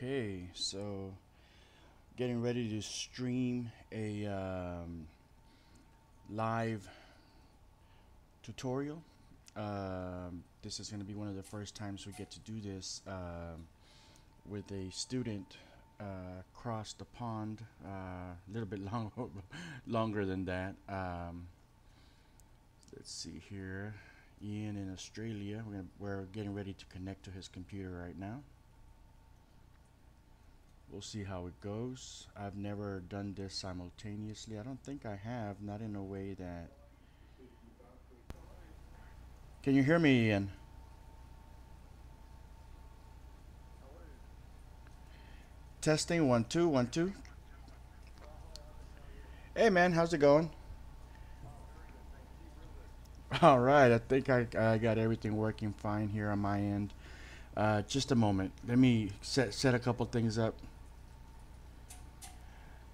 Okay, so getting ready to stream a live tutorial. This is going to be one of the first times we get to do this with a student across the pond, a little bit longer than that. Let's see here. Ian in Australia. We're getting ready to connect to his computer right now. We'll see how it goes. I've never done this simultaneously. I don't think I have, not in a way that. Can you hear me, Ian? Testing 1 2 1 2. Hey man, how's it going? All right, I think I got everything working fine here on my end. Just a moment. Let me set a couple things up.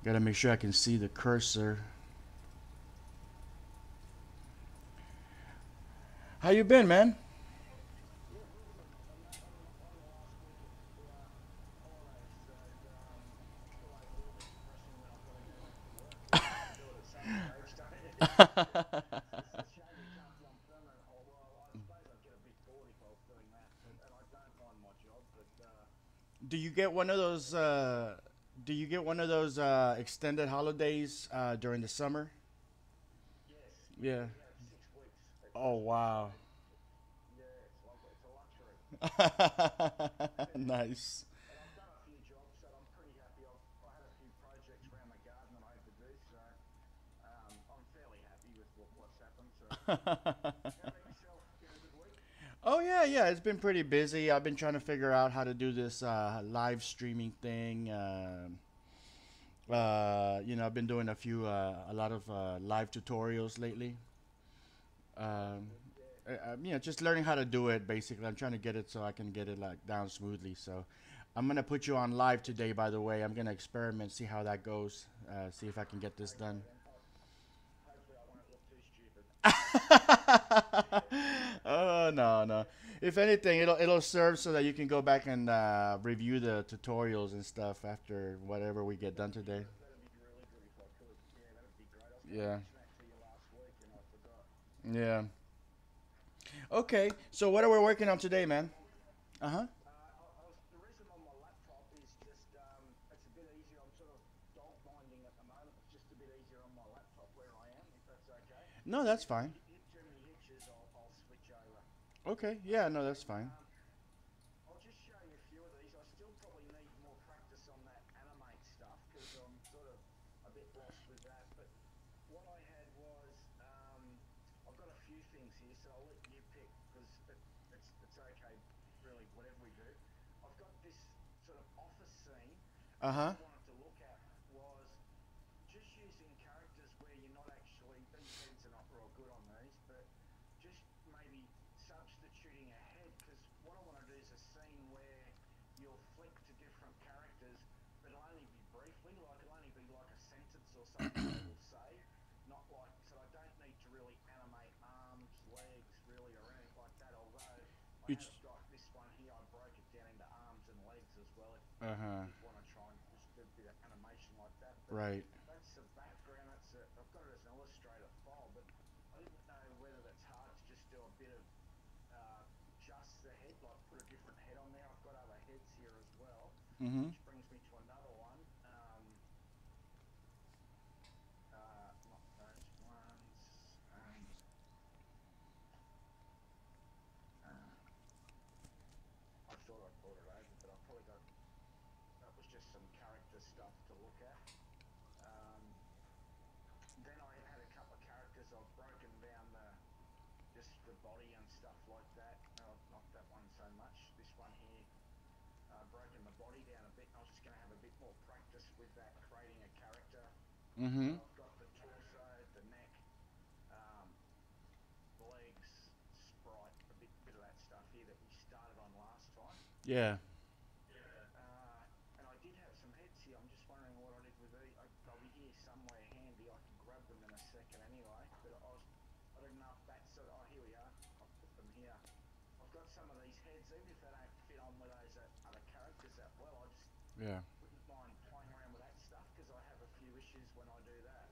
Got to make sure I can see the cursor. How you been, man? Do you get one of those? Do you get one of those extended holidays during the summer? Yeah. Oh wow. Nice. Oh yeah, yeah. It's been pretty busy. I've been trying to figure out how to do this live streaming thing. I've been doing a lot of live tutorials lately. Um, just learning how to do it. Basically, I'm trying to get it so I can get it like down smoothly. So, I'm gonna put you on live today. By the way, I'm gonna experiment, see how that goes. See if I can get this done. Oh no, no. If anything, it'll serve so that you can go back and review the tutorials and stuff after whatever we get done today. Yeah, yeah. Okay, so what are we working on today, man? Uh huh. No, that's fine. Okay, yeah, no, that's fine. Uh huh. It's uh huh. Right. Mm-hmm. Mm-hmm. Yeah. Yeah. wouldn't mind playing around with that stuff because I have a few issues when I do that.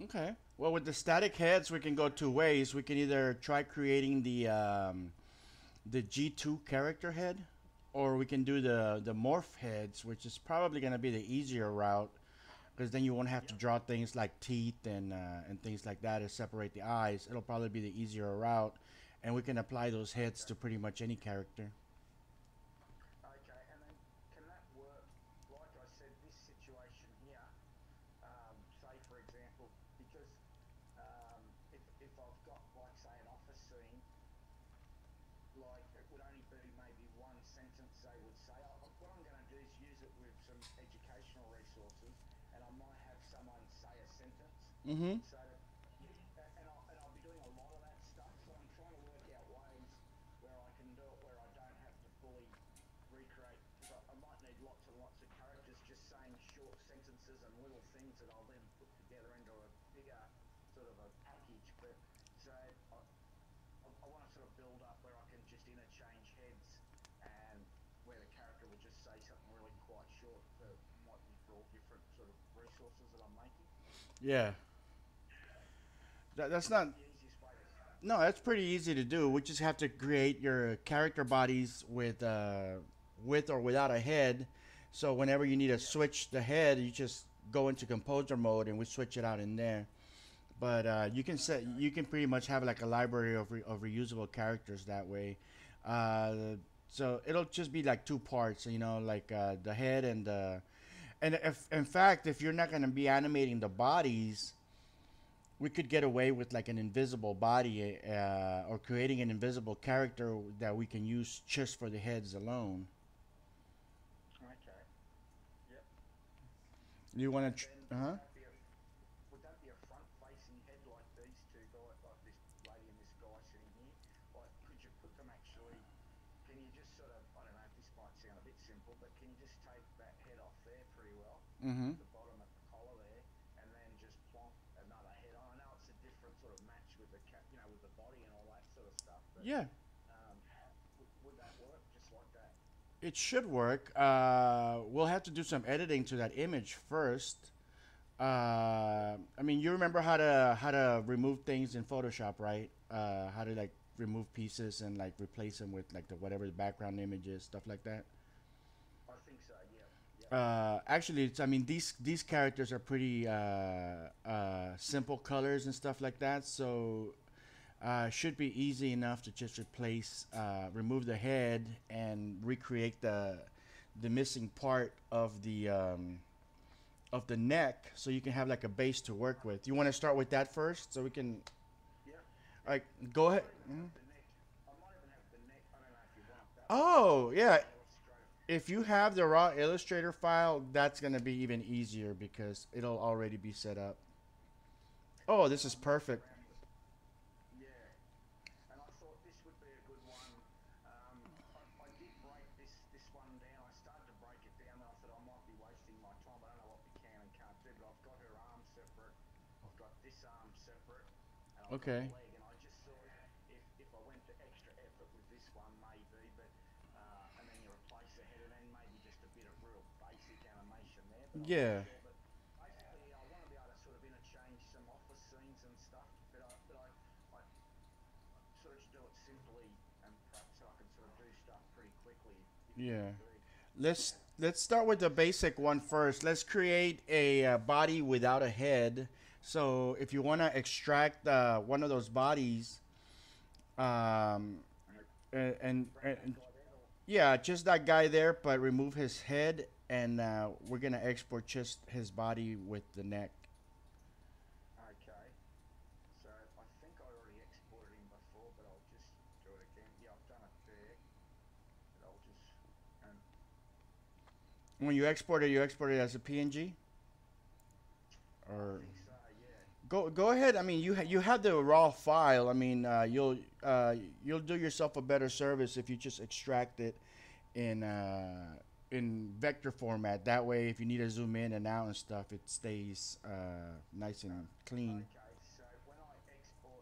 Okay. Well, with the static heads, we can go two ways. We can either try creating the G2 character head, or we can do the morph heads, which is probably going to be the easier route because then you won't have to Yep. draw things like teeth and things like that to separate the eyes. It'll probably be the easier route, and we can apply those heads Okay. to pretty much any character. Okay, and then can that work? Like I said, this situation here, say for example, because if I've got like say an office scene, like it would only be maybe one sentence they would say. What I'm going to do is use it with some educational resources, and I might have someone say a sentence. Mm-hmm. So, and I'll be doing a lot of that stuff. So I'm trying to work out ways where I can do it where I don't have to fully recreate because I might need lots and lots of characters just saying short sentences and little things that I'll then put together into a bigger sort of a package. But so I want to sort of build up where I can just interchange heads and where the character will just say something really quite short that might be for all different sort of resources that I'm making. Yeah. That's Is that not. the easiest way to start? No, that's pretty easy to do. We just have to create your character bodies with or without a head. So whenever you need to Yeah. switch the head, you just go into composer mode and we switch it out in there. But you can set Okay. you can pretty much have like a library of reusable characters that way. Uh, so it'll just be like two parts, like the head and if in fact if you're not gonna be animating the bodies, we could get away with like an invisible body or creating an invisible character that we can use just for the heads alone. Okay. Yep. You want And to? then Uh huh. would that be a front-facing head like these two guys, like this lady and this guy sitting here? Like, could you put them actually? Can you just sort of? I don't know if this might sound a bit simple, but can you just take that head off there pretty well Mm-hmm. at the bottom at the collar there, and then just plonk another head on? I know it's a different sort of match with the cat, with the body and all that sort of stuff, but Yeah, um, would that work just like that? it should work. We'll have to do some editing to that image first. I mean, you remember how to remove things in Photoshop, right? How to like remove pieces and like replace them with like the whatever the background image is, stuff like that. I think so. Yep. Yep. Actually, I mean these characters are pretty simple colors and stuff like that, so should be easy enough to just remove the head and recreate the missing part of the neck, so you can have like a base to work with. You want to start with that first, so we can. Yep. All Yep. right, go I ahead. might even have Mhm. the neck. I might even have the neck. I don't know if you want that one or Oh the yeah, raw illustrator. if you have the raw Illustrator file, that's gonna be even easier because it'll already be set up. Oh, And this then is I messed perfect. around with, yeah. And I thought this would be a good one. I did break this one down. I started to break it down, and I thought I might be wasting my time. I don't know what we can and can't do, but I've got her arm separate. I've got this arm separate, and I've got a Okay. leg. And I just thought if I went to extra effort with this one, maybe, but and then you replace the head, and then maybe just a bit of real basic animation there. But I'm not Yeah. sure. But basically, I want to be able to sort of interchange some office scenes and stuff. But I sort of do it simply and perhaps so I can sort of do stuff pretty quickly if Yeah. need be. Let's start with the basic one first. Let's create a body without a head. So if you want to extract one of those bodies, um, Bring that and guy there or yeah, just that guy there, but remove his head, and we're gonna export just his body with the neck. okay. So I think I already exported him before, but I'll just do it again. Yeah, I've done it there, but I'll just and When you export it as a PNG, I or think so. Yeah. go ahead. I mean, you have the raw file. I mean, you'll do yourself a better service if you just extract it in in vector format. That way, if you need to zoom in and out and stuff, it stays nice and clean. Okay. So when I export,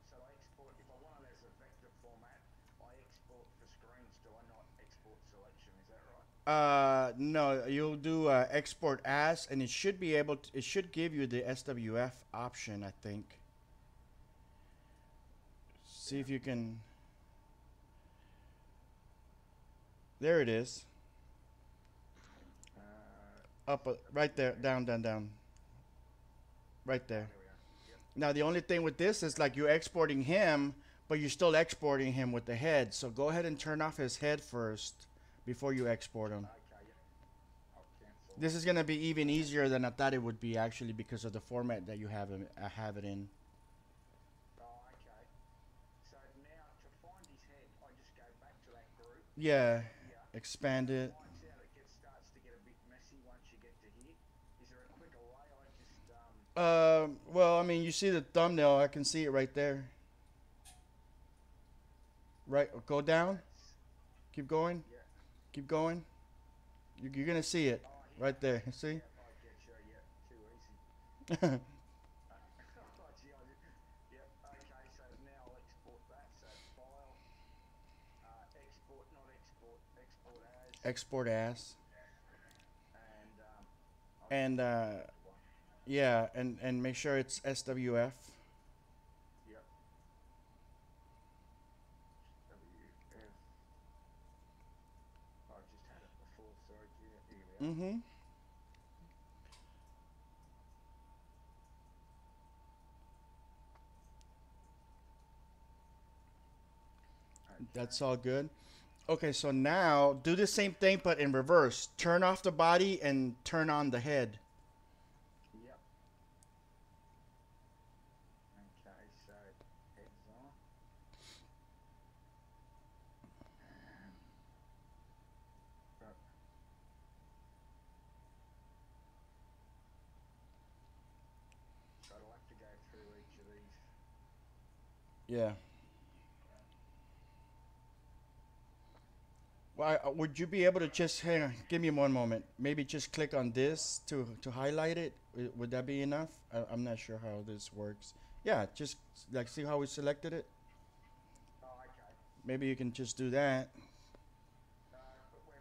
so I export if I want it as a vector format, I export for screens. Do I not export selection? Is that right? No, you'll do export as, and it should be able to, it should give you the SWF option, I think. See if you can. There it is. Up, right there, down, down, down. Right there. There we are. Yep. Now the only thing with this is like you're exporting him, but you're still exporting him with the head. So go ahead and turn off his head first before you export him. Okay, yep. I'll cancel. This is gonna be even easier than I thought it would be actually because of the format that you have it in. Oh, okay. So now to find his head, I just go back to that group. Yeah, Yeah. expand it. Finds out it starts to get a bit messy once you get to here. Is there a quicker way? I just Well, I mean, you see the thumbnail. I can see it right there. Right, go down. Keep going. yeah. Keep going. You're gonna see it Oh, here. right there. See? Yeah, I get you. Yeah, too easy. Oh, gee, yep. Okay, so now I'll export that. So file, export, not export, export as, Export as. and I'll And just one. yeah, and make sure it's SWF. Yep. WF. I've just had it before, sorry. Yeah, here we are. Mm-hmm. That's all good. Okay, so now do the same thing but in reverse. Turn off the body and turn on the head. Yep. Okay, so heads on. And so I'll have to go through each of these. Yeah. Would you be able to just hang on? Give me one moment. Maybe just click on this to highlight it. Would that be enough? I'm not sure how this works. Yeah, just like see how we selected it. Oh, okay. Maybe you can just do that. But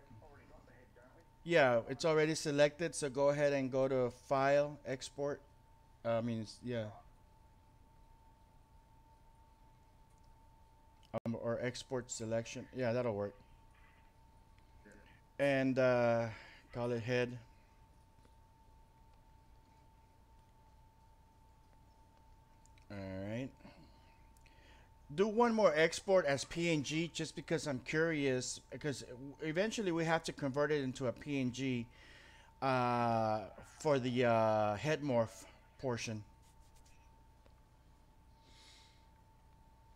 we've already got the head, don't we? Yeah, it's already selected. So go ahead and go to File, Export. I mean, yeah, or Export Selection. Yeah, that'll work. And call it head. All right. Do one more export as PNG just because I'm curious because eventually we have to convert it into a PNG for the head morph portion.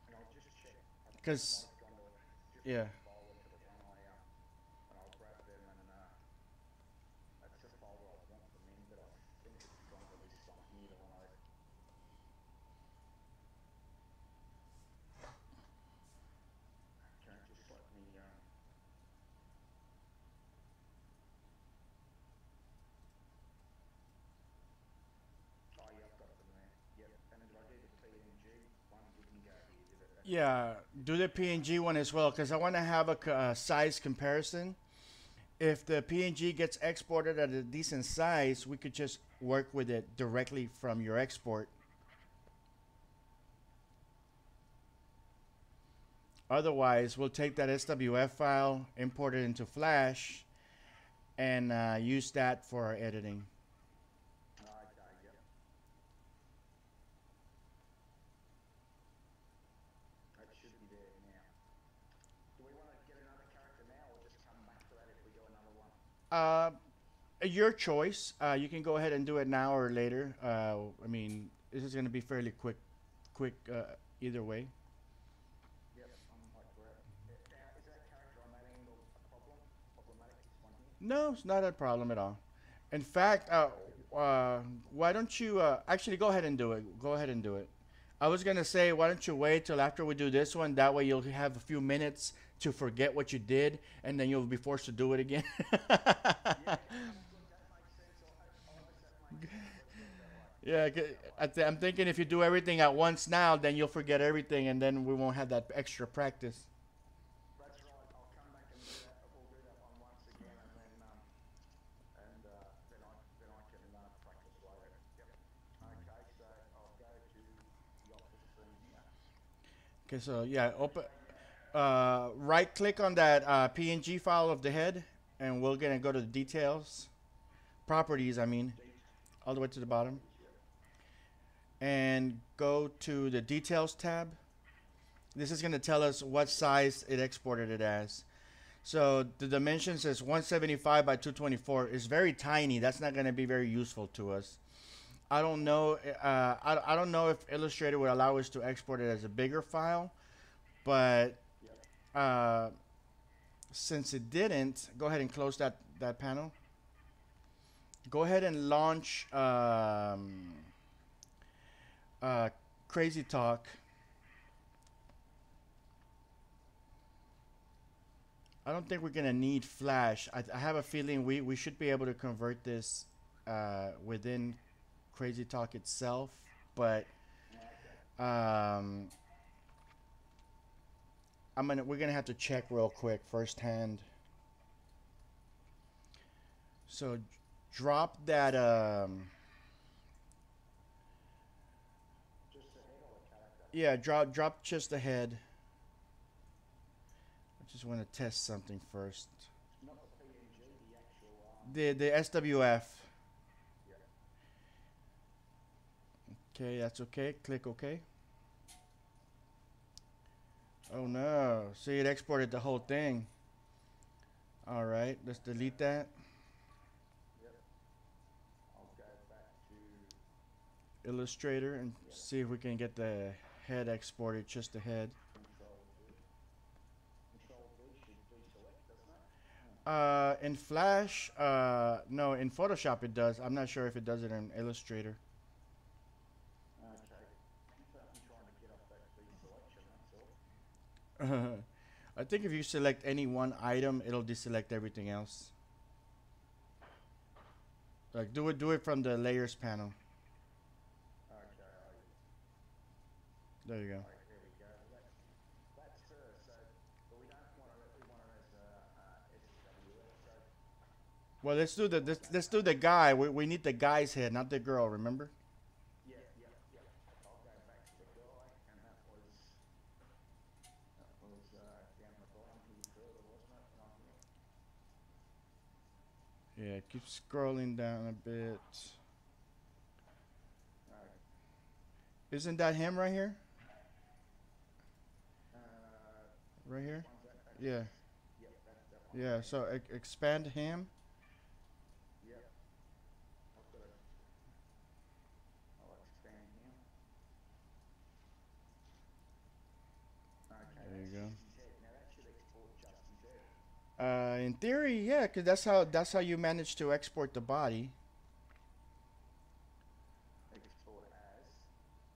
And I'll just check. I think Because I might have gone to a different yeah, folder to the one and I'll grab them and that's the folder I want them in, but I think it's gone to this one here, the one I can't just let me oh yeah, I've got them there. Yep. And then did I do the PNG? One didn't go here, did it? That's yeah, do the PNG one as well because I want to have a size comparison. If the PNG gets exported at a decent size, we could just work with it directly from your export. Otherwise, we'll take that SWF file, import it into Flash, and use that for our editing. okay, yep. That should be there now. Do we want to get another character now or just come back to that if we do another one? Your choice. You can go ahead and do it now or later. I mean, this is going to be fairly quick either way. Yep, I'm like, is that character on that angle a problem? Problematic, this one here? No, it's not a problem at all. In fact, why don't you actually go ahead and do it? Go ahead and do it. I was gonna say, why don't you wait till after we do this one? That way you'll have a few minutes to forget what you did, and then you'll be forced to do it again. Yeah, that makes sense. I hope that makes sense. Let's do it that way. Yeah, I'm thinking if you do everything at once now, then you'll forget everything, and then we won't have that extra practice. That's right. I'll come back and do that. We'll do that one once again, and Okay, so yeah, open. Right click on that PNG file of the head, and we're gonna go to the details, properties. I mean, all the way to the bottom, and go to the details tab. This is gonna tell us what size it exported it as. So the dimension says 175 by 224. Is very tiny. That's not gonna be very useful to us. I don't know. I don't know if Illustrator would allow us to export it as a bigger file, but uh, since it didn't, go ahead and close that panel. Go ahead and launch Crazy Talk. I don't think we're gonna need Flash. I have a feeling we should be able to convert this within Crazy Talk itself, but we're gonna have to check real quick firsthand. So drop that yeah, drop just the head. I just want to test something first. Not the PNG, the actual. The SWF. Okay, that's okay. Click OK. Oh no! See, it exported the whole thing. All right, let's delete that. Yep. I'll go back to Illustrator and see if we can get the head exported, just the head. Control V. Control V should deselect, doesn't it? In Flash, no, in Photoshop it does. I'm not sure if it does it in Illustrator. Okay. So I'm trying to get off that deselection, that's all. I think if you select any one item, it'll deselect everything else. Like do it from the layers panel. Okay, There you go. right, here we go. That's so, but we don't want to, we want it as SWF, so. Well, let's do the guy. We need the guy's head, not the girl. Remember? Yeah. I'll go back to the guy, and that was down the bottom here further, wasn't it? Yeah. Keep scrolling down a bit. Isn't that him right here? Right here? Yeah. Yep, that's that one. Yeah. So expand him. Yep. I'll expand him. Okay, There you go. Justin's head. Now that should export Justin's head. In theory, yeah, because that's how you manage to export the body. Export as,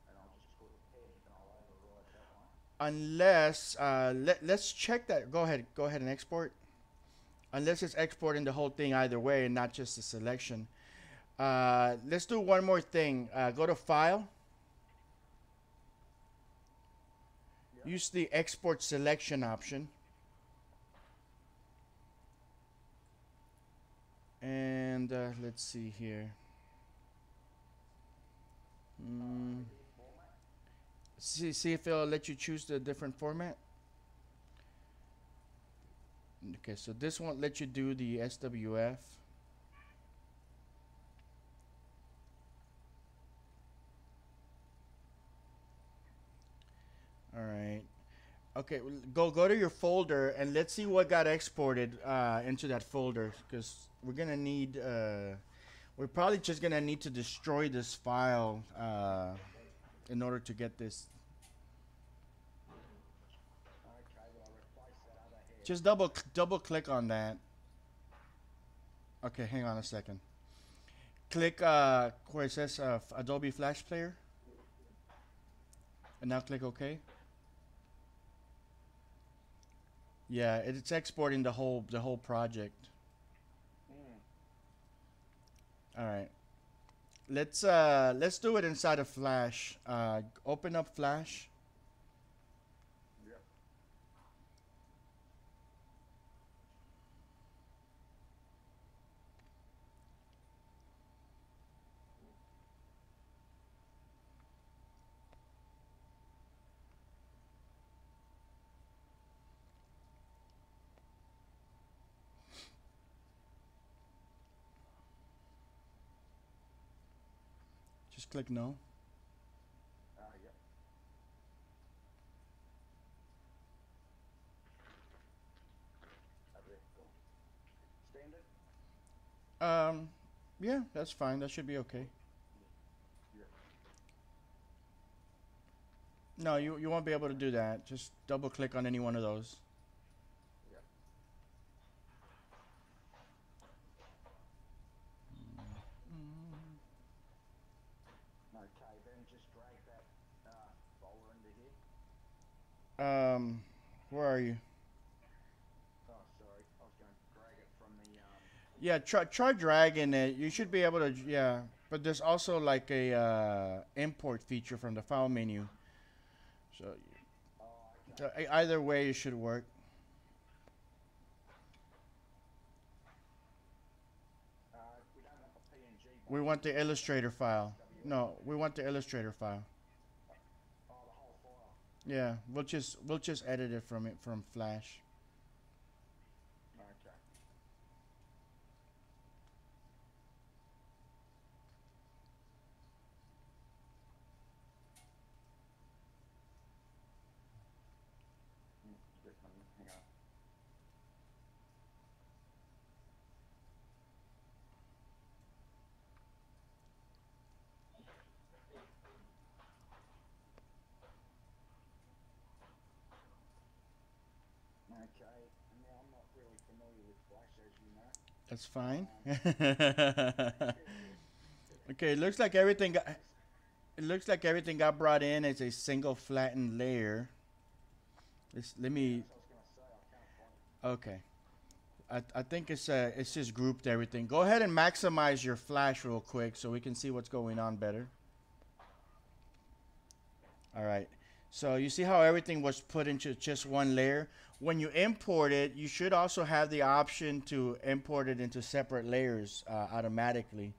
and I'll just put head, and I'll override that one. Unless let's check that. Go ahead and export. Unless it's exporting the whole thing either way and not just the selection. Let's do one more thing. Go to File. Yep. Use the Export Selection option. And let's see here. See if it'll let you choose the different format. Okay, so this won't let you do the SWF. All right. Okay, go to your folder and let's see what got exported into that folder, because we're gonna need. We're probably just gonna need to destroy this file in order to get this. Okay, well, I'll replace that other head. Just double click on that. Okay, hang on a second. Click where it says Adobe Flash Player, and now click OK. Yeah, it's exporting the whole project. All right. Let's do it inside of Flash. Open up Flash. Yep. Just click no. Yep. Over there. Cool. Standard? Yeah, that's fine. That should be okay. Yep. No, you won't be able to do that. Just double click on any one of those. Yep. Okay, then just drag that folder into here. Where are you? Oh, sorry. I was going to drag it from the Yeah, try dragging it. You should be able to. Yeah, but there's also like a import feature from the file menu. So okay. either way, it should work. We don't want the PNG. We want the Illustrator file. No, we want the Illustrator file. Oh, the whole file. Yeah, we'll just edit it from Flash. Okay. Just hang on. Okay, and now I'm not really familiar with Flash, as you know. That's fine. Okay, it looks like everything got brought in as a single flattened layer. Let me. That's what I was going to say. I can't find it. Okay. I think it's just grouped everything. Go ahead and maximize your flash real quick so we can see what's going on better. All right. So you see how everything was put into just one layer? When you import it, you should also have the option to import it into separate layers automatically.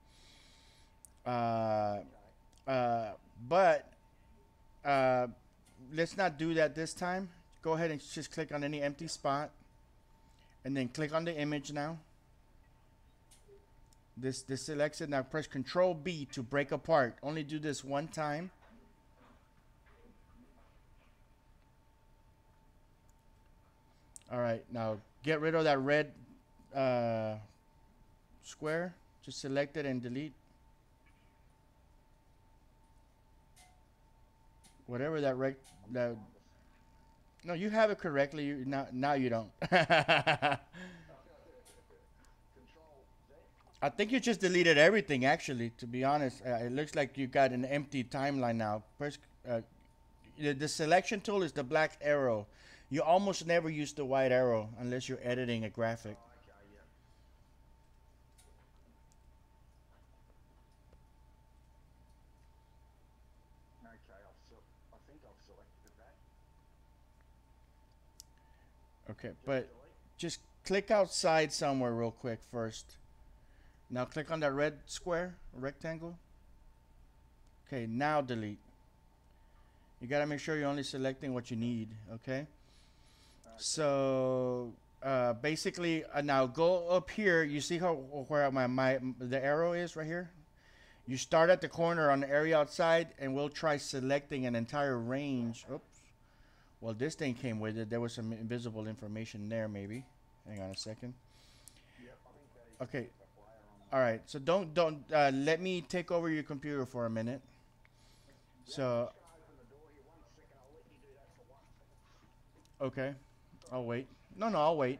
But let's not do that this time. Go ahead and just click on any empty spot. And then click on the image now. This selects it. Now press Control B to break apart. Only do this one time. All right, now get rid of that red square. Just select it and delete. Whatever that no, you have it correctly. Now you don't. Control Z. I think you just deleted everything. Actually, to be honest, it looks like you got an empty timeline now. Press, the selection tool is the black arrow. You almost never use the white arrow unless you're editing a graphic. Oh, okay, yeah. Okay, I think I've selected that. Okay, Just but delete. just click outside somewhere real quick first. Now click on that red square, rectangle. Okay, now delete. You gotta make sure you're only selecting what you need, okay? So basically, now go up here. You see how where the arrow is right here? You start at the corner on the area outside, and we'll try selecting an entire range. Oops. Well, this thing came with it. There was some invisible information there, maybe. Hang on a second. Yep, I think that is Okay. the player on All right. So don't let me take over your computer for a minute. So I'm just going to open the door here 1 second. I'll let you do that for 1 second. okay, I'll wait. No, I'll wait.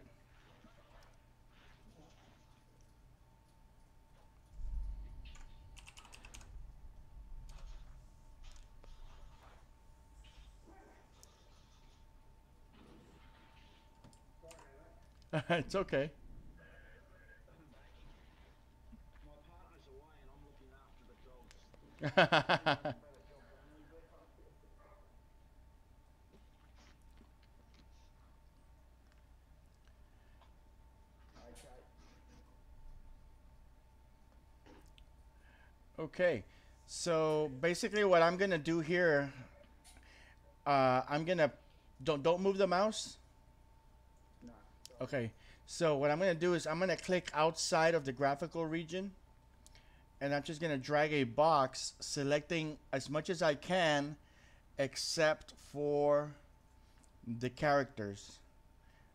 It's okay. My partner's away and I'm looking after the dogs. Okay. Okay. So basically, what I'm gonna do here, I'm gonna don't move the mouse. No. Okay. So what I'm gonna do is I'm gonna click outside of the graphical region, and I'm just gonna drag a box, selecting as much as I can, except for the characters.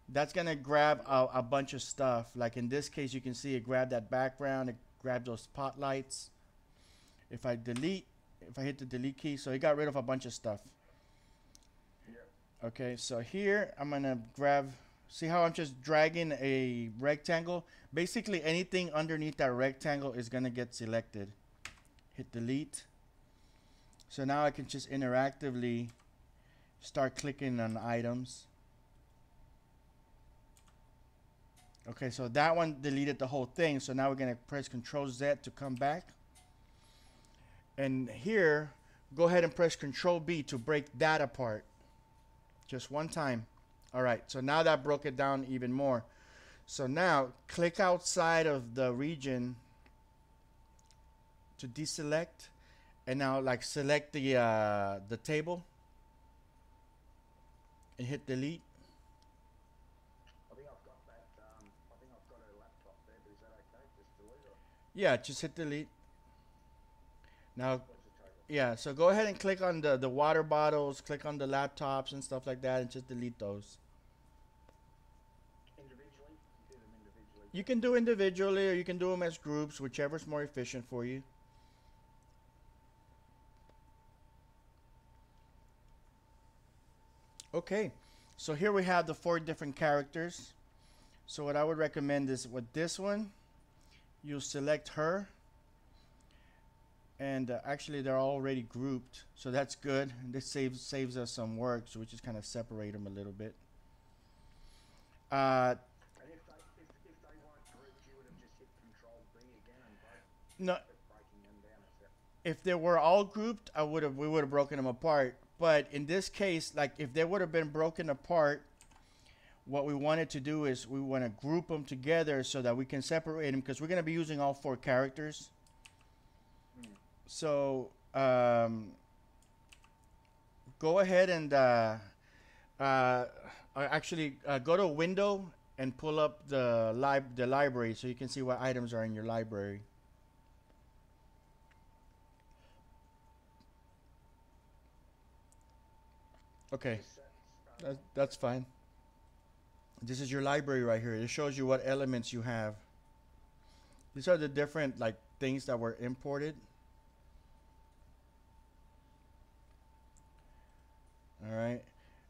That's gonna grab a bunch of stuff. Like in this case, you can see it grabbed that background, it grabbed those spotlights. If I hit the delete key, so it got rid of a bunch of stuff. Yeah. Okay, so here I'm gonna grab, see how I'm just dragging a rectangle? Basically anything underneath that rectangle is gonna get selected. Hit delete. So now I can just interactively start clicking on items. Okay, so that one deleted the whole thing. So now we're gonna press Control Z to come back. And here, go ahead and press Control B to break that apart. Just one time. All right, so now that broke it down even more. So now click outside of the region to deselect, and now like select the table and hit delete. I think I've got that. I think I've got a laptop there, but is that okay? Just delete it. Yeah, just hit delete. Now, What's the table? yeah, so go ahead and click on the water bottles, click on the laptops and stuff like that, and just delete those. Individually? Do them individually. You can do individually or you can do them as groups, whichever's more efficient for you. Okay, so here we have the 4 different characters. So what I would recommend is with this one, you select her. And actually they're already grouped, so that's good. This saves us some work, so we just kind of separate them a little bit. And if they weren't grouped, you would have just hit Control B again and No, breaking them down. if they were all grouped, we would have broken them apart. But in this case, like if they would have been broken apart, what we wanted to do is we want to group them together so that we can separate them, because we're going to be using all 4 characters. So go ahead and actually go to Window and pull up the library so you can see what items are in your library. Okay, that's fine. This is your library right here. It shows you what elements you have. These are the different like things that were imported. All right.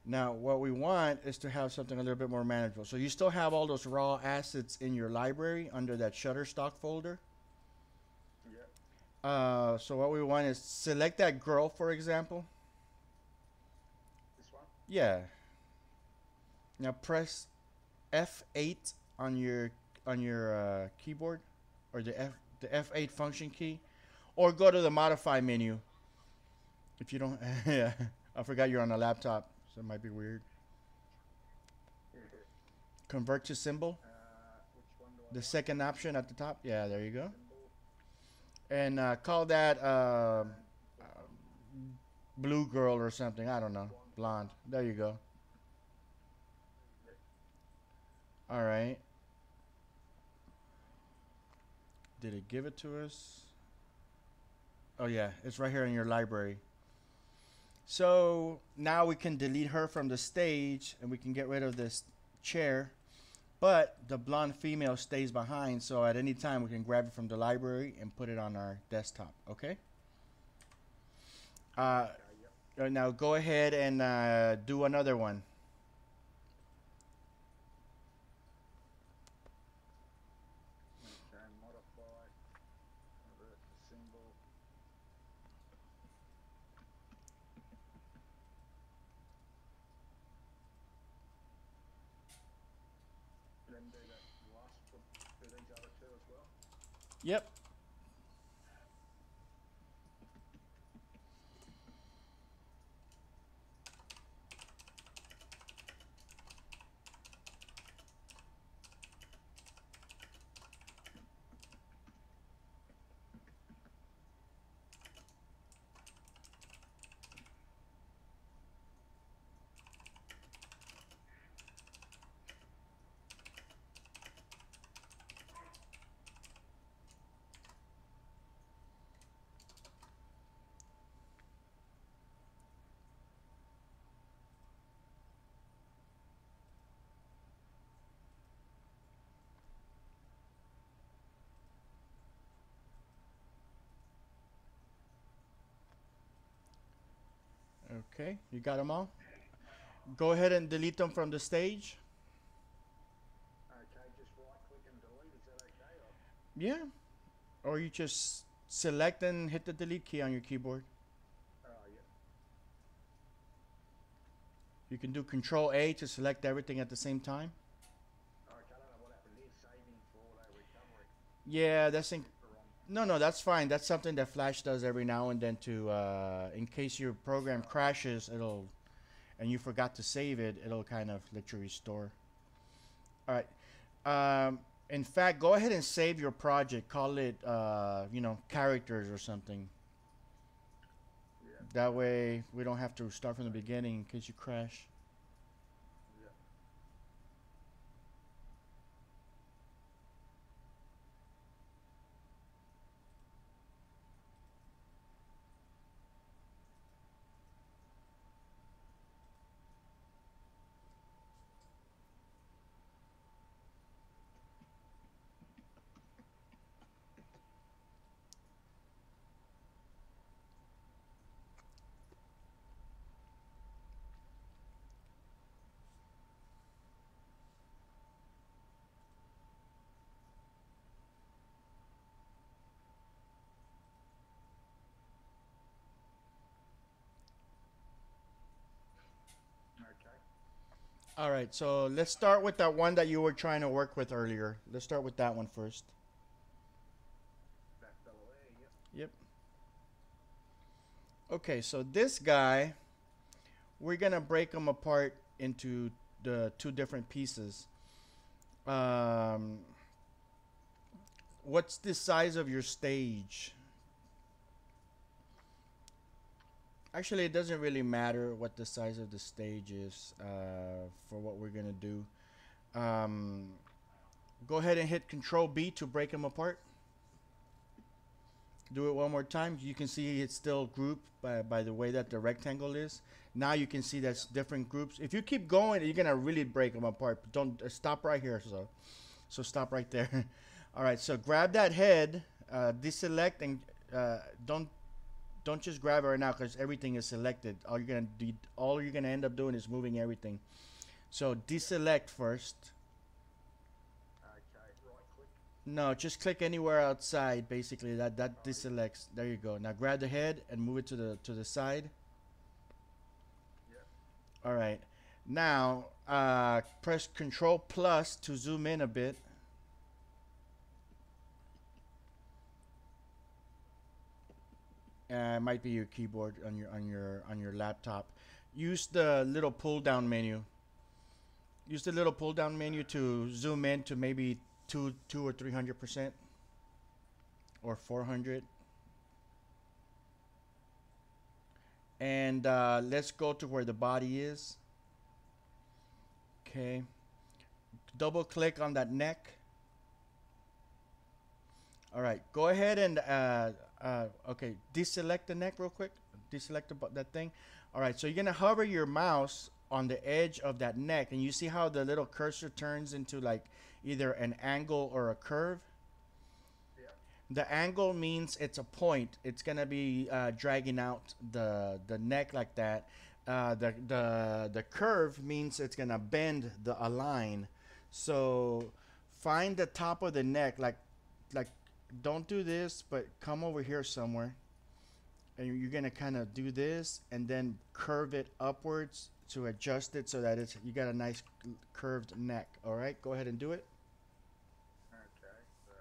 Now, what we want is to have something a little bit more manageable. So you still have all those raw assets in your library under that Shutterstock folder. Yeah. So what we want is select that girl, for example. This one? Yeah. Now press F8 on your keyboard, or the F8 function key, or go to the modify menu. If you don't, yeah. I forgot you're on a laptop, so it might be weird. Convert to symbol. Which one do I The want? second option at the top. Yeah, there you go. Symbol. And call that blue girl or something. I don't know. Blonde. There you go. All right. Did it give it to us? Oh yeah, it's right here in your library. So now we can delete her from the stage and we can get rid of this chair, but the blonde female stays behind, so at any time we can grab it from the library and put it on our desktop. Okay. Now go ahead and do another one. Okay, modify. Convert to symbol. Then do that last for these other 2 as well. Yep. Okay, you got them all? Go ahead and delete them from the stage. Okay, just right click and delete. Is that okay? Or, Yeah. Or you just select and hit the delete key on your keyboard. oh, yeah. You can do Control A to select everything at the same time. Okay, I don't know what happened here. Saving for auto recovery. Yeah, that's in. The wrong. No, that's fine. That's something that Flash does every now and then to, in case your program crashes, it'll, and you forgot to save it, it'll kind of let you restore. All right. In fact, go ahead and save your project. Call it, characters or something. Yeah. That way, we don't have to start from the beginning in case you crash. Yeah. Okay. All right, so let's start with that one that you were trying to work with earlier. Let's start with that one first. That fella there. Yep. Yep. Okay, so this guy, we're gonna break him apart into the two different pieces. Um, what's the size of your stage? Actually, it doesn't really matter what the size of the stage is for what we're gonna do. Um, go ahead and hit Control B to break them apart. Do it one more time. You can see it's still grouped by the way that the rectangle is. Now you can see that's different groups. If you keep going, you're gonna really break them apart. But don't stop right here. So stop right there. All right. So grab that head, deselect, and don't just grab it right now because everything is selected. All you're gonna end up doing is moving everything. So deselect first. Okay. Right click. No, just click anywhere outside. Basically, that deselects. There you go. Now grab the head and move it to the side. Yep. All right. Now press Control plus to zoom in a bit. It might be your keyboard on your laptop. Use the little pull down menu. Use the little pull down menu to zoom in to maybe two or 300% or 400. And let's go to where the body is. Okay. Double click on that neck. All right. Go ahead and okay, deselect the neck real quick. Deselect that thing. All right. So you're gonna hover your mouse on the edge of that neck, and you see how the little cursor turns into like either an angle or a curve. Yep. The angle means it's a point. It's gonna be dragging out the neck like that. The curve means it's gonna bend a line. So find the top of the neck, like don't do this, but come over here somewhere, and you're gonna kind of do this and then curve it upwards to adjust it so that you got a nice curved neck. All right, go ahead and do it. Okay. So.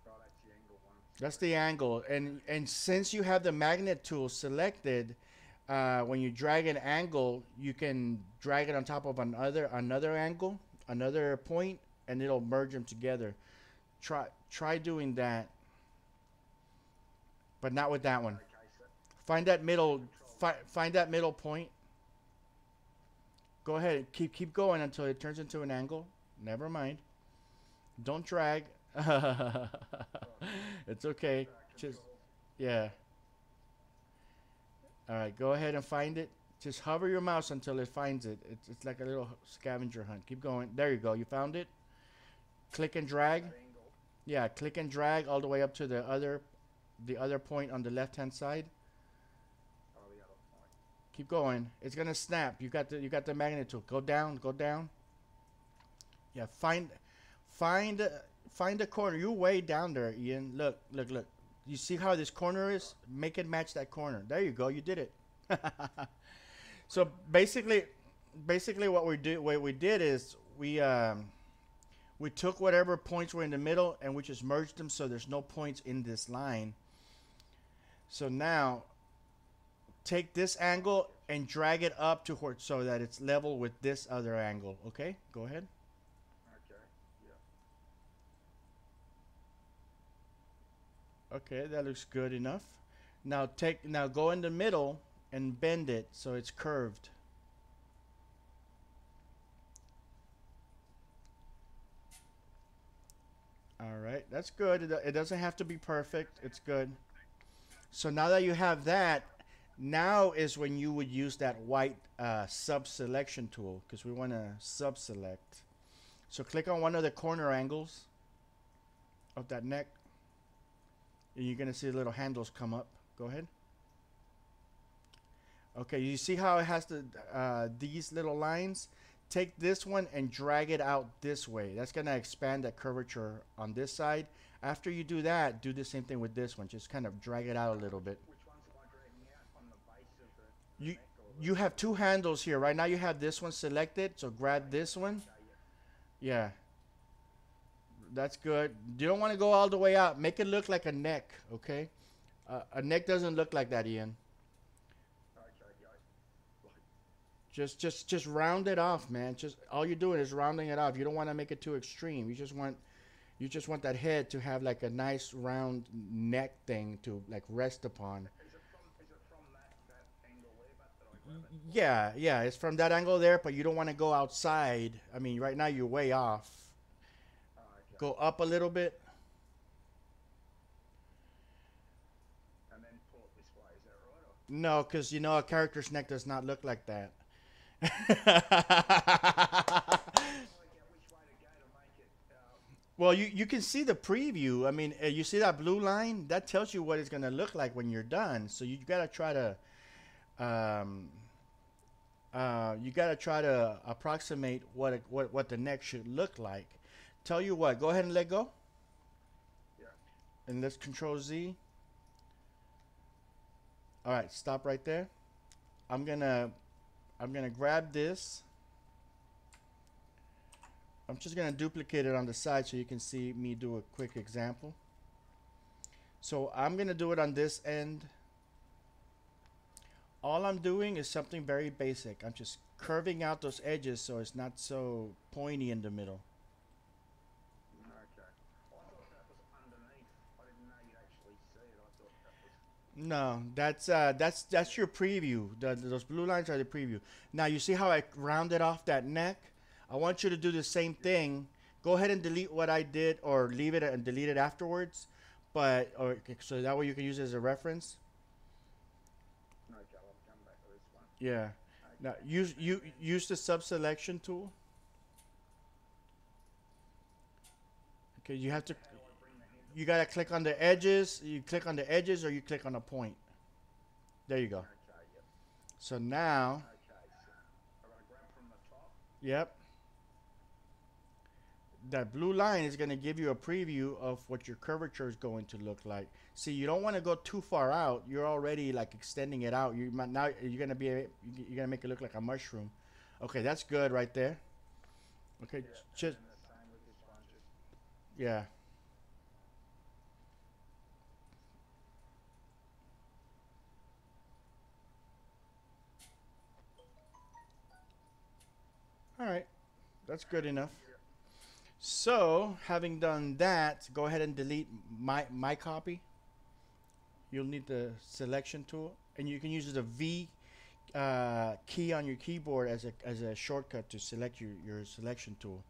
Oh, that's the angle one. That's the angle, and since you have the magnet tool selected, when you drag an angle, you can drag it on top of another angle, another point, and it'll merge them together. Try doing that, but not with that one. Okay. So. Find that middle find that middle point. Go ahead, keep going until it turns into an angle. Never mind. Don't drag. It's okay. Just yeah. All right, go ahead and find it. Just hover your mouse until it finds it. It's like a little scavenger hunt. Keep going. There you go. You found it. Click and drag. That angle. Yeah, click and drag all the way up to the other point on the left-hand side. Keep going. It's gonna snap. You got the magnet tool. Go down. Go down. Yeah. Find the corner. You're way down there, Ian. Look. Look. Look. You see how this corner is? Make it match that corner. There you go. You did it. So basically what we did is we took whatever points were in the middle and we just merged them so there's no points in this line. So now take this angle and drag it up to so that it's level with this other angle. Okay, go ahead. Okay. Yeah. Okay, that looks good enough. Now go in the middle and bend it so it's curved. All right, that's good. It doesn't have to be perfect. It's good. So now that you have that, now is when you would use that white sub-selection tool because we want to sub-select. So click on one of the corner angles of that neck and you're going to see the little handles come up. Go ahead. Okay, you see how it has these little lines? Take this one and drag it out this way. That's going to expand that curvature on this side. After you do that, do the same thing with this one. Just kind of drag it out a little bit. Which ones am I dragging out on the base of the neck or You have two handles here. Right now you have this one selected, so grab this one. Yeah. That's good. You don't want to go all the way out. Make it look like a neck, okay? A neck doesn't look like that, Ian. Just round it off, man. Just all you're doing is rounding it off. You don't want to make it too extreme. You just want that head to have like a nice round neck thing to like rest upon. Is it from that angle there, that I grab it? Yeah, it's from that angle there, but you don't want to go outside. I mean, right now you're way off. Oh, okay. Go up a little bit. And then pull it this way, is that right? Or? No, because you know a character's neck does not look like that. Which way to go to make it? Well, you can see the preview. I mean, you see that blue line? That tells you what it's going to look like when you're done. So you got to try to approximate what the neck should look like. Tell you what, go ahead and let go. Yeah. And let's Control Z. All right, stop right there. I'm gonna grab this. I'm just gonna duplicate it on the side so you can see me do a quick example. So I'm gonna do it on this end. All I'm doing is something very basic. I'm just curving out those edges so it's not so pointy in the middle. Okay. I thought that was underneath. I didn't know you'd actually see it. I thought that was... No, that's your preview. Those blue lines are the preview. Now you see how I rounded off that neck? I want you to do the same thing. Go ahead and delete what I did, or leave it and delete it afterwards. So that way you can use it as a reference. Okay, I'll come back to this one. Yeah. Now use the sub-selection tool. Okay, you have to. You gotta click on the edges. You click on the edges, or you click on a point. There you go. Okay, yep. So now, Okay, so I'm going to grab from the top. yep. That blue line is going to give you a preview of what your curvature is going to look like. See, you don't want to go too far out. You're already like extending it out. You're going to make it look like a mushroom. Okay, that's good right there. Okay, Yeah, just and the same with this one. Just yeah. All right, that's good enough. So, having done that, go ahead and delete my copy. You'll need the selection tool, and you can use the V key on your keyboard as a shortcut to select your selection tool.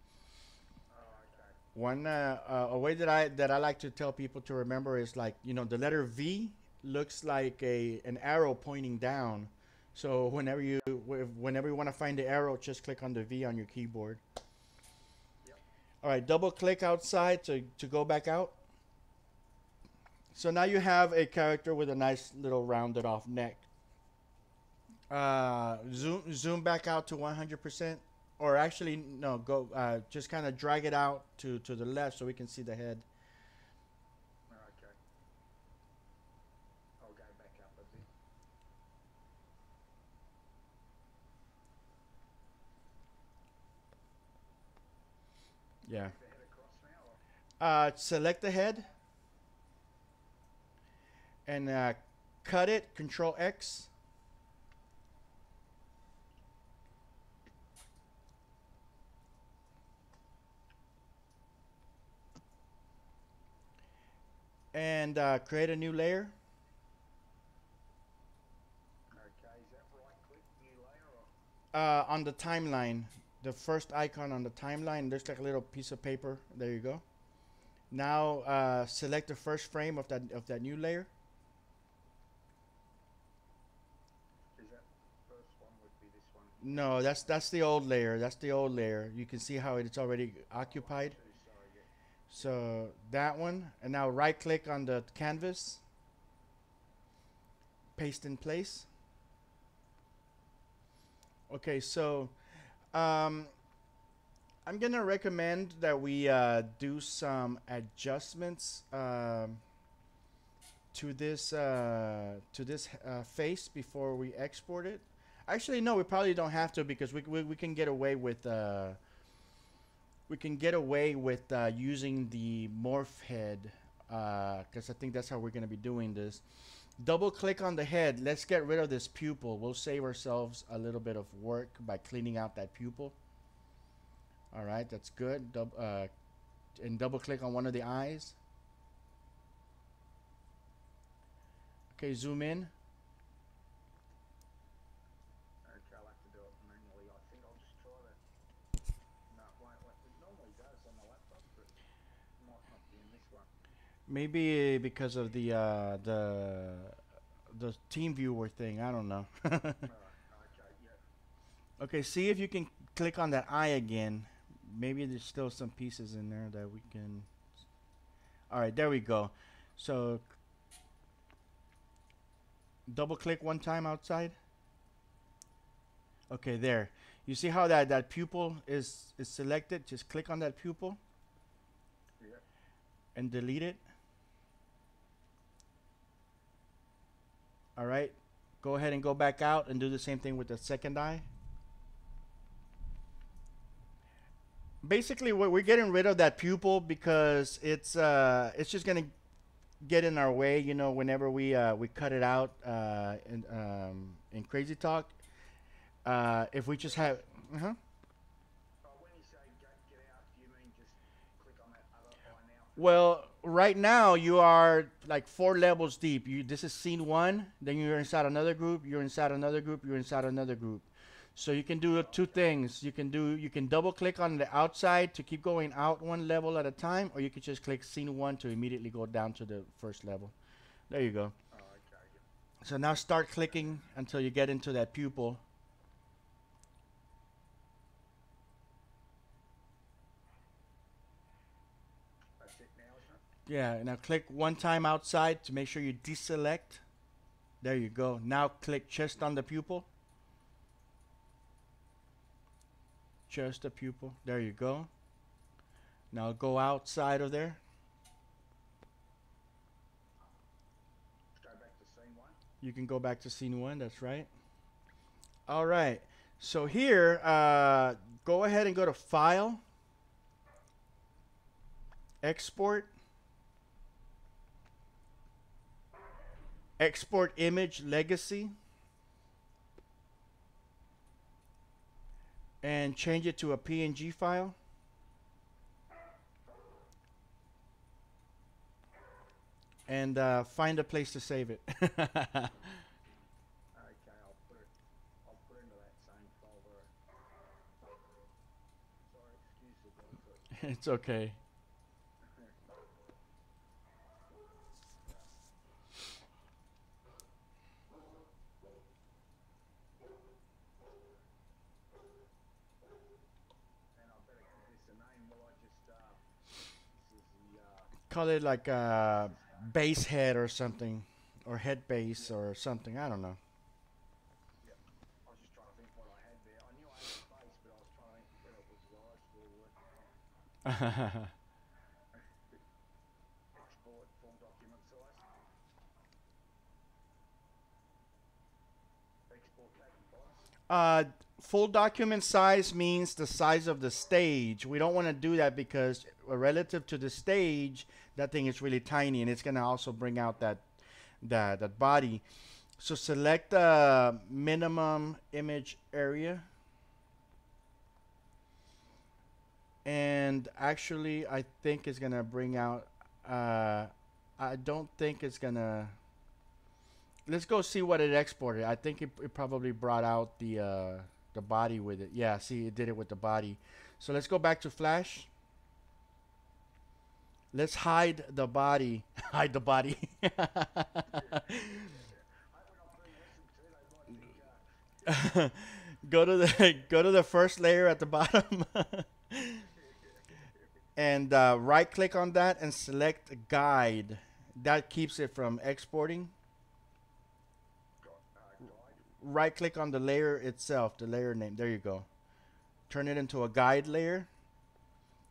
One a way that I like to tell people to remember is, like, you know, the letter V looks like an arrow pointing down. So whenever you want to find the arrow, just click on the V on your keyboard. All right, double click outside to go back out. So now you have a character with a nice little rounded off neck. Zoom back out to 100%, or actually no, go just kind of drag it out to the left so we can see the head. Okay. I'll go back up a bit. Yeah. The head across now. Or? Select the head and cut it. Control X. And create a new layer. Okay. Is that right click new layer or? On the timeline, the first icon on the timeline, there's like a little piece of paper. There you go. Now select the first frame of that new layer. Is that first one would be this one? No, that's the old layer. That's the old layer. You can see how it's already occupied. Two, sorry, yeah. So that one, and now right click on the canvas, paste in place. Okay, so um, I'm gonna recommend that we do some adjustments to this face before we export it. Actually, no, we probably don't have to because we can get away with using the morph head because I think that's how we're gonna be doing this. Double click on the head. Let's get rid of this pupil. We'll save ourselves a little bit of work by cleaning out that pupil. All right, that's good. And double click on one of the eyes. Okay, zoom in. Okay, I'll have to do it manually. I think I'll just try that. No, it won't. It normally does on the laptop, but it might not be in this one. Maybe because of the team viewer thing. I don't know. Alright, okay, yeah. Okay, see if you can click on that eye again. Maybe there's still some pieces in there that we can. All right, there we go. So double click one time outside. Okay, there. You see how that pupil is selected? Just click on that pupil Yeah. and delete it. All right. Go ahead and go back out and do the same thing with the second eye. Basically, we're getting rid of that pupil because it's just gonna get in our way. You know, whenever we cut it out in Crazy Talk. If we just have. Uh-huh. When you say get out, do you mean just click on that other eye now? Well, right now you are like 4 levels deep. This is scene 1. Then you're inside another group. You're inside another group. You're inside another group. So you can do 2 things. You can double click on the outside to keep going out 1 level at a time, or you can just click scene 1 to immediately go down to the first level. There you go. Oh, okay. Yeah. So now start clicking until you get into that pupil. That's it now, isn't it? Yeah, now click 1 time outside to make sure you deselect. There you go. Now click just on the pupil. Just the pupil. There you go. Now go outside of there. Go back to scene 1. You can go back to scene 1. That's right. All right. So here, go ahead and go to File, Export, Export Image Legacy, and change it to a PNG file. And find a place to save it. Okay, I'll put it into that same folder. Sorry, excuse the dog. It's okay. And I better give this a name. Will I just this is the Call it like a base head or something, or head base or something. I don't know. Export full document size. Export that device. Uh, full document size means the size of the stage. We don't want to do that because relative to the stage, that thing is really tiny, and it's gonna also bring out that body. So select the minimum image area. And actually, I think it's gonna bring out. I don't think it's gonna. Let's go see what it exported. I think it probably brought out the body with it. Yeah, see, it did it with the body. So let's go back to Flash. Let's hide the body. Hide the body. Go to the first layer at the bottom. And right click on that and select guide. That keeps it from exporting. Right click on the layer itself, the layer name. There you go. Turn it into a guide layer.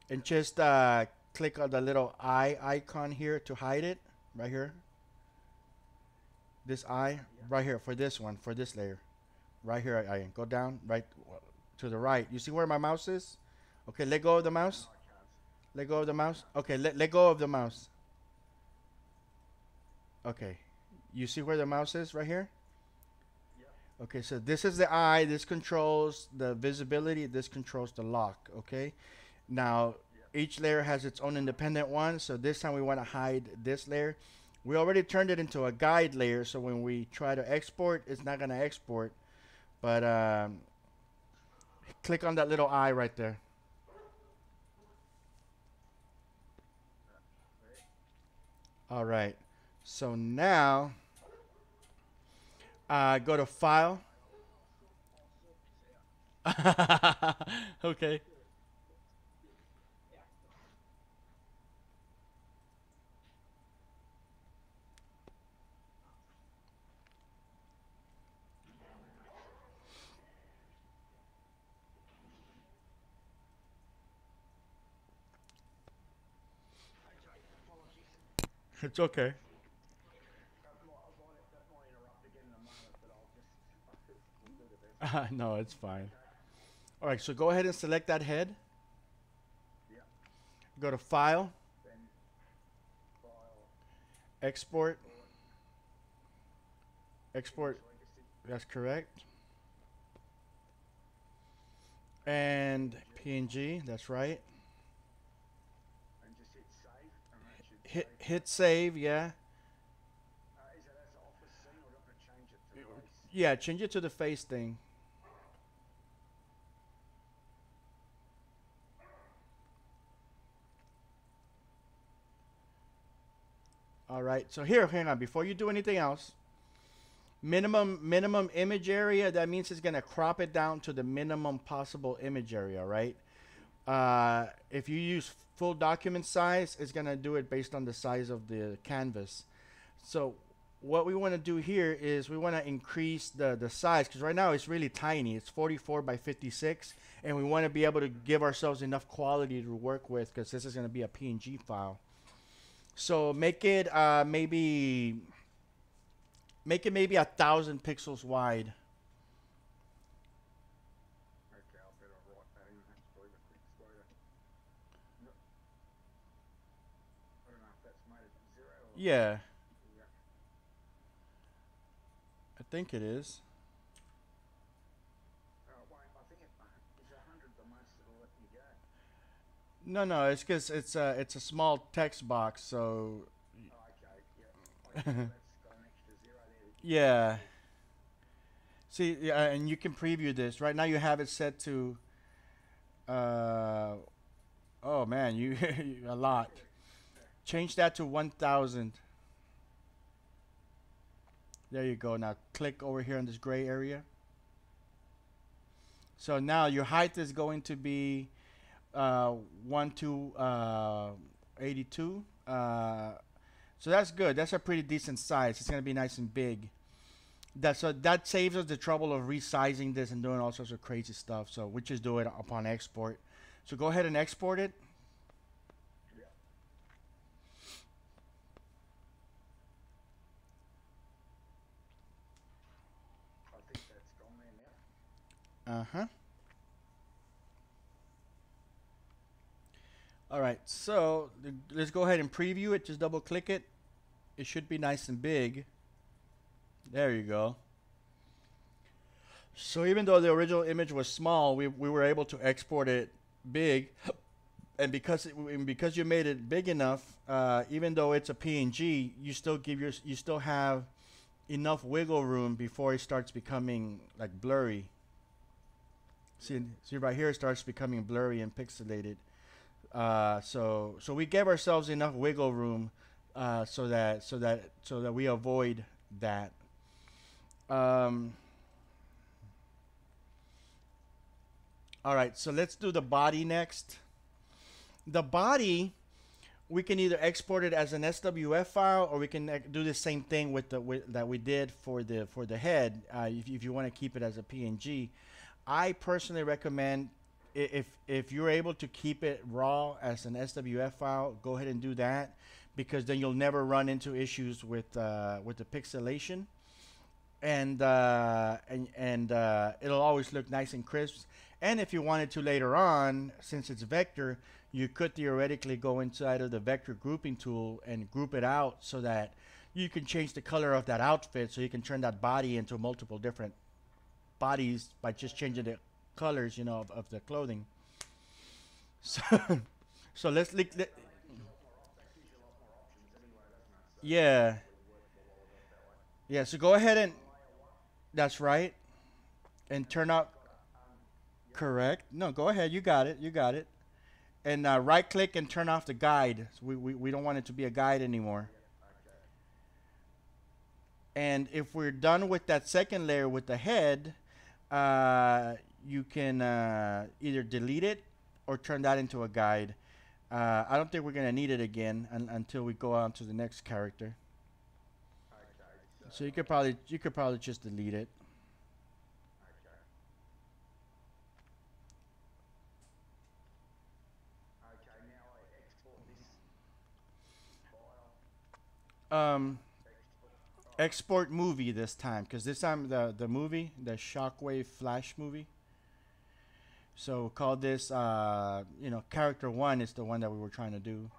And just click on the little eye icon here to hide it. Right here. This eye. Right here for this one. For this layer. Right here. I go down. Right to the right. You see where my mouse is? Okay, let go of the mouse. Let go of the mouse. Okay, let go of the mouse. Okay. You see where the mouse is? Right here? Okay, so this is the eye. This controls the visibility. This controls the lock. Okay. Now, each layer has its own independent one. So this time we want to hide this layer. We already turned it into a guide layer. So when we try to export, it's not going to export. But click on that little eye right there. All right. So now, go to File. Okay. It's okay. No, it's fine. All right, so go ahead and select that head. Go to File, Export. Export. That's correct. And PNG. That's right. And just hit save, and that should Hit save. Yeah. Is it as office scene, or do I have to change it to face? Yeah. Change it to the face thing. All right. So here, hang on. Before you do anything else, minimum image area. That means it's gonna crop it down to the minimum possible image area, right? If you use full document size, it's gonna do it based on the size of the canvas. So what we want to do here is we want to increase the size, because right now it's really tiny. It's 44 by 56, and we want to be able to give ourselves enough quality to work with, because this is going to be a PNG file. So make it maybe 1,000 pixels wide. Okay, I'll better write that in. That's probably the quickest way to. No. I don't know if that's made it zero or. Yeah, Yeah. I think it is. Oh, wait, I think it is 100 the most it'll let me go. No, it's because it's a small text box, so Oh, okay, yeah. That's got an extra zero there. yeah. See, yeah, and you can preview this. Right now you have it set to oh man, you a lot. Change that to 1,000. There you go. Now click over here in this gray area. So now your height is going to be 1 to 82. So that's good. That's a pretty decent size. It's gonna be nice and big. That saves us the trouble of resizing this and doing all sorts of crazy stuff. So we just do it upon export. So go ahead and export it. Uh-huh. All right, so let's go ahead and preview it. Just double click it. It should be nice and big. There you go. So even though the original image was small, we were able to export it big, and because you made it big enough, even though it's a PNG, you still have enough wiggle room before it starts becoming like blurry. See right here, it starts becoming blurry and pixelated. So we gave ourselves enough wiggle room, so that we avoid that. Um, all right, so let's do the body next. The body, we can either export it as an SWF file, or we can do the same thing that we did for the head. If you want to keep it as a PNG, I personally recommend, if you're able to keep it raw as an SWF file, go ahead and do that, because then you'll never run into issues with the pixelation, and it'll always look nice and crisp. And if you wanted to later on, since it's vector, you could theoretically go inside of the vector grouping tool and group it out so that you can change the color of that outfit, so you can turn that body into multiple different bodies by just changing the colors, of the clothing. So, so yeah, yeah. So go ahead and that's right, and turn off. Correct. No, go ahead. You got it. You got it. And right click and turn off the guide. So we don't want it to be a guide anymore. And if we're done with that second layer with the head, you can either delete it or turn that into a guide. I don't think we're gonna need it again until we go on to the next character. So you could probably just delete it. Um, export movie this time, because this time the movie, the Shockwave Flash movie. So call this, character one is the one that we were trying to do.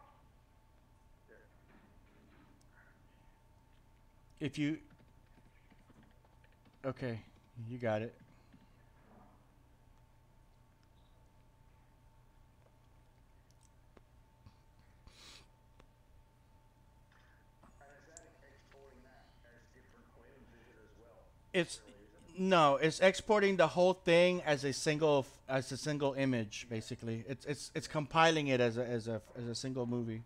If you, okay, you got it. It's no, it's exporting the whole thing as a single image. Basically, it's compiling it as a single movie.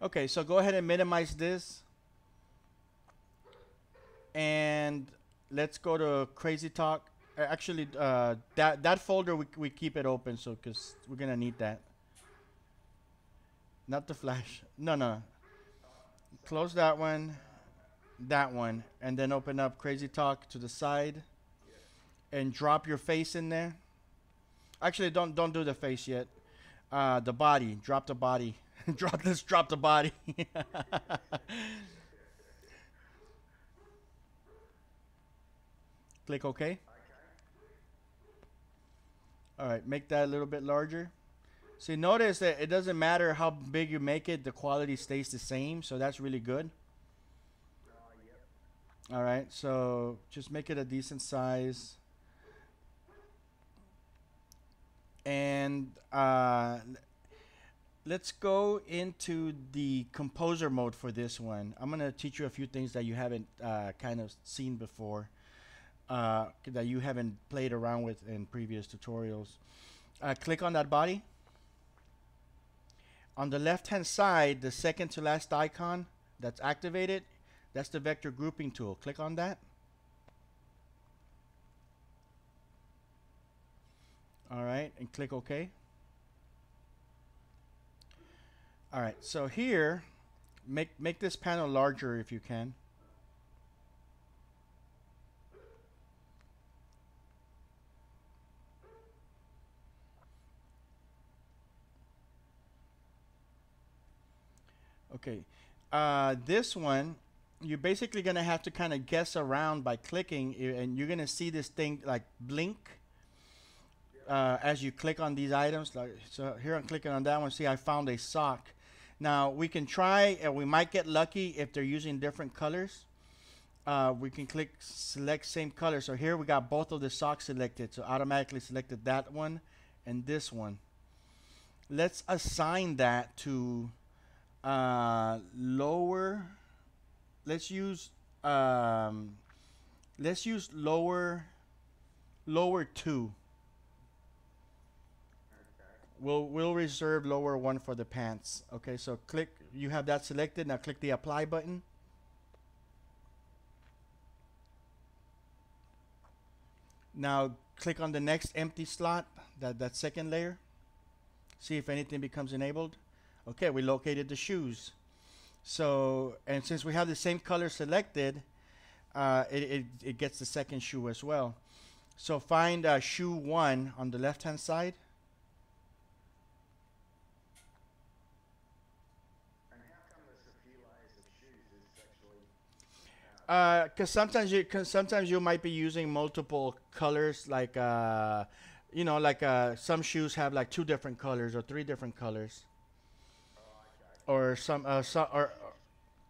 Okay, so go ahead and minimize this, and let's go to Crazy Talk. Actually, that folder we keep it open, so because we're gonna need that. Not the Flash. No, no. Close that one, and then open up Crazy Talk to the side, and drop your face in there. Actually, don't do the face yet. The body. Drop the body. Drop the body. Click OK. All right, make that a little bit larger. See, notice that it doesn't matter how big you make it, the quality stays the same, so that's really good. All right, so just make it a decent size. And let's go into the composer mode for this one. I'm going to teach you a few things that you haven't kind of seen before, that you haven't played around with in previous tutorials. Click on that body. On the left hand side, the second to last icon that's activated, that's the vector grouping tool. Click on that. All right, and click OK. All right, so here, make this panel larger if you can. Okay, this one, you're basically gonna have to kind of guess around by clicking, and you're gonna see this thing like blink as you click on these items. Like so, here I'm clicking on that one. See, I found a sock. Now we can try, and we might get lucky if they're using different colors. We can click select same color. So here we got both of the socks selected. So automatically selected that one and this one. Let's assign that to lower. Let's use lower 2. We'll reserve lower 1 for the pants. Okay, so click. You have that selected. Now click the apply button. Now click on the next empty slot, that second layer. See if anything becomes enabled. Okay, we located the shoes. So, and since we have the same color selected, it gets the second shoe as well. So find shoe 1 on the left hand side. And how come there's a few layers of shoes? It's actually Because sometimes you might be using multiple colors, like you know, like some shoes have like 2 different colors or 3 different colors, or some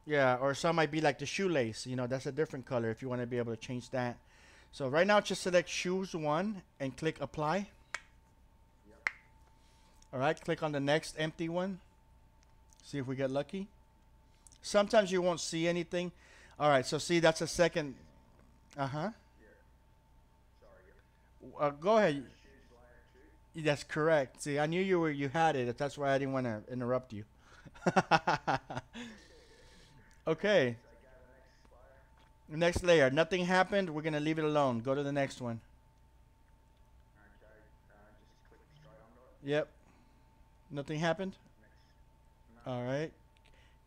yeah, or some might be like the shoelace. You know, that's a different color if you want to be able to change that. So right now, just select shoes 1 and click apply. Yep. All right, click on the next empty one. See if we get lucky. Sometimes you won't see anything. All right, so see, that's a second. Yeah. Sorry. Go ahead. Shoes layer 2. That's correct. See, I knew you had it. That's why I didn't want to interrupt you. Okay. So go to the next layer. Next layer. Nothing happened. We're gonna leave it alone. Go to the next one. Okay. Just click straight onto it. Yep. Nothing happened. Next. No. All right.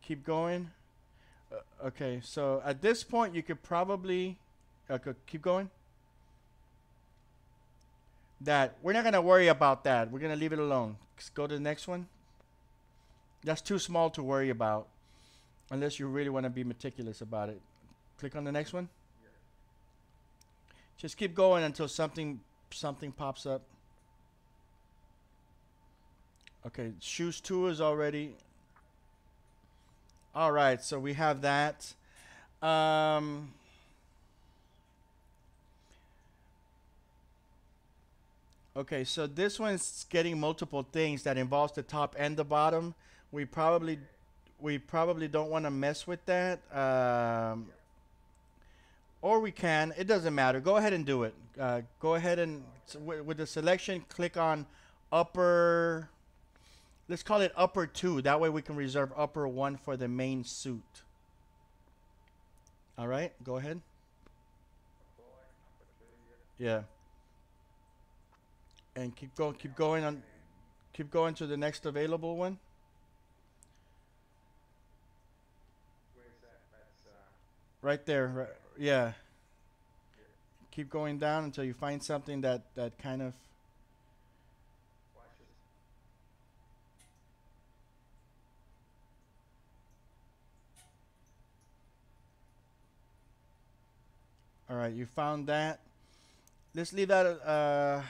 Keep going. Okay. So at this point, you could probably keep going. That we're not gonna worry about that. We're gonna leave it alone. Just go to the next one. That's too small to worry about, unless you really want to be meticulous about it. Click on the next one. Yeah. Just keep going until something pops up. Okay, shoes 2 is already. All right, so we have that. Okay, so this one's getting multiple things that involves the top and the bottom. We probably don't want to mess with that. Or we can. It doesn't matter. Go ahead and do it. Go ahead and with the selection, click on upper. Let's call it upper 2. That way we can reserve upper 1 for the main suit. All right, go ahead. Apply. Upper 2. Yeah. Yeah. And keep going to the next available one. Where's that? That's Right there. Right, yeah. Keep going down until you find something that kind of. flashes. All right, you found that. Let's leave that.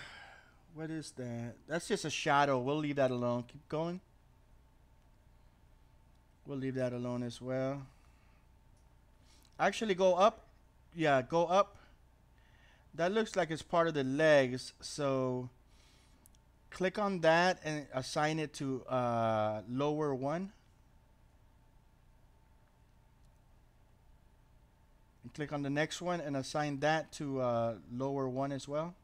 What is that? That's just a shadow. We'll leave that alone. Keep going. We'll leave that alone as well. Actually, go up. Yeah, go up. That looks like it's part of the legs. So click on that and assign it to lower 1. And click on the next one and assign that to lower 1 as well.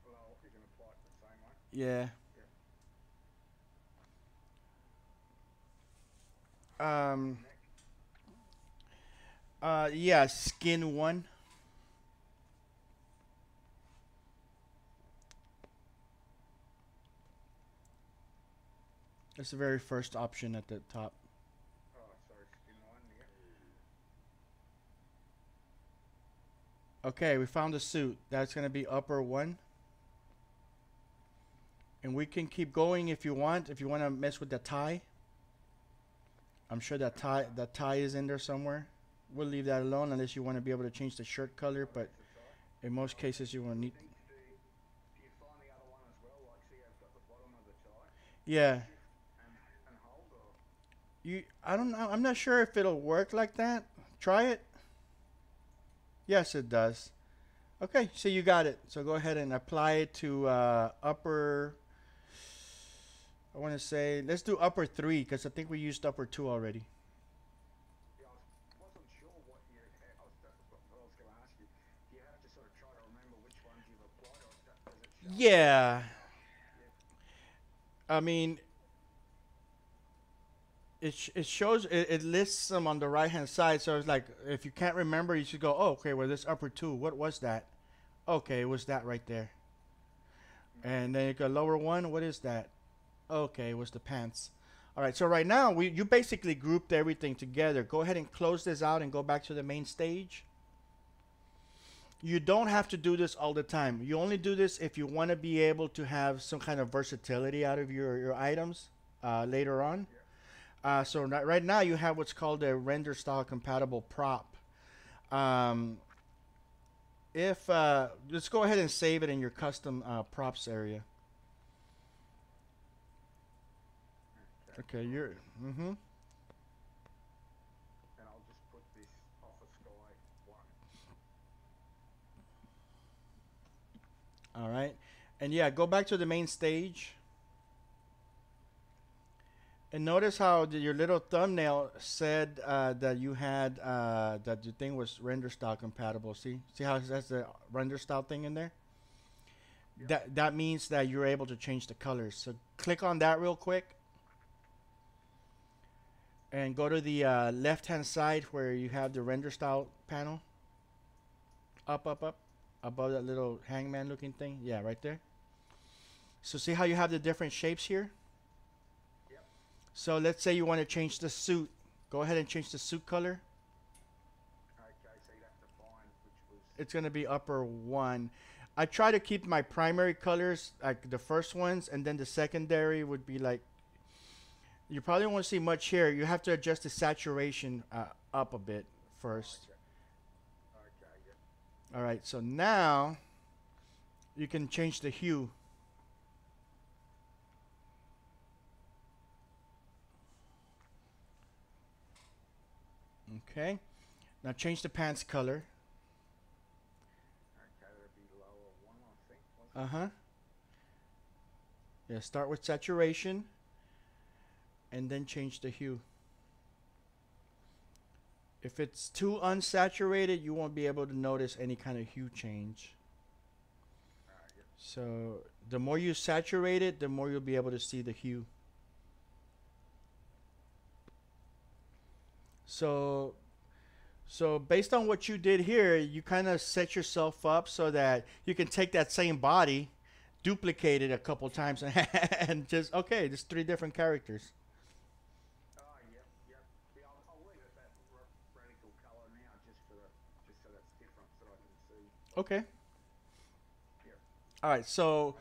Well, you can apply it the same way. Yeah. Yeah, skin 1. That's the very first option at the top. Oh, sorry, skin 1. Yeah. Okay, we found a suit. That's going to be upper 1. And we can keep going if you want. If you want to mess with the tie. I'm sure that tie is in there somewhere. we'll leave that alone unless you want to be able to change the shirt color. But That's a tie. in most cases, you will need. Need to do. Do you find the other one as well? Like, see, I've got the bottom of the tie. Yeah, Shift and hold, or I don't know. I'm not sure if it'll work like that. Try it. Yes, it does. Okay, so you got it. So go ahead and apply it to upper. I want to say let's do upper 3 because I think we used upper 2 already. yeah, I wasn't sure what you. That's what I was going to ask you. Do you have to sort of try to remember which ones you've applied, or does it show? Yeah, Yeah. I mean it shows it lists them on the right hand side. So it's like if you can't remember, you should go, oh, okay, well this upper 2, what was that? Okay, it was that right there. And then you go lower 1, what is that? Okay, it was the pants. All right, so right now you basically grouped everything together. Go ahead and close this out and go back to the main stage. You don't have to do this all the time. You only do this if you want to be able to have some kind of versatility out of your items later on. So right now you have what's called a render style compatible prop. If let's go ahead and save it in your custom props area. Okay, you're. Mm-hmm. And I'll just put this office guy one. All right, and yeah, go back to the main stage. And notice how your little thumbnail said that you had that the thing was render style compatible. See how it has the render style thing in there. Yep. That means that you're able to change the colors. So click on that real quick, and go to the left hand side where you have the render style panel. Up, above that little hangman looking thing. Yeah, right there. So see how you have the different shapes here. So let's say you want to change the suit. Go ahead and change the suit color. Okay, so you'd have to find which was. It's going to be upper 1. I try to keep my primary colors like the first ones, and then the secondary would be like, you probably won't see much here. You have to adjust the saturation up a bit first. Okay, yep. All right, so now you can change the hue. Okay, now change the pants color. Okay, that'd be lower one, I think. wasn't Uh-huh. Yeah, start with saturation and then change the hue. If it's too unsaturated, you won't be able to notice any kind of hue change. Yep. So the more you saturate it, the more you'll be able to see the hue. So based on what you did here, you kind of set yourself up so that you can take that same body, duplicate it a couple times, and just, okay, there's 3 different characters. Yep. Yeah, I'll leave it that radical colour now, just so that's different, so I can see. Okay. Yep. All right, so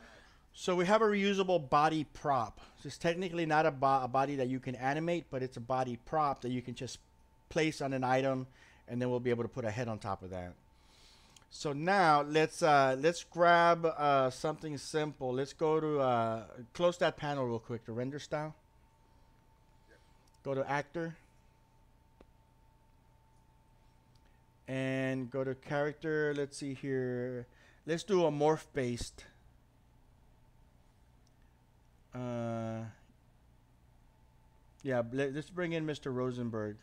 we have a reusable body prop. So it's technically not a body that you can animate, but it's a body prop that you can just place on an item, and then we'll be able to put a head on top of that. So now let's grab something simple. Let's go to close that panel real quick. The render style. Yep. Go to actor, and go to character. Let's see here. Let's do a morph based. Yeah, let's bring in Mr. Rosenberg.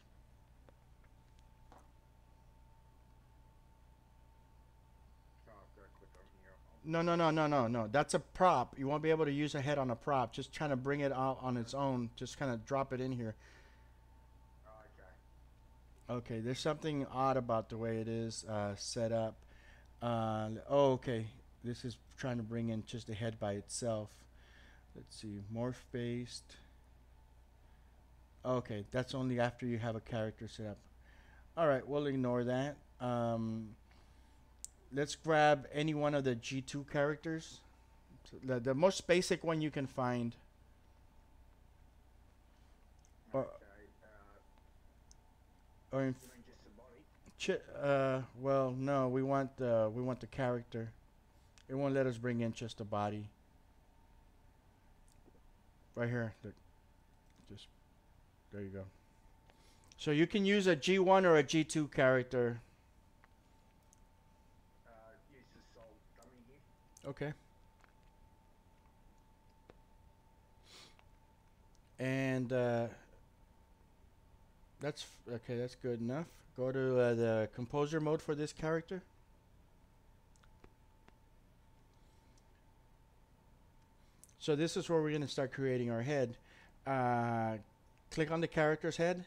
Oh, I've got to click on here. No. That's a prop. You won't be able to use a head on a prop. Just trying to bring it out on its own. Just kind of drop it in here. Okay. Okay, there's something odd about the way it is set up. Oh, okay. This is trying to bring in just the head by itself. Let's see, morph based. Okay, that's only after you have a character set up. All right, we'll ignore that. Let's grab any one of the G2 characters. The most basic one you can find. Or, Okay. or in You mean just the body? Well, no, we want the character. It won't let us bring in just the body. Right here. Look, just there you go. So you can use a G1 or a G2 character. Use the soul dummy here. Okay. And that's okay. That's good enough. Go to the composer mode for this character. So this is where we're going to start creating our head. Click on the character's head.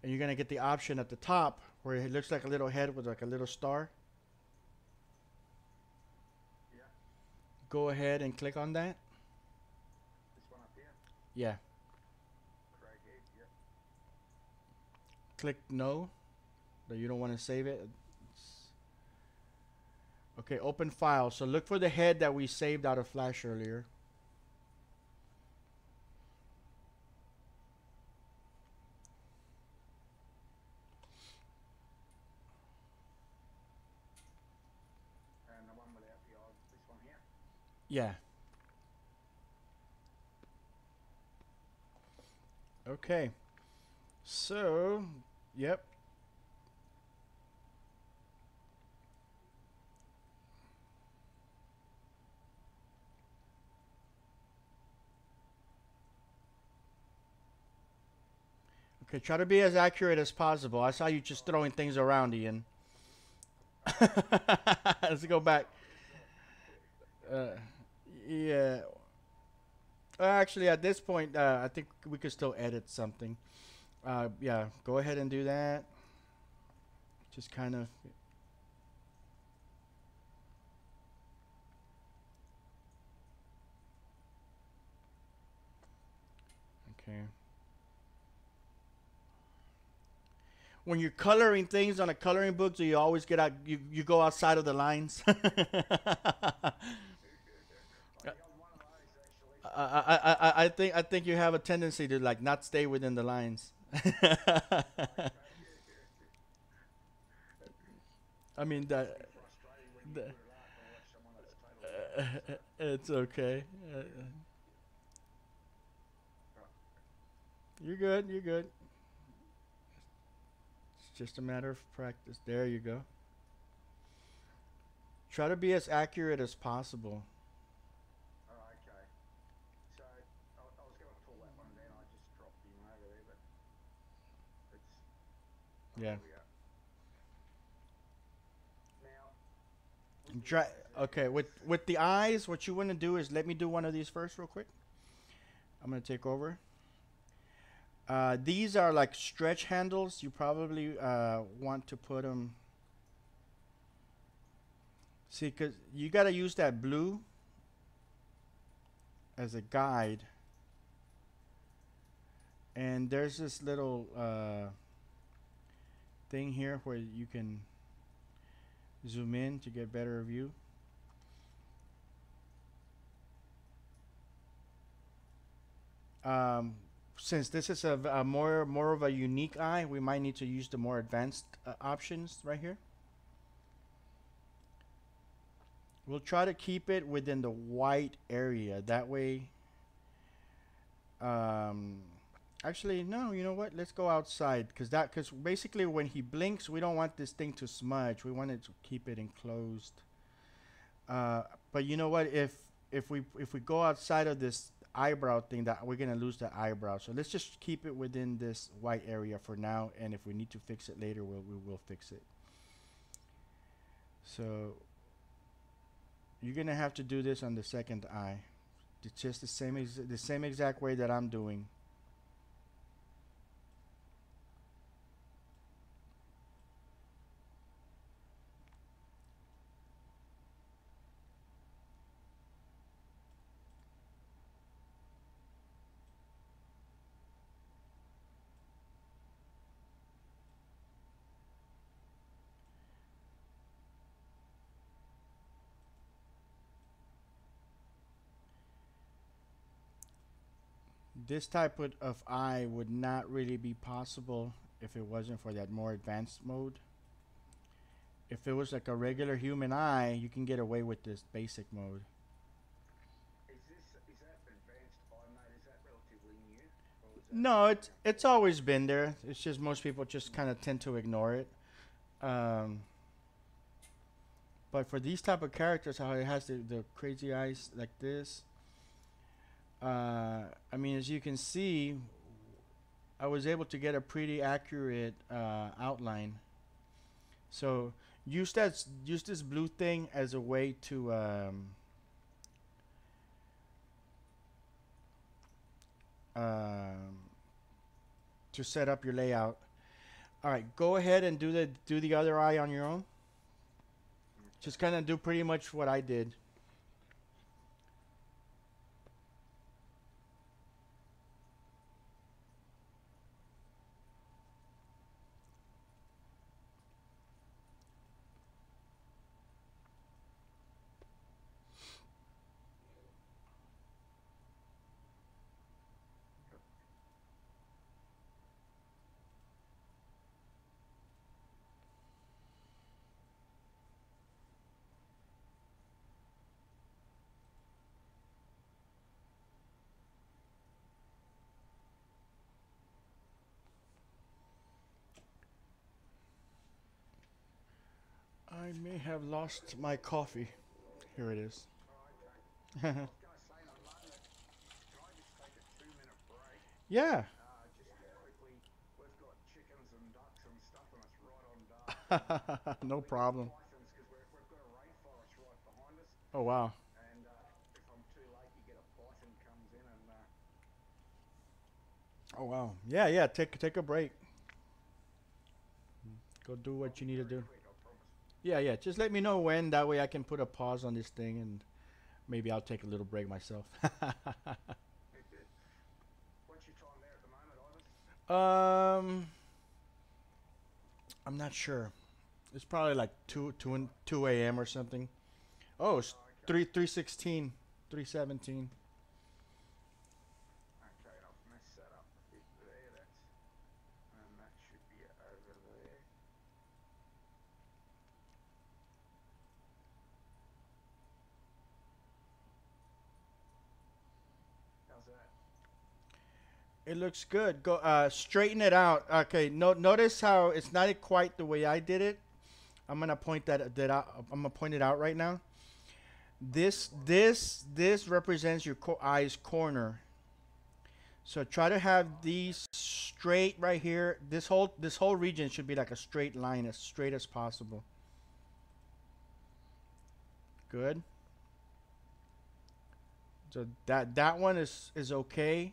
And you're going to get the option at the top where it looks like a little head with like a little star. Yeah. Go ahead and click on that. This one up here. Yeah. Create head. Yep. Click no. That you don't want to save it. Okay, open file. So look for the head that we saved out of Flash earlier. And the one without the eye, this one here. Yeah. Okay. So, yep. Okay, try to be as accurate as possible. I saw you just throwing things around, Ian. Let's go back. Uh, yeah. Actually, at this point, I think we could still edit something. Yeah, go ahead and do that. Just kind of. Okay. When you're coloring things on a coloring book, do you always get out? You go outside of the lines. I think you have a tendency to like not stay within the lines. I mean that. It's okay. You're good. You're good. It's just a matter of practice. There you go. Try to be as accurate as possible. Oh, okay. So I was going to pull that one down. I just dropped him over there, but it's. Yeah. Now. Try. Okay. With the eyes, what you want to do is let me do one of these first, real quick. I'm gonna take over. These are like stretch handles. You probably want to put them. See, because you got to use that blue as a guide. And there's this little thing here where you can zoom in to get better view. Since this is a more of a unique eye, we might need to use the more advanced options right here. We'll try to keep it within the white area. That way, actually, no, you know what? Let's go outside because basically when he blinks, we don't want this thing to smudge. We want it to keep it enclosed. But you know what? If we go outside of this eyebrow thing, that we're gonna lose the eyebrow. So let's just keep it within this white area for now. And if we need to fix it later, we will fix it. So you're gonna have to do this on the second eye. It's just the same exact way that I'm doing. This type of eye would not really be possible if it wasn't for that more advanced mode. If it was like a regular human eye, you can get away with this basic mode. Is that advanced eye mode? Is that relatively new, or is that No, it's always been there. It's just most people just kind of tend to ignore it. Um, but for these type of characters, how it has the crazy eyes like this. I mean, as you can see, I was able to get a pretty accurate outline. So use this blue thing as a way um, to set up your layout. All right, go ahead and do the other eye on your own. Just kind of do pretty much what I did. I may have lost my coffee. Here it is. Oh, okay. I was going to say in a moment, can I just take a 2-minute break? Yeah. Just quickly, we've got chickens and ducks and stuff, and it's right on dark. No We get problem. pythons because we've got a rainforest right behind us, Oh wow. and if I'm too late, you get a python comes in and Oh wow. Yeah, yeah. Take a break. Go do what you need to do. quick, I promise. Yeah, yeah. Just let me know when. That way I can put a pause on this thing and maybe I'll take a little break myself. What's your time there at the moment, Ivan? I'm not sure. It's probably like 2 a.m. or something. Oh, it's Oh, okay. 3:16, 3:17. Okay, I've messed that up a bit there. And that should be over there. How's that? It looks good. Go straighten it out. Okay. Notice how it's not quite the way I did it. I'm gonna point that out. I'm gonna point it out right now. This represents your eye's corner. So try to have these straight right here. This whole region should be like a straight line, as straight as possible. Good. So that one is okay.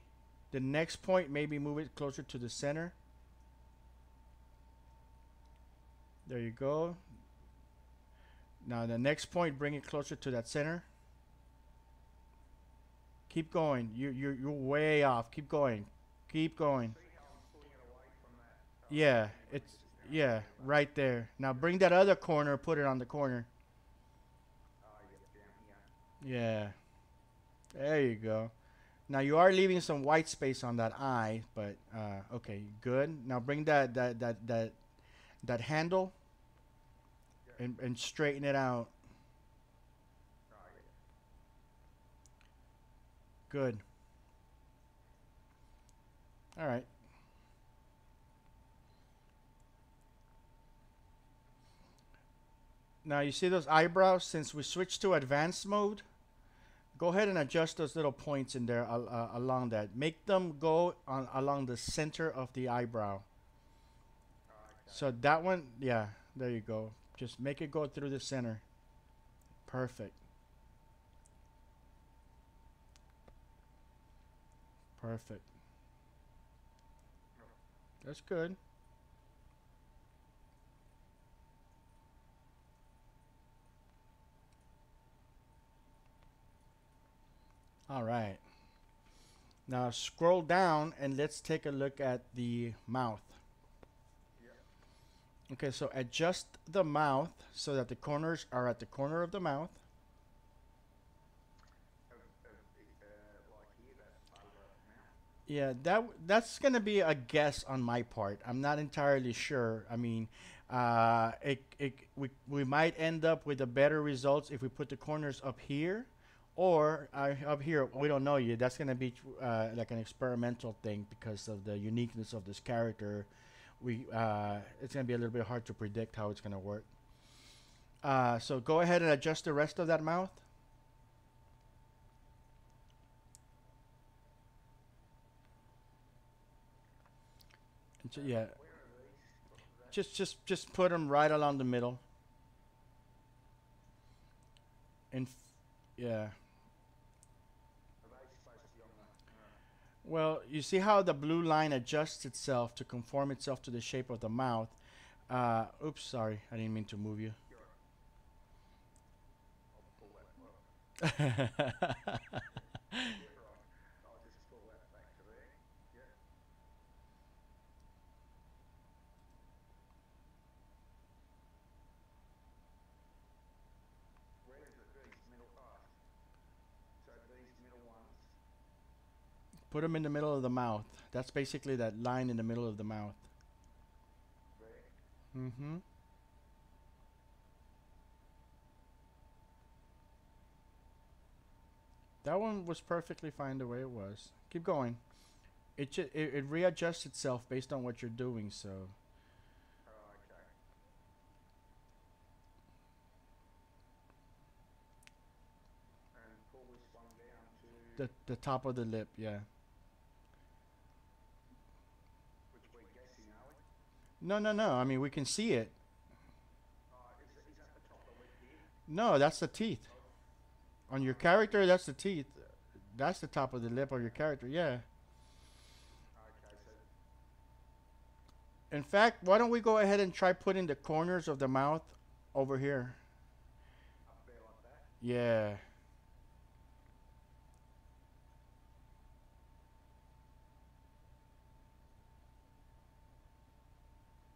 The next point, maybe move it closer to the center. There you go. Now the next point, bring it closer to that center. Keep going. You're way off. Keep going. Keep going. See how I'm pulling it away from that? Yeah, Maybe it's just now. yeah, right there. Now bring that other corner, put it on the corner. Yep, down here. Yeah. There you go. Now you are leaving some white space on that eye, but okay, good. Now bring that handle Yeah. and straighten it out. Yeah. Good. All right. Now you see those eyebrows? Since we switched to advanced mode, go ahead and adjust those little points in there along that. Make them go along the center of the eyebrow. Okay. So that one, yeah, there you go. Just make it go through the center. Perfect. Perfect. That's good. All right. Now scroll down and let's take a look at the mouth. Yep. Okay, so adjust the mouth so that the corners are at the corner of the mouth. Like here, that part of the mouth. Yeah, that's gonna be a guess on my part. I'm not entirely sure. I mean, we might end up with a better results if we put the corners up here, or up here. We don't know yet. That's gonna be like an experimental thing because of the uniqueness of this character. It's gonna be a little bit hard to predict how it's gonna work. So go ahead and adjust the rest of that mouth. Yeah, Where are these? just put them right along the middle. And yeah. Are they supposed to be on the? Well, you see how the blue line adjusts itself to conform itself to the shape of the mouth. Oops, sorry, I didn't mean to move you. You're right. I'll pull that. Well, yeah, right. I'll just pull that back to there. Yeah. Where is it? These middle. Oh, so these middle ones. Put them in the middle of the mouth. That's basically that line in the middle of the mouth. There. Mm-hmm. That one was perfectly fine the way it was. Keep going. It readjusts itself based on what you're doing. So Oh, okay. And pull this one down to the top of the lip, yeah. which we're guessing, are we? No, no, no. I mean, we can see it. Is that the top of the lip here? No, that's the teeth. On your character, that's the teeth. That's the top of the lip of your character. Yeah. Okay, so In fact, why don't we go ahead and try putting the corners of the mouth over here? up there like that. Yeah.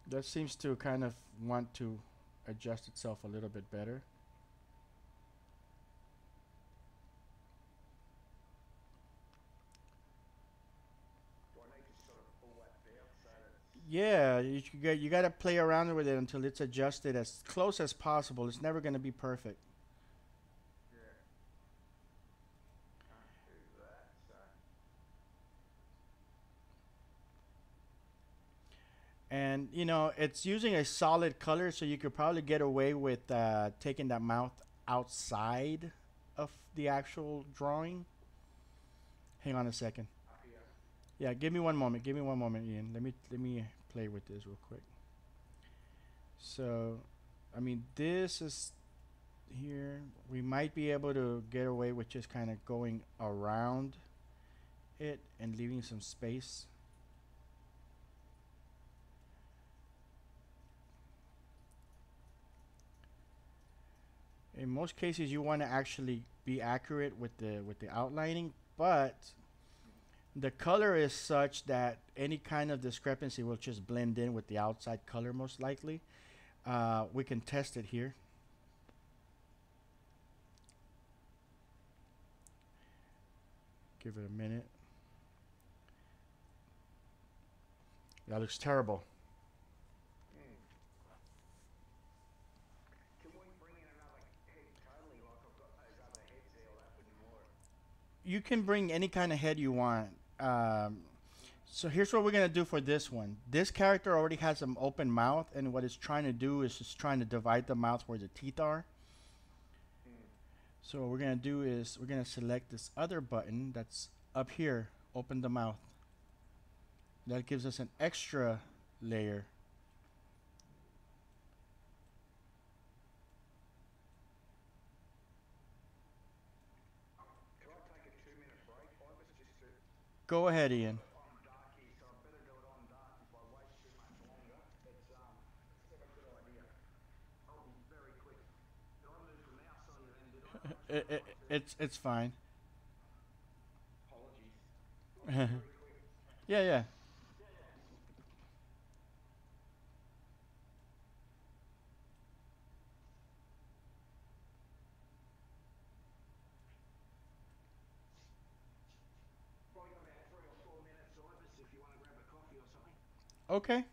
That seems to kind of want to adjust itself a little bit better. Do I need to sort of pull that down so that it's Yeah, you got to play around with it until it's adjusted as close as possible. It's never going to be perfect. yeah, can't do that. So And you know, it's using a solid color, so you could probably get away with taking that mouth outside of the actual drawing. Hang on a second. up here. Yeah, give me one moment. Give me one moment, Ian. Let me play with this real quick. So, I mean, this is here. We might be able to get away with just kind of going around it and leaving some space. In most cases, you want to actually be accurate with the outlining, but the color is such that any kind of discrepancy will just blend in with the outside color most likely. We can test it here. Give it a minute. That looks terrible. Mm. Can we bring in another head totally like I've got those other heads there, or that wouldn't work? You can bring any kind of head you want. So here's what we're gonna do for this one. This character already has an open mouth, and what it's trying to do is just trying to divide the mouth where the teeth are. Mm. So what we're gonna do is we're gonna select this other button that's up here, open the mouth. That gives us an extra layer. Can I take a 2 minute break, Ibis, just to? Go ahead, Ian. I'm dark here, so I better do it on dark. If I waste too much longer, it's not a good idea. I'll be very quick. Did I move the mouse on you then? Did I? I'm It, sorry it, if I did. it's fine. Apologies. I'll be Yeah, very quick. yeah. Probably got about 3 or 4 minutes Okay.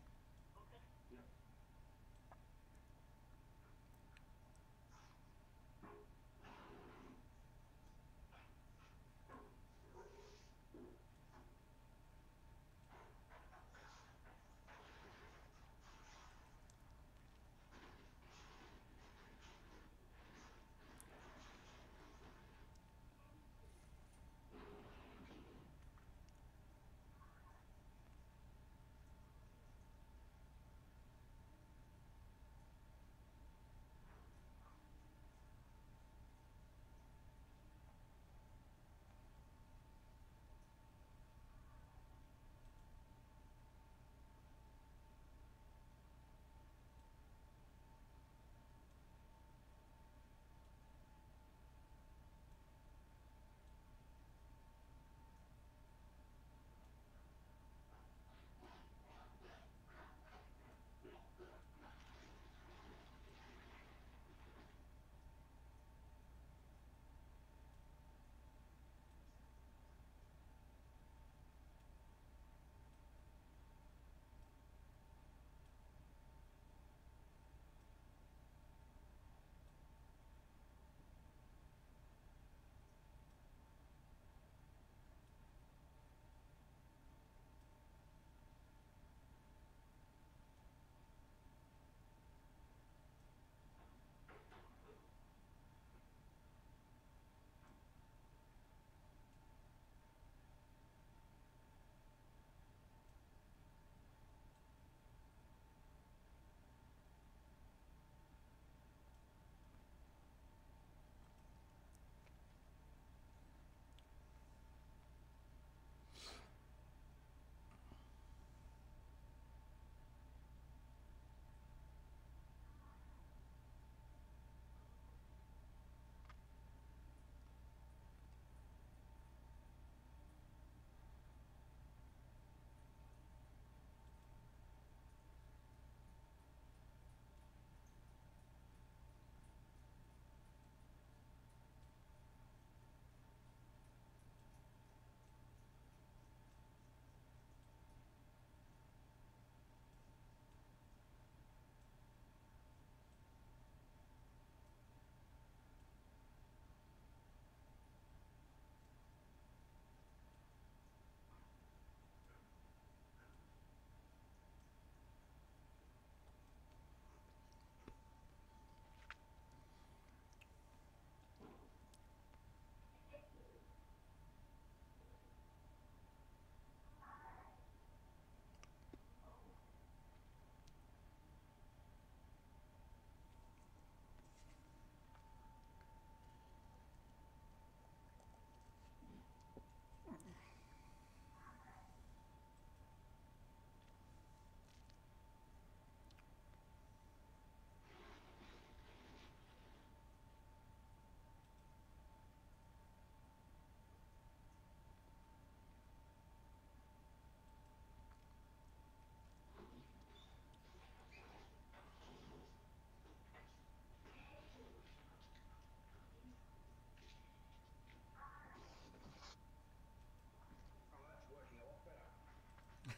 Oh, that's working a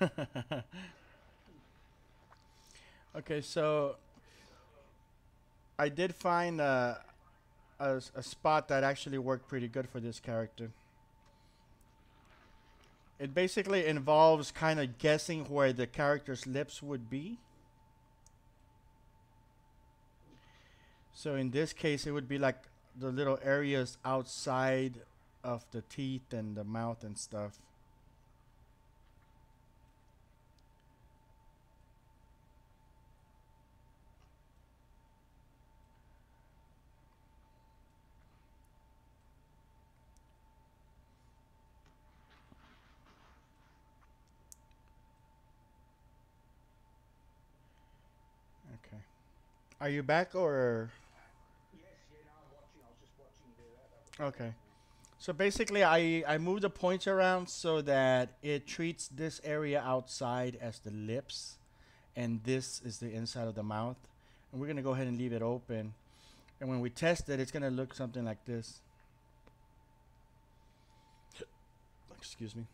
lot better. Okay, so I did find a spot that actually worked pretty good for this character. It basically involves kind of guessing where the character's lips would be. So in this case, it would be like the little areas outside of the teeth and the mouth and stuff. Okay. Are you back or? Yes, yeah, no, I'm watching. I was just watching you do that. That was great. Okay. So basically, I move the points around so that it treats this area outside as the lips, and this is the inside of the mouth. And we're gonna go ahead and leave it open. And when we test it, it's gonna look something like this. Excuse me.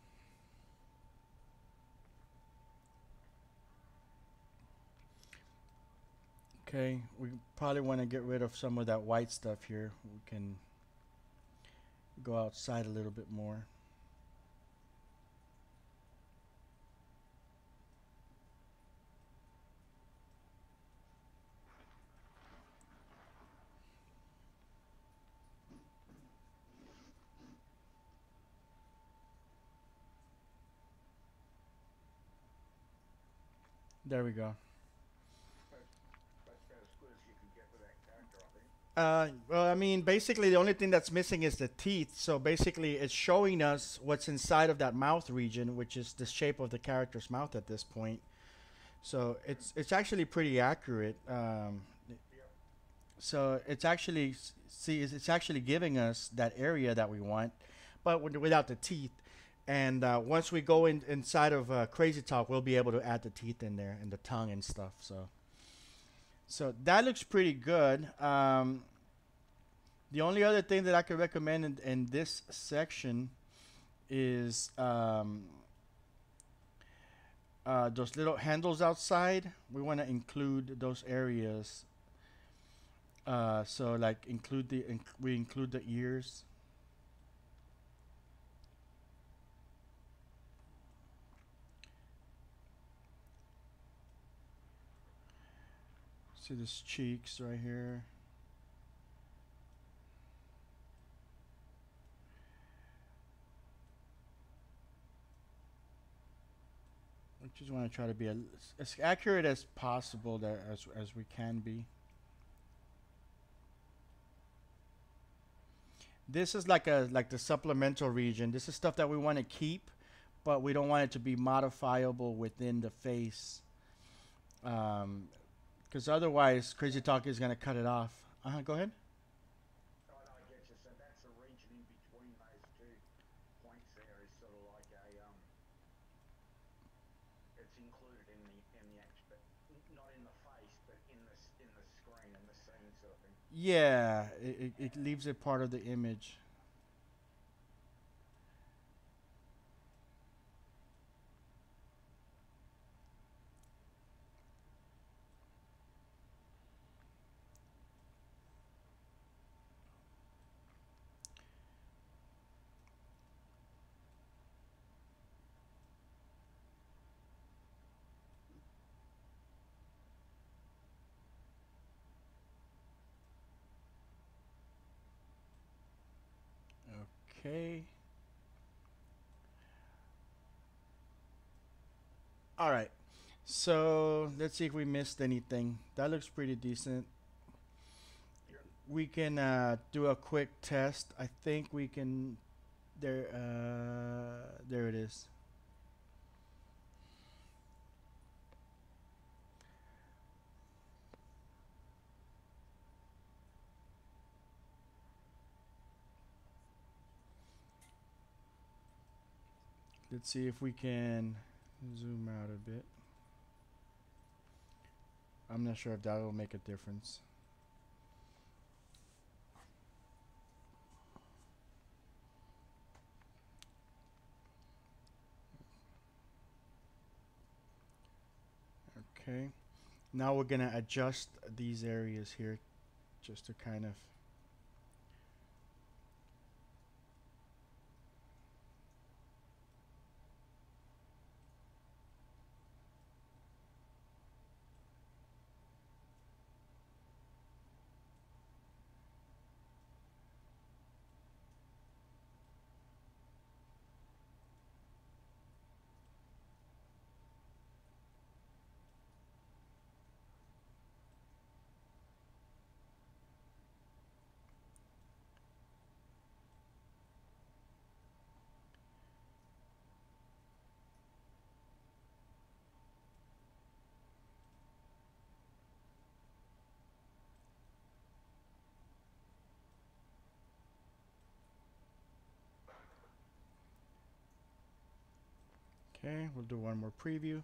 Okay, we probably want to get rid of some of that white stuff here. We can go outside a little bit more. There we go. That's about as good as you can get with that character, I think. Well, I mean, basically, the only thing that's missing is the teeth. So basically, it's showing us what's inside of that mouth region, which is the shape of the character's mouth at this point. So it's actually pretty accurate. Yep. So it's actually it's actually giving us that area that we want, but without the teeth. And once we go inside of Crazy Talk, we'll be able to add the teeth in there and the tongue and stuff. So that looks pretty good. The only other thing that I could recommend in this section is those little handles outside. We want to include those areas. So like we include the ears. See this cheeks right here. We just want to try to be as accurate as possible as we can be. This is like the supplemental region. This is stuff that we want to keep, but we don't want it to be modifiable within the face. Because otherwise, Crazy Talk is gonna cut it off. Go ahead. Oh, no, I get you. So that's the region in between those 2 points there is sort of like a it's included in the aspect, not in the face, but in the screen in the scene sort of thing. Yeah, it leaves it part of the image. Okay. All right. So let's see if we missed anything. That looks pretty decent. We can do a quick test. I think we can. There it is. Let's see if we can zoom out a bit. I'm not sure if that will make a difference. Okay. Now we're gonna adjust these areas here just to kind of. Okay, we'll do one more preview.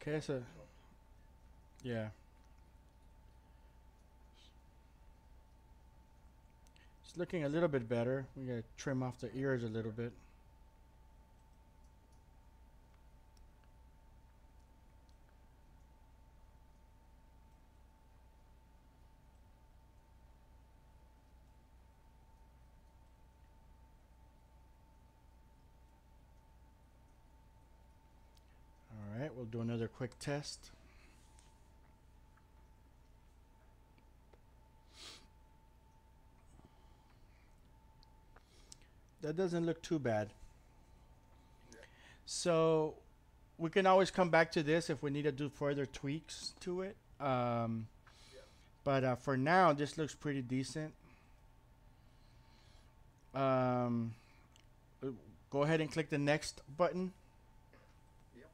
Okay, so yeah. It's looking a little bit better. We gotta trim off the ears a little bit. All right, we'll do another quick test. That doesn't look too bad. So we can always come back to this if we need to do further tweaks to it. But for now, this looks pretty decent. Um, Go ahead and click the next button. Yep.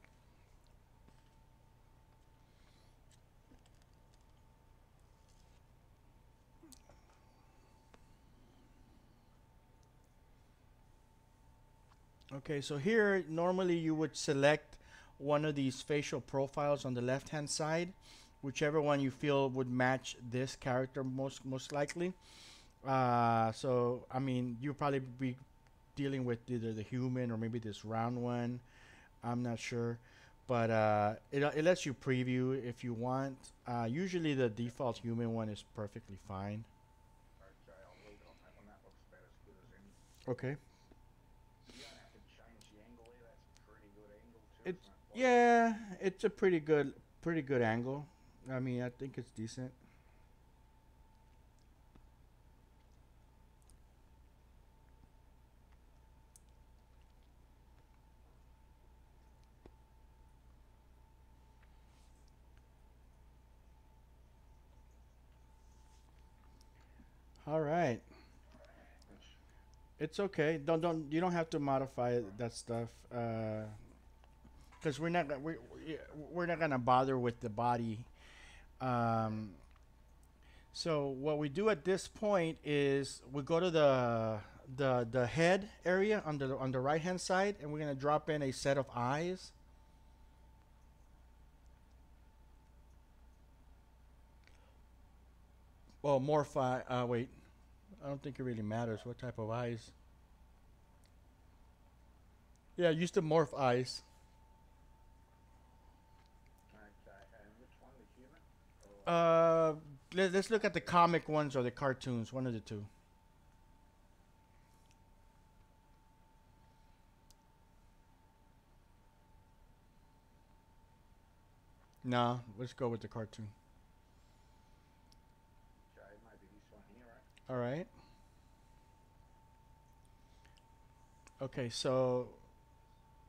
Okay, so here normally you would select one of these facial profiles on the left hand side, whichever one you feel would match this character most likely. So I mean, you'll probably be dealing with either the human or maybe this round one. I'm not sure, but it lets you preview if you want. Usually the default human one is perfectly fine. Okay, I'll leave it on that one. That looks about as good as any. Okay. You don't have to change the angle here. That's a pretty good angle too, It's isn't it? yeah, it's a pretty good angle. I mean, I think it's decent. All right. It's okay. Don't you don't have to modify that stuff because we're not gonna bother with the body. Um, so what we do at this point is we go to the head area on the right hand side, and we're gonna drop in a set of eyes. Well, morphi. Wait, I don't think it really matters what type of eyes. Yeah, use the morph eyes. Okay, and which one, the human? Or Uh, let's look at the comic ones or the cartoons. One of the two. No, let's go with the cartoon. okay, maybe this one here, right? All right. Okay, so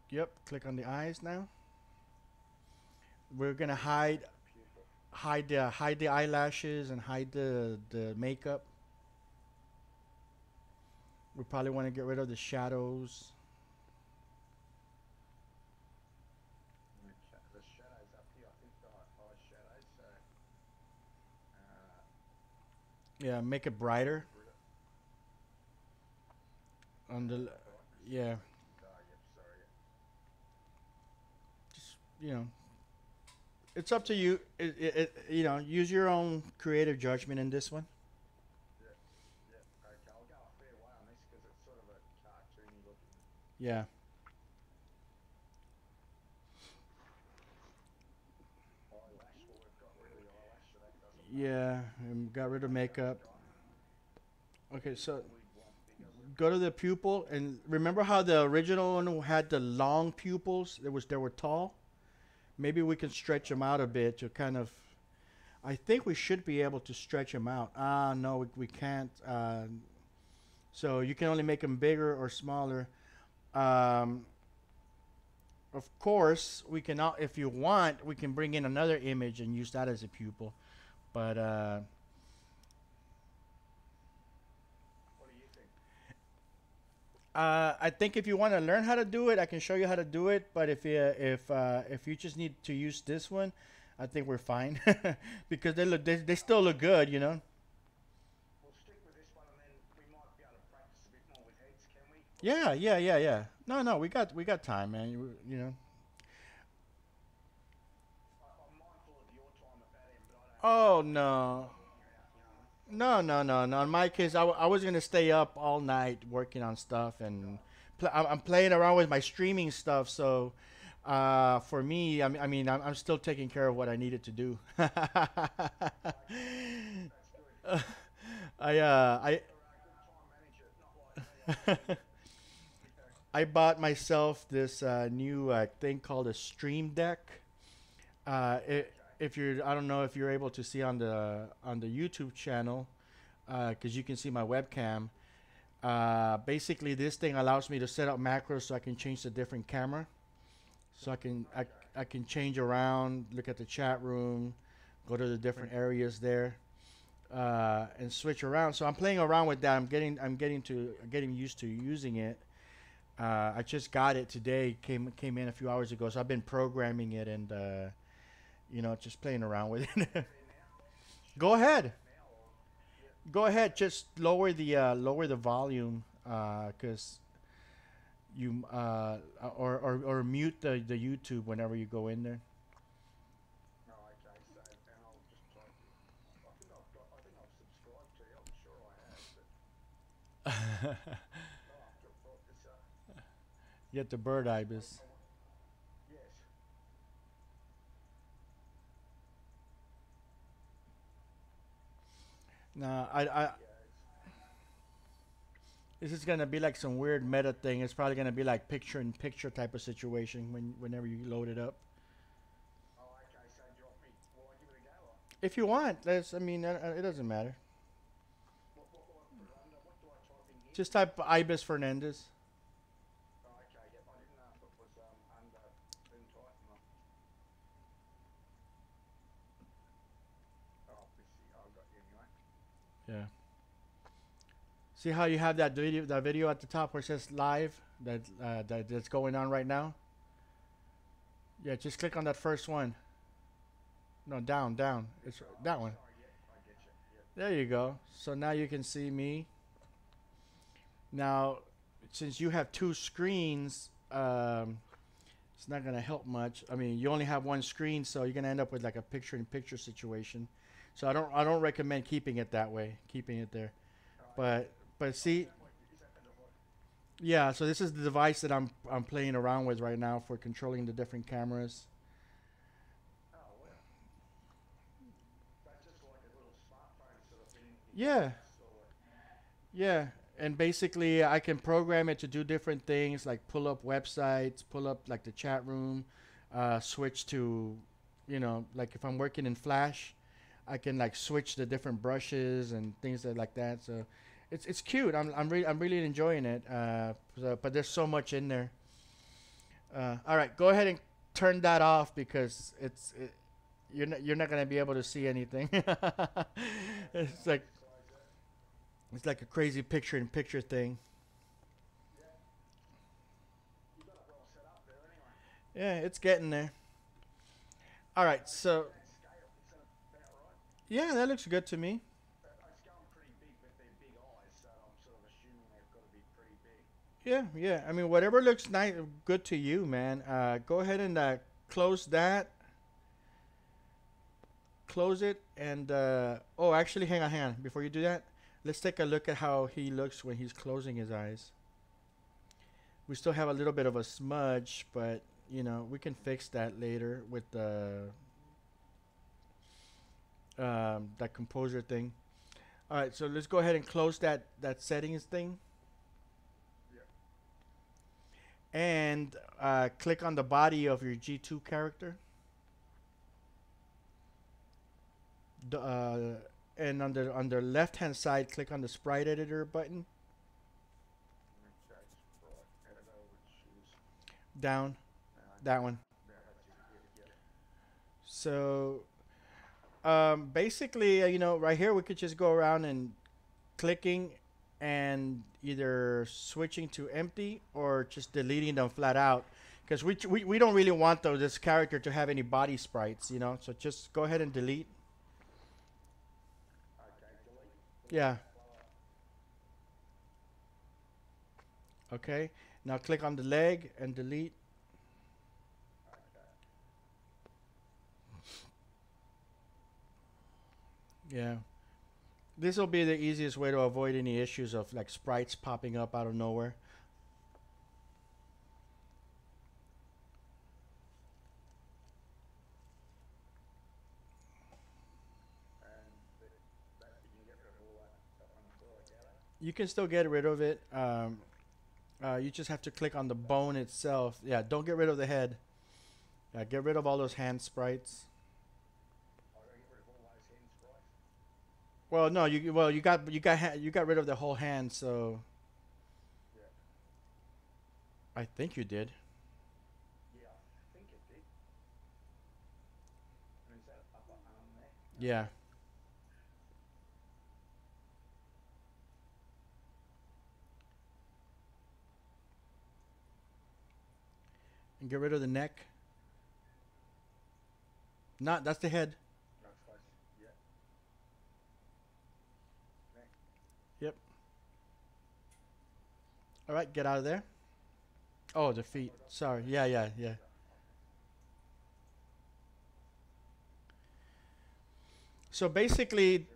yep, click on the eyes now. We're gonna Pupil. hide the eyelashes and hide the makeup. We probably want to get rid of the shadows. Okay, the shadows up here. I think they're high shadows, so Yeah, make it brighter get rid of on the brightness. yeah. Oh, yep, sorry. Just it's up to you. Use your own creative judgment in this one. Yep, yep. Okay, I'll go a fair way on this because it's sort of a cartoony looking Yeah. eyelash. Well, we've got rid of the eyelash, so that doesn't matter. Yeah, and got rid of makeup. Okay, so We'd want bigger. go to the pupil and remember how the original one had the long pupils. They were tall. Maybe we can stretch them out a bit to kind of. I think we should be able to stretch them out. No, we can't. So you can only make them bigger or smaller. Um, of course, we can. If you want, we can bring in another image and use that as a pupil. But What do you think? I think if you want to learn how to do it, I can show you how to do it. But if you just need to use this one, I think we're fine because they still look good, you know. We'll stick with this one, and then we might be able to practice a bit more with heads, can we? Yeah. No, we got time, man. You know. I'm mindful of your time at that end, but I don't. Oh no. Figure it out, you know. No, no, no, no. In my case, I was gonna stay up all night working on stuff, and I'm playing around with my streaming stuff. So, for me, I mean, I'm still taking care of what I needed to do. That's good. I You're a good time manager, not like me. I just do it. Yeah. I bought myself this new thing called a Stream Deck. If you're, I don't know if you're able to see on the YouTube channel, because you can see my webcam. Basically, this thing allows me to set up macros so I can change the different camera. So I can change around, look at the chat room, go to the different areas there, and switch around. So I'm playing around with that. I'm getting used to using it. I just got it today. Came in a few hours ago. So I've been programming it and just playing around with it. There now. Go Should I ahead. start now or? Yeah. Go ahead. Just lower the volume, cause you or mute the YouTube whenever you go in there. No, okay. So, and I'll just type. I think I've got. I think I've subscribed to you. I'm sure I have, but I'll have to put this up. Get the bird ibis. Yes. Nah, There I he goes. this is gonna be like some weird meta thing. It's probably gonna be like picture in picture type of situation whenever you load it up. Oh, okay. So do you want me? Will I give it a go? Or If you want, I mean, it doesn't matter. what will I put it under? What do I type in here? Just type Ibis Fernandez. Oh, okay. Yep. I didn't know if it was under in typing or. Oh, this I've got you anyway. Yeah. See how you have that video at the top where it says live that's going on right now. Yeah, just click on that first one. No, down. It's that one. Sorry. Yep. I get you. Yep. There you go. So now you can see me. Now, since you have two screens, it's not gonna help much. I mean, you only have one screen, so you're gonna end up with like a picture-in-picture situation. So I don't recommend keeping it that way, keeping it there. Oh, okay. But see, Is that the device? yeah. So this is the device that I'm playing around with right now for controlling the different cameras. Oh, wow. That's just like a little smartphone sort of thing in your Yeah, house or. yeah. And basically, I can program it to do different things, like pull up websites, pull up like the chat room, switch to, like if I'm working in Flash, I can like switch the different brushes and things like that. So it's cute. I'm really enjoying it. But there's so much in there. All right, go ahead and turn that off because you're not gonna be able to see anything. it's like Exercise that. it's like a crazy picture-in-picture thing. Yeah. You got it well set up there anyway. Yeah, it's getting there. All right, Look so at that scale. Is that about right? yeah, that looks good to me. It's going pretty big with their big eyes, so I'm sort of assuming they've got to be pretty big. Yeah. I mean, whatever looks nice, good to you, man. Go ahead and close that. Close it, and oh, actually, hang on. Before you do that, let's take a look at how he looks when he's closing his eyes. We still have a little bit of a smudge, but we can fix that later with the that composer thing. All right, so let's go ahead and close that settings thing, Yep. and click on the body of your G2 character. And on the left hand side, click on the sprite editor button Okay, sprite editor, which is down. That one. that's it. Yeah. So basically, right here we could just go around and clicking and either switching to empty or just deleting them flat out. Because we don't really want this character to have any body sprites, So just go ahead and delete. Okay, delete. Yeah. That blower. Okay. Now click on the leg and delete. Okay. Yeah. This will be the easiest way to avoid any issues of like sprites popping up out of nowhere. And that you can get rid of all that one as well, I gather. You can still get rid of it. You just have to click on the bone itself. Yeah, don't get rid of the head. Get rid of all those hand sprites. I gotta get rid of all those hand sprites. Well, no, you got rid of the whole hand, so Yeah. I think you did. Yeah, I think it did. And is that upper arm there? Yeah. And get rid of the neck. Not that's the head. That's close. Yeah. Neck. Yep. All right, get out of there. Oh, the feet. Sorry. Yeah, yeah, yeah. So basically,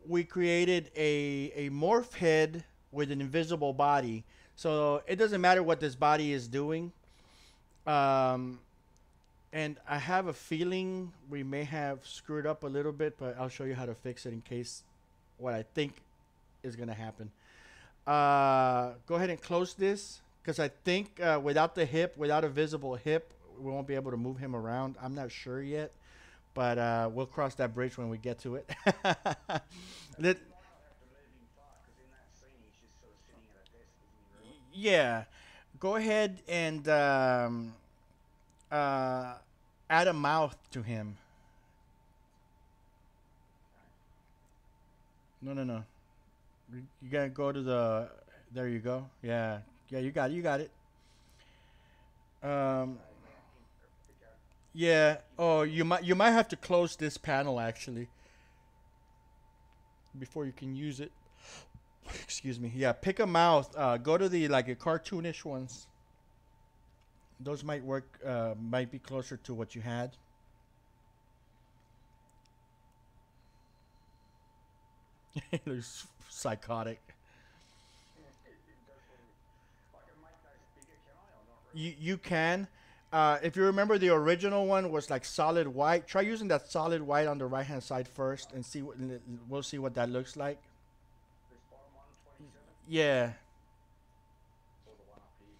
we created a morph head with an invisible body. So it doesn't matter what this body is doing. Um, and I have a feeling we may have screwed up a little bit, but I'll show you how to fix it in case what I think is going to happen. Go ahead and close this because I think without the hip, without a visible hip, we won't be able to move him around. I'm not sure yet, but we'll cross that bridge when we get to it. Let, You might not have to move him far because in that scene he's just sort of sitting at a desk, isn't he? Really? yeah, go ahead and uh, add a mouth to him. No, no, no. You gotta go to the. There you go. Yeah, yeah. You got it. You got it. Um, yeah. Oh, you might have to close this panel actually before you can use it. Excuse me. Yeah, pick a mouth. Go to the like a cartoonish ones. Those might work. Might be closer to what you had. It looks psychotic. I can make those bigger, can I, or not really? You can. If you remember, the original one was like solid white. Try using that solid white on the right hand side first, and see what we'll see what that looks like. This bottom one, 27, Yeah, or the one up here.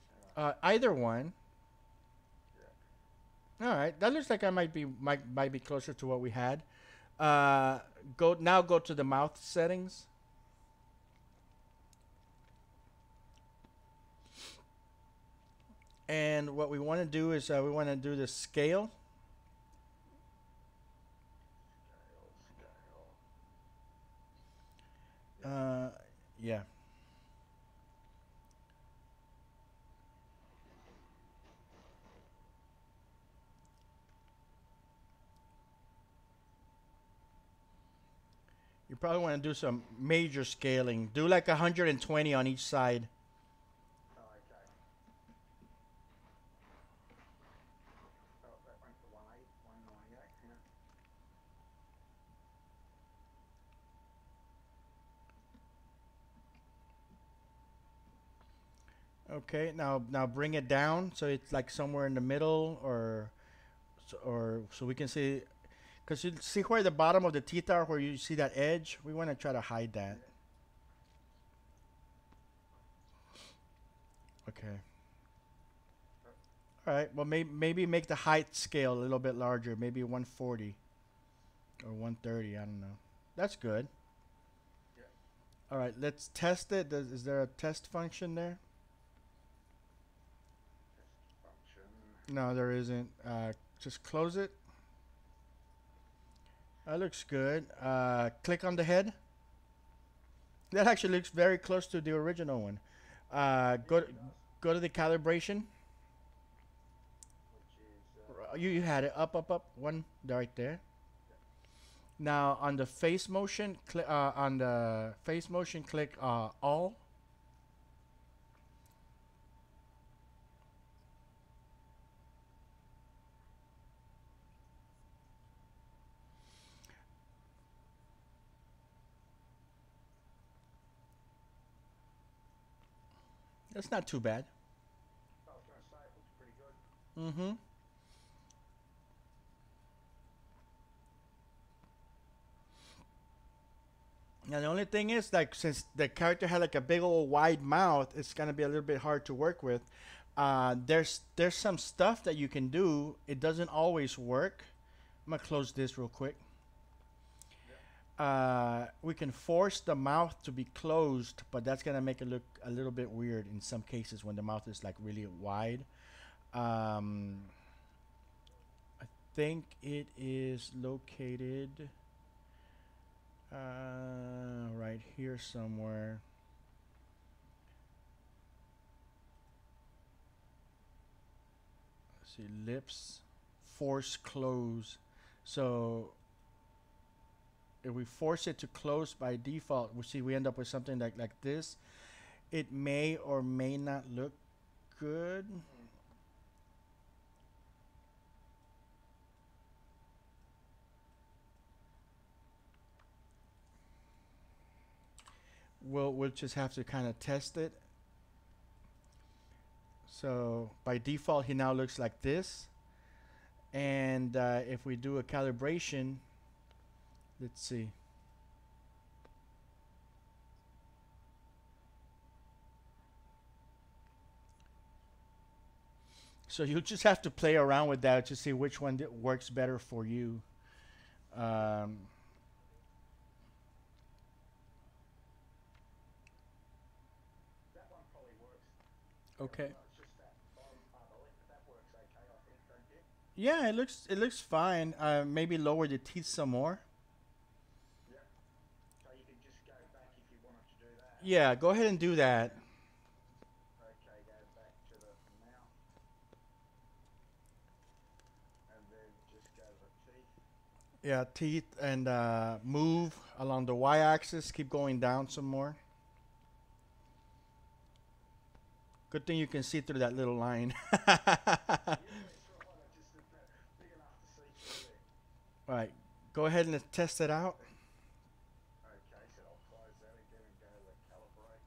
either one. Yeah. All right, that looks like I might be closer to what we had. Uh, go to the mouth settings. And what we want to do is we want to do the scale. Yeah. You probably want to do some major scaling. Do like 120 on each side. Oh, okay. Oh, that went to 198, yeah. Okay, now bring it down so it's like somewhere in the middle, or so we can see, because you see where the bottom of the teeth are, where you see that edge. We want to try to hide that. Okay. All right. Well, maybe make the height scale a little bit larger. Maybe 140 or 130. I don't know. That's good. Yeah. All right. Let's test it. Is there a test function there? Function. No, there isn't. Just close it. That looks good. Click on the head. That actually looks very close to the original one. Go to the calibration. Which is, You had it up one right there. Now on the face motion, click click all. That's not too bad. I was going to say it looks pretty good. Mm-hmm. Now the only thing is, like, since the character had like a big old wide mouth, it's gonna be a little bit hard to work with. There's some stuff that you can do. It doesn't always work. I'm gonna close this real quick. We can force the mouth to be closed, but that's gonna make it look a little bit weird in some cases when the mouth is like really wide. Um, I think it is located right here somewhere. Let's see, lips, force close. So if we force it to close by default, we see we end up with something like this. It may or may not look good. We'll just have to kind of test it. So by default, he now looks like this. And if we do a calibration, let's see. So you'll just have to play around with that to see which one works better for you. Um, That one probably works. okay. It's just that bottom part of the lip, but that works okay, I think, don't you? Yeah, it looks fine. Maybe lower the teeth some more. Yep. So you can just go back if you wanted to do that. Yeah, go ahead and do that. Okay, go back to the mouth. And then just go to the teeth. Yeah, teeth and move along the y-axis. Keep going down some more. Good thing you can see through that little line. Yeah, that's right. I just did that big enough to see through there. All right, go ahead and test it out. Okay, so I'll close that again and go to calibrate.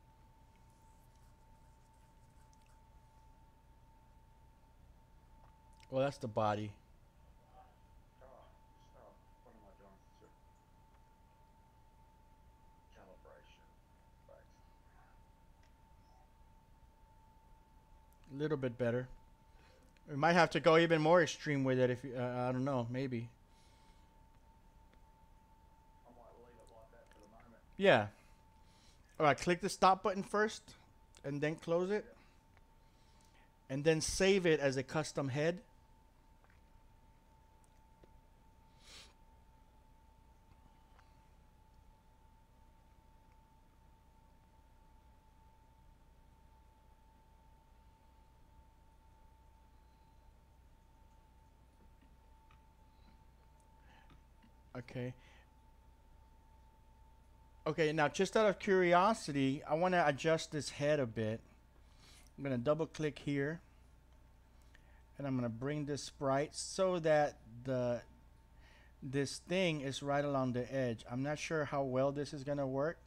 Well, that's the body. Oh, stop. What am I doing? Calibration. Right. A little bit better. We might have to go even more extreme with it if you, I don't know, maybe. I might leave it like that for the moment. Yeah. All right, click the stop button first and then close it. And then save it as a custom head. Okay. Okay, now just out of curiosity, I want to adjust this head a bit. I'm going to double click here. And I'm going to bring this sprite so that this thing is right along the edge. I'm not sure how well this is going to work,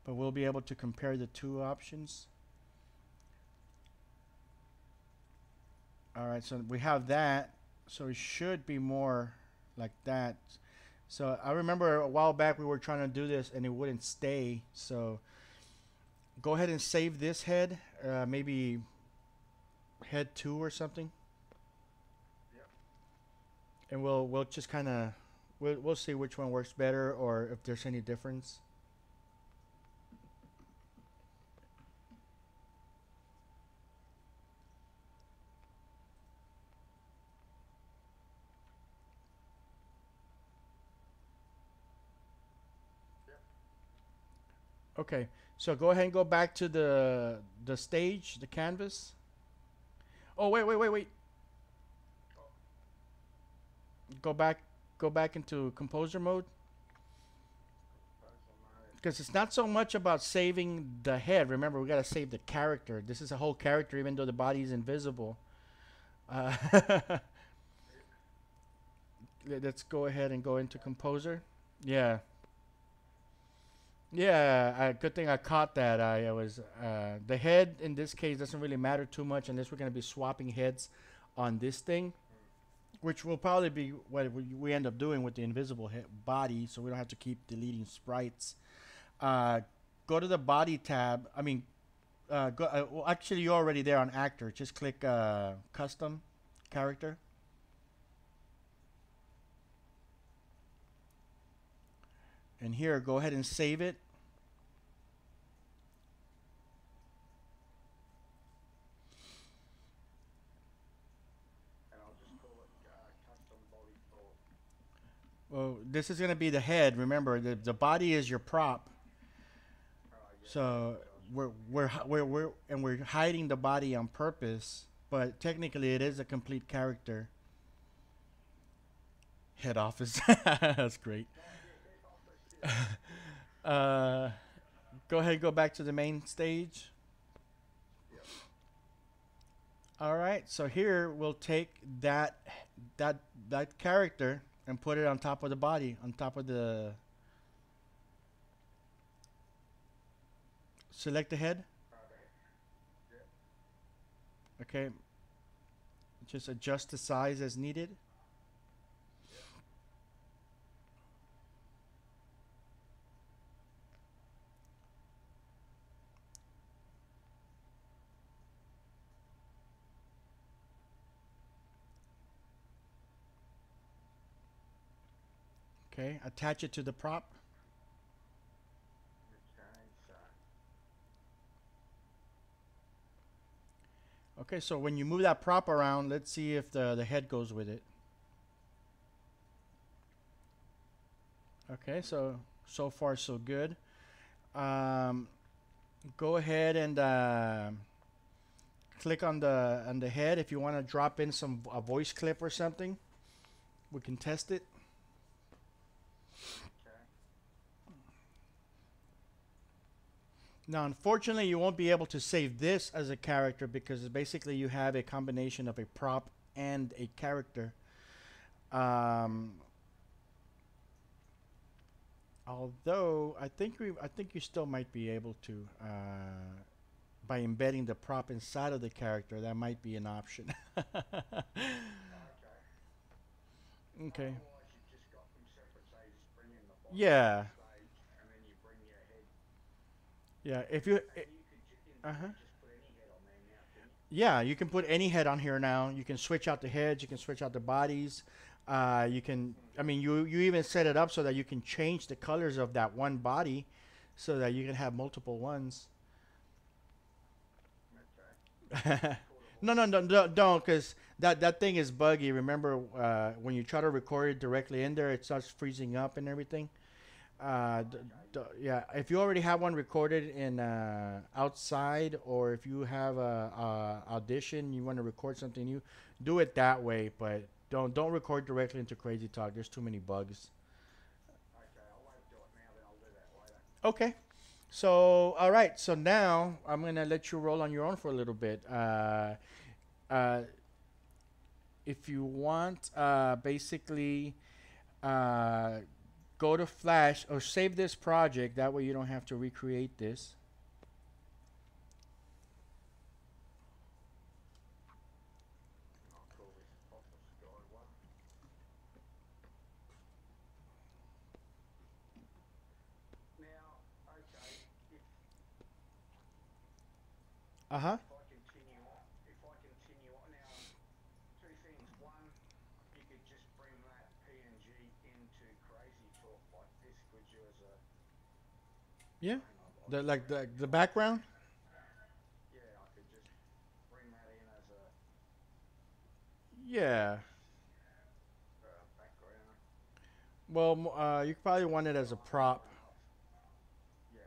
but we'll be able to compare the two options. All right, so we have that. So it should be more like that. So I remember a while back we were trying to do this and it wouldn't stay. So go ahead and save this head, maybe head 2 or something. Yep. And we'll just kind of we'll see which one works better or if there's any difference. Yep. Okay, so go ahead and go back to the stage, the canvas. Oh, wait. Go back into composer mode. Because it's not so much about saving the head. Remember, we got to save the character. This is a whole character, even though the body is invisible. Let's go ahead and go into composer. Yeah. Yeah, good thing I caught that. I was the head in this case doesn't really matter too much unless we're gonna be swapping heads on this thing, which will probably be what we end up doing with the invisible body, so we don't have to keep deleting sprites. Uh, go to the body tab. I mean, go. Well, actually, you're already there on actor. Just click custom character, and here, go ahead and save it. And I'll just call it custom body for. Well, this is gonna be the head. Remember, the body is your prop. Yeah. So we're hiding the body on purpose, but technically it is a complete character. Head office. That's great. uh, go ahead, go back to the main stage. Yep. All right. So here we'll take that that character and put it on top of the body, on top of the. Select the head. Okay. Yep. Okay. Just adjust the size as needed. Okay. Attach it to the prop. Okay. So. Okay, so when you move that prop around, let's see if the head goes with it. Okay, so far so good. Um, go ahead and click on the head if you want to drop in some a voice clip or something. We can test it. Okay. Now, unfortunately, you won't be able to save this as a character because basically you have a combination of a prop and a character. Um, although I think you still might be able to by embedding the prop inside of the character. That might be an option. Okay. Okay. Otherwise, you've just got them separate. So you just bring in the body Yeah. stage, and then you bring your head. Yeah. If you. And you could Uh huh. just put any head on there now, can you? Yeah, you can put any head on here now. You can switch out the heads. You can switch out the bodies. You can. I mean, you even set it up so that you can change the colors of that one body, so that you can have multiple ones. Okay. No, no, no, no, don't, because that thing is buggy. Remember, when you try to record it directly in there, it starts freezing up and everything. Yeah, if you already have one recorded in outside, or if you have a audition, you want to record something new, do it that way. But don't record directly into Crazy Talk. There's too many bugs. Okay, I won't do it now, then I'll do that later. Okay. So, all right. So now I'm gonna let you roll on your own for a little bit. Uh, if you want, basically, uh, go to Flash or save this project. That way you don't have to recreate this. I'll call this Office Guy 1. Now, okay, Uh huh. if I continue on now, two things. One, you could just bring that PNG into Crazy Talk like this, could you, as a, Yeah. hang on, The like the background. yeah, I could just bring that in as a Yeah. background. Well, you probably want it as a prop. Yeah.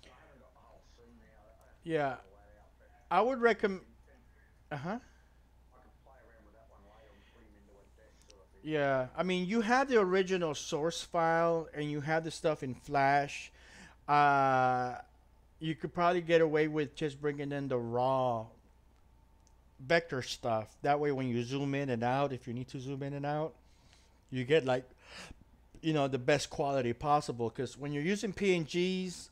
I haven't got the whole scene now. I have to Yeah. figure all that out, but I would recommend. and Uh huh. I can play around with that one later and put him into a desk sort of thing. Yeah, I mean, you have the original source file and you have the stuff in Flash. Uh, you could probably get away with just bringing in the raw vector stuff. That way, when you zoom in and out, if you need to zoom in and out, you get like you know, the best quality possible. Because when you're using PNGs,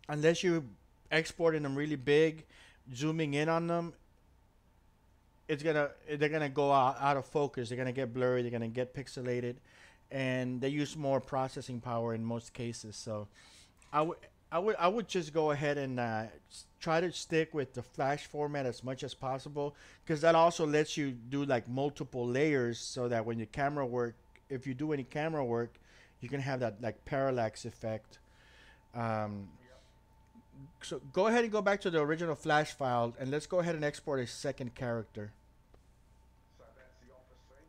unless you're exporting them really big, zooming in on them, they're gonna go out of focus. They're gonna get blurry. They're gonna get pixelated, and they use more processing power in most cases. So I would just go ahead and try to stick with the flash format as much as possible, because that also lets you do like multiple layers, so that when your camera work, if you do any camera work, you can have that like parallax effect. Um, so go ahead and go back to the original flash file, and let's go ahead and export a second character. So that's the office scene.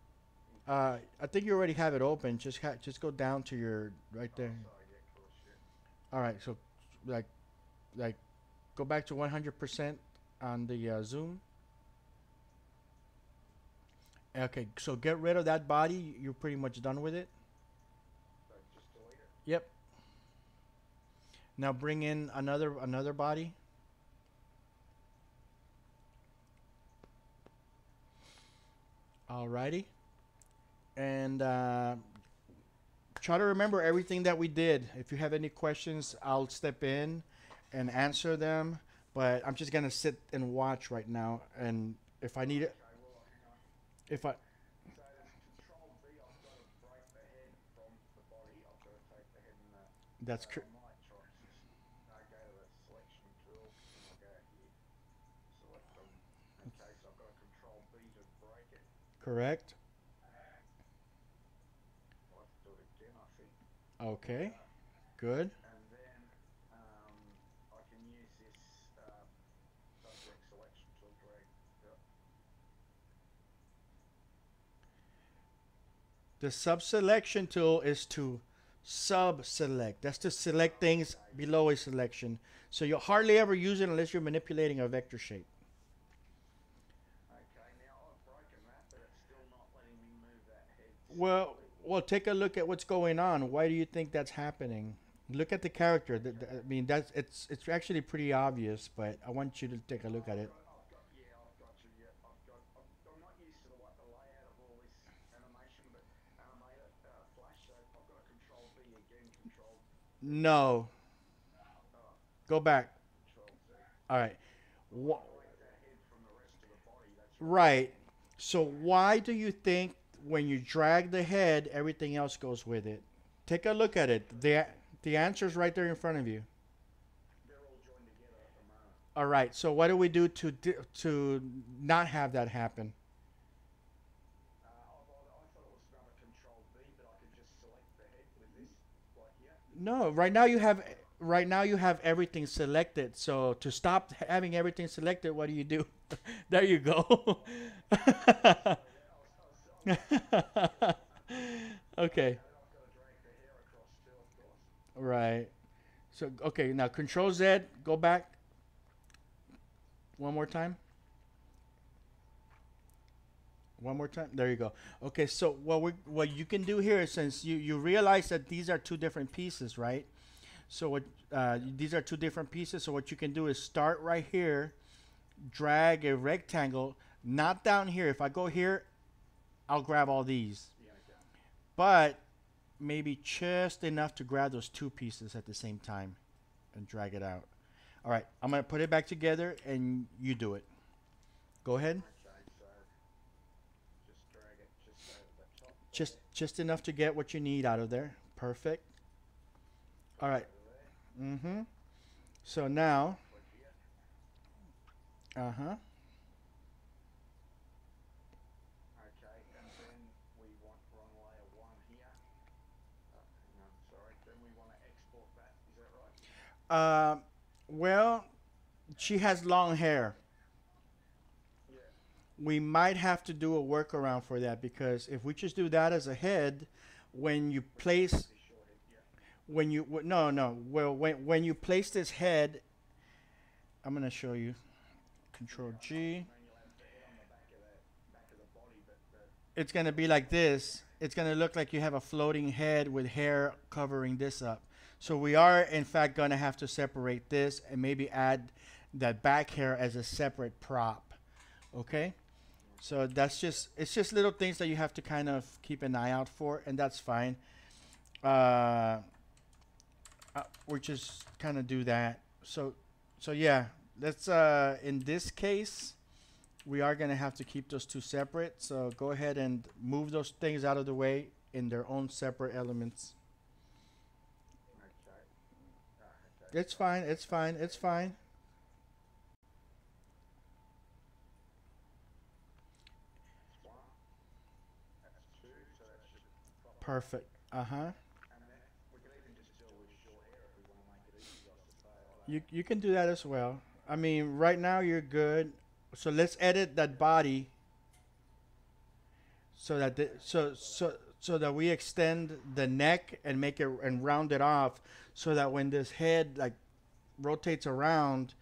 I think you already have it open. Just go down to your right there. Sorry, yeah, of course, yeah. All right, so like like go back to 100% on the zoom. Okay, so get rid of that body. You're pretty much done with it. So just delete it. Yep. Now bring in another body. Alrighty. And try to remember everything that we did. If you have any questions, I'll step in and answer them. But I'm just gonna sit and watch right now. And if I need it, Okay, well, hang on. if I So there's Control V. I've got to break the head from the body. I've got to take the head and the. that's I might try to just no, go to the selection tool and I'll go here. Select them. Okay, so I've got to Control B to break it. correct. I'll have to do it again, I think. Okay, good. And then I can use this subject selection tool drag. Yep. The sub-selection tool is to sub-select. That's to select things below a selection. So you'll hardly ever use it unless you're manipulating a vector shape. Okay, now I've broken that, but it's still not letting me move that head. Well, take a look at what's going on. Why do you think that's happening? Look at the character. I mean, it's actually pretty obvious, but I want you to take a look at it. I've got you. Yeah, I'm not used to the layout of all this animation, but animator flash. So I've got to Control B again. Control. No, Oh, go back. Control Z. All right. Wha- Break that head from the rest of the body. That's right. So why do you think when you drag the head, everything else goes with it? Take a look at it. The answer's right there in front of you. They're all joined together at the moment. All right. So what do we do to not have that happen? I thought it was another Control B, but I could just select the head with this, like here. No. Right now you have everything selected. So to stop having everything selected, what do? There you go. Okay. And then I've got to drag the hair across too, of course. Right. So okay, now Control Z, go back one more time. One more time. There you go. Okay, so what you can do here is, since you realize that these are two different pieces, right? So what these are two different pieces. So what you can do is start right here, drag a rectangle, not down here. If I go here, I'll grab all these, Yeah, okay. but maybe just enough to grab those two pieces at the same time and drag it out. All right, I'm gonna put it back together and you do it. Go ahead. Okay, so just drag it just over the top. Just enough to get what you need out of there. Perfect. All right. Over there. Mm-hmm. So now, Click here. uh-huh. Okay, and then we want wrong layer 1 here. Hang on, sorry. Then we want to export that. Is that right? Well, she has long hair. Yeah. We might have to do a workaround for that, because if we just do that as a head, when you place This short head, yeah. no, well, when you place this head, I'm gonna show you. Control G. And then you'll have the head on the back of the body, but It's gonna be like this. It's gonna look like you have a floating head with hair covering this up. So we are in fact gonna have to separate this and maybe add that back hair as a separate prop. Okay. So that's just it's just little things that you have to kind of keep an eye out for, and that's fine. Uh, we just kind of do that. So yeah, let's in this case we are gonna have to keep those two separate. So go ahead and move those things out of the way in their own separate elements. Okay. It's fine. It's fine. It's fine. That's one. That's two. So that's just proper height. Perfect. Uh huh. And then we can even just do it with short hair if we want to make it easy, I suppose. I don't You can do that as well. I mean, right now you're good. So let's edit that body so that so that we extend the neck and make it and round it off so that when this head like rotates around,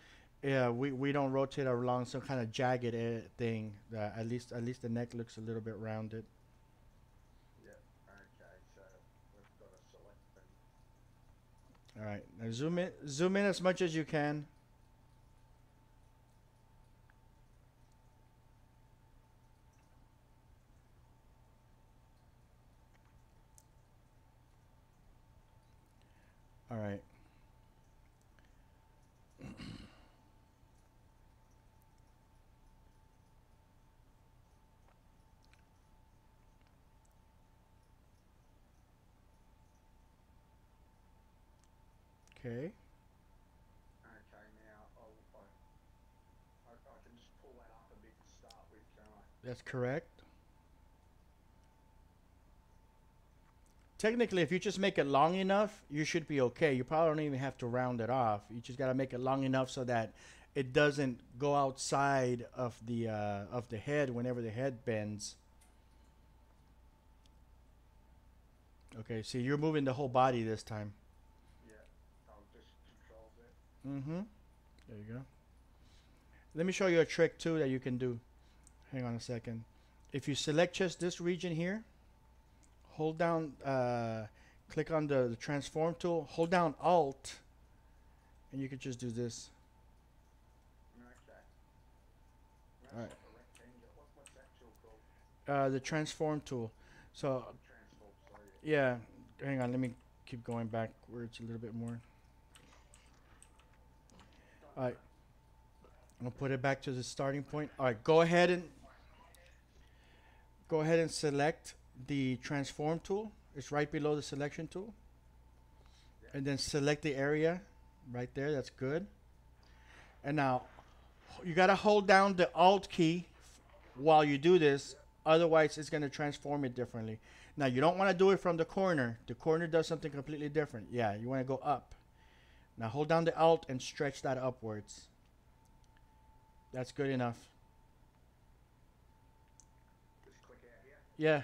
we don't rotate along some kind of jagged thing. At least the neck looks a little bit rounded. Yep. Okay. So we've got to select them. All right, now zoom in as much as you can. All right. Okay, Okay. Now I can just pull that up a bit to start with, can I? that's correct. Technically, if you just make it long enough, you should be okay. You probably don't even have to round it off. You just gotta make it long enough so that it doesn't go outside of the head whenever the head bends. Okay, see, you're moving the whole body this time. Yeah. I'll just control that. Mm-hmm. There you go. Let me show you a trick too that you can do. Hang on a second. If you select just this region here, hold down, click on the transform tool, hold down Alt, and you can just do this. Okay. That's All right. like a rectangle. What's that tool called? The transform tool. So Transform. Sorry. yeah, hang on. Let me keep going backwards a little bit more. All right, I'm gonna put it back to the starting point. All right, go ahead and select the transform tool. It's right below the selection tool, and then select the area right there. That's good. And now you gotta hold down the Alt key while you do this. Otherwise, it's gonna transform it differently. Now you don't want to do it from the corner. The corner does something completely different. Yeah, you want to go up. Now hold down the Alt and stretch that upwards. That's good enough. Just click out here. Yeah.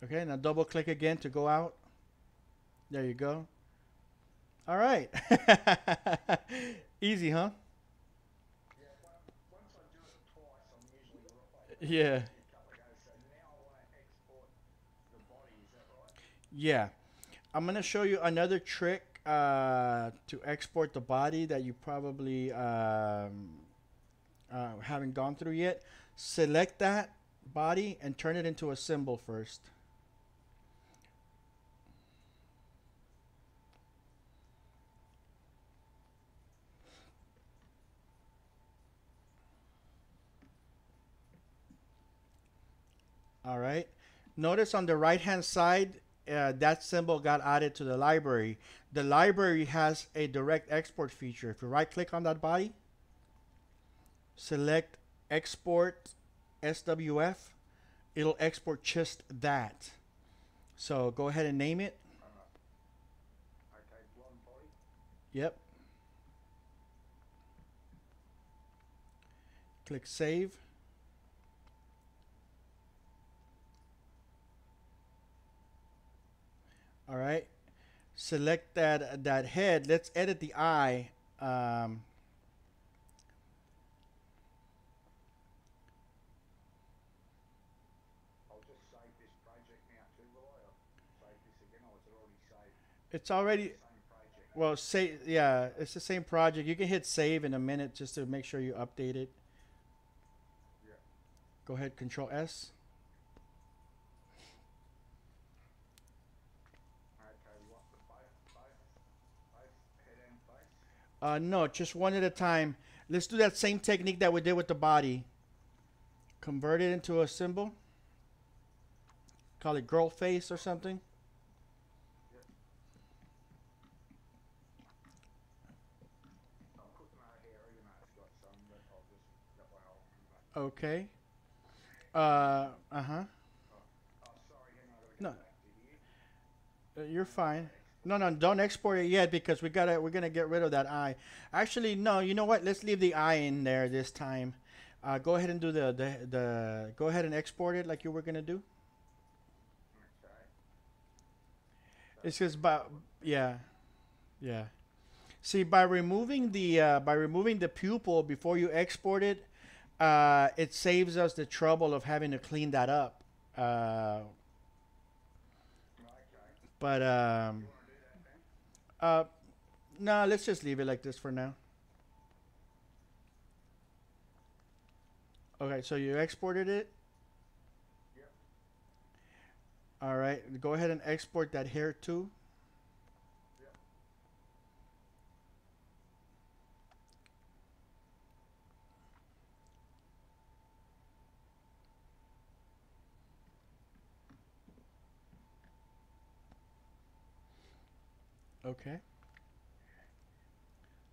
Okay, now double click again to go out. There you go. All right. Easy, huh? Yeah. Once I do it twice, I'm usually right. Yeah. A couple of goes. So now I want to export the body. Is that right? Yeah. I'm going to show you another trick to export the body that you probably haven't gone through yet. Select that body and turn it into a symbol first. All right. Notice on the right hand side, that symbol got added to the library. The library has a direct export feature. If you right click on that body, select export SWF, it'll export just that. So go ahead and name it. Okay. Blonde body. Yep. Click save. All right. Select that head. Let's edit the eye. I'll just save this project now too, will I? Or save this again, or is it already saved? It's already Same project. Well, say yeah, it's the same project. You can hit save in a minute just to make sure you update it. Yeah. Go ahead, Control S. Okay, what the both head and face? No, just one at a time. Let's do that same technique that we did with the body. Convert it into a symbol. Call it girl face or something. Yep. I'll put no hair, even though it's got some, but I'll just that way I'll remember. Okay. Huh. Oh, oh sorry, hang on, I gotta No, go back to here. you're Hang on, I fine. gotta export. No, no, don't export it yet because we're gonna get rid of that eye. Actually, no. You know what? Let's leave the eye in there this time. Go ahead and do the go ahead and export it like you were gonna do. Okay. So It's just about yeah, yeah. See, by removing the pupil before you export it, it saves us the trouble of having to clean that up. okay. But You want to do that then? uh, no, let's just leave it like this for now. Okay, so you exported it. Yep. All right, go ahead and export that hair too. Yep. Okay.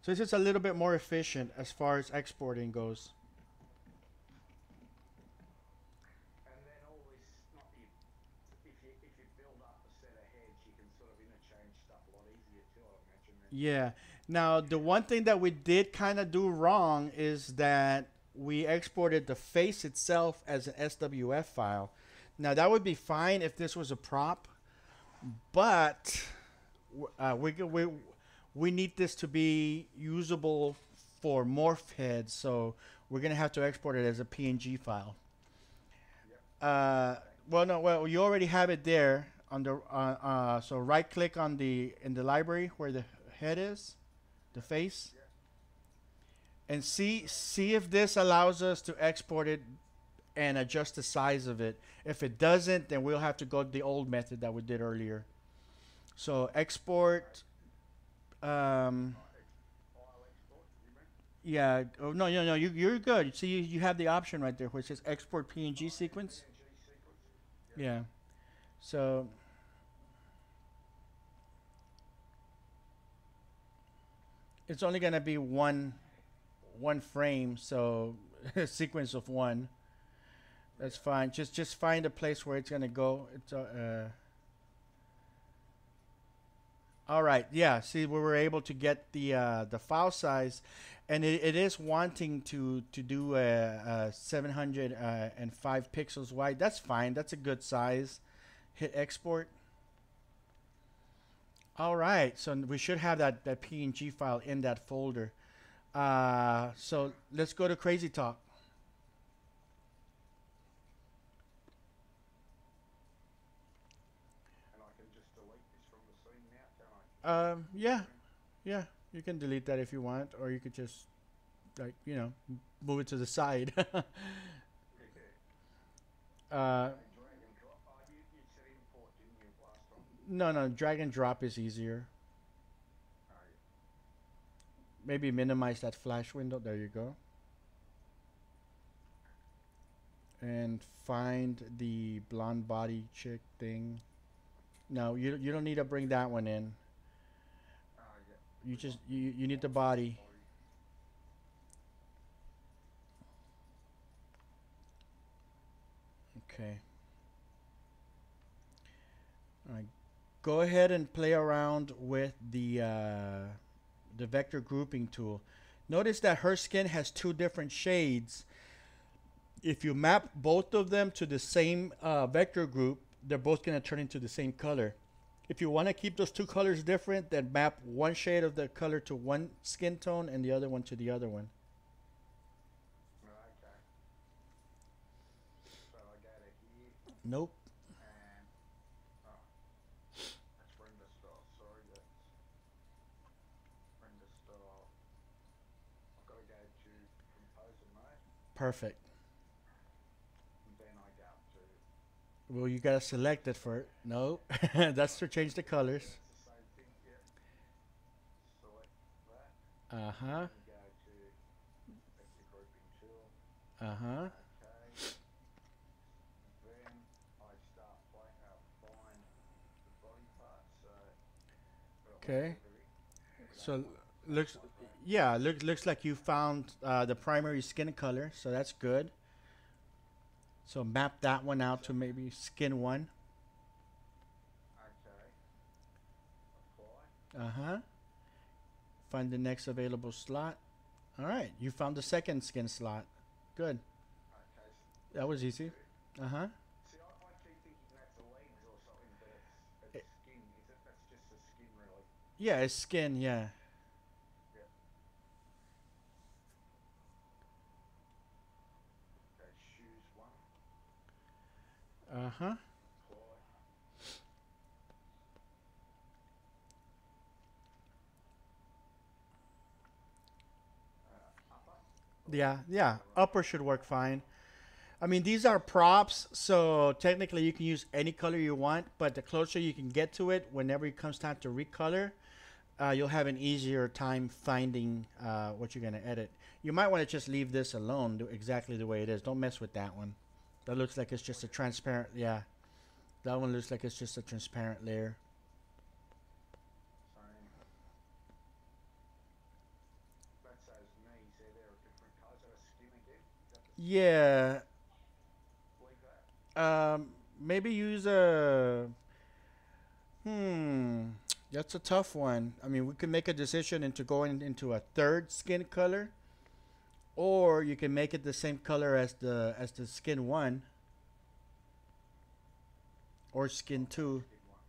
So it's just a little bit more efficient as far as exporting goes. And then all this, not you, if you build up a set of heads, you can sort of interchange stuff a lot easier too, I imagine. Then. Yeah. Now, the one thing that we did kind of do wrong is that we exported the face itself as an SWF file. Now, that would be fine if this was a prop, but we need this to be usable for morph heads, so we're gonna have to export it as a PNG file. Yep. Uh, well, no, well, you already have it there on the so right click on the in the library where the head is, the face, Yep. and see if this allows us to export it and adjust the size of it. If it doesn't, then we'll have to go the old method that we did earlier. So export. File export, you mean? Yeah. Oh no, no, no. You're good. See, you have the option right there where it says export PNG sequence. PNG sequence. Yep. Yeah. So it's only gonna be one frame, so a sequence of one. That's fine. Just find a place where it's gonna go. It's all right. Yeah. See, we were able to get the file size, and it is wanting to do 705 pixels wide. That's fine. That's a good size. Hit export. All right. So we should have that PNG file in that folder. So let's go to Crazy Talk. And I can just delete this from the scene now, can I? Yeah, yeah. You can delete that if you want, or you could just like move it to the side. uh, Drag and drop. Oh, you said import, didn't you, last time? no, no. Drag and drop is easier. Oh, yeah. Maybe minimize that flash window. There you go. And find the blonde body chick thing. No, you don't need to bring that one in. Oh, yeah. You just you need the body. Okay. All right. Go ahead and play around with the vector grouping tool. Notice that her skin has two different shades. If you map both of them to the same vector group, they're both going to turn into the same color. If you want to keep those two colors different, then map one shade of the color to one skin tone and the other one to the other one. Okay. So I go to here Nope. and oh, that's render style. Sorry, that's Perfect. and then I go up to. Well, you gotta select it for it. No, that's to change the colors. That's the same thing. Yeah. Select that. Uh huh. And go to vector grouping tool. Uh huh. Okay. Then I start find the body part. So Okay. So That looks, one there. yeah, looks like you found the primary skin color, so that's good. So map that one out to maybe skin one. Okay. Apply. Uh huh. Find the next available slot. All right, you found the second skin slot. Good. Okay. That was easy. Uh huh. See, I keep thinking that's the legs or something, but it's skin. Is it? That's just the skin, really. Yeah, it's skin. Yeah. Yeah. Okay. Shoes one. Uh huh. Apply. Upper. Yeah. Yeah. Right. Upper should work fine. I mean, these are props, so technically you can use any color you want, but the closer you can get to it, whenever it comes time to recolor, you'll have an easier time finding what you're going to edit. You might want to just leave this alone, do exactly the way it is. Don't mess with that one. That looks like it's just a transparent, yeah. That one looks like it's just a transparent layer. Same. That says knees. They're a different colour. Is that a skin again? Is that the Yeah, leave that? maybe use a, that's a tough one. I mean, we can make a decision into going into a third skin color, or you can make it the same color as the skin one or skin two. Skin one.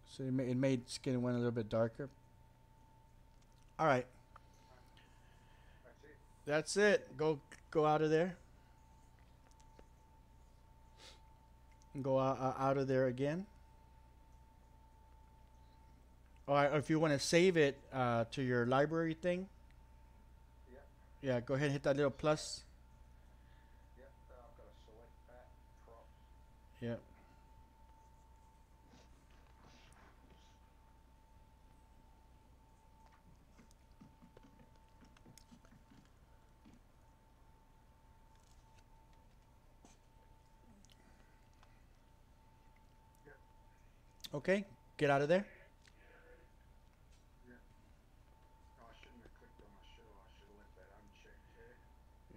So it made skin one a little bit darker. All right, That's it. that's it. Go out of there. And go out of there again. All right, if you want to save it to your library thing, Yep. yeah, go ahead and hit that little plus. Yep. I've got to select that. Props. Yeah. Yep. Okay, get out of there. Yep. Oh, I shouldn't have clicked on my shoe. I should have left that unchecked there,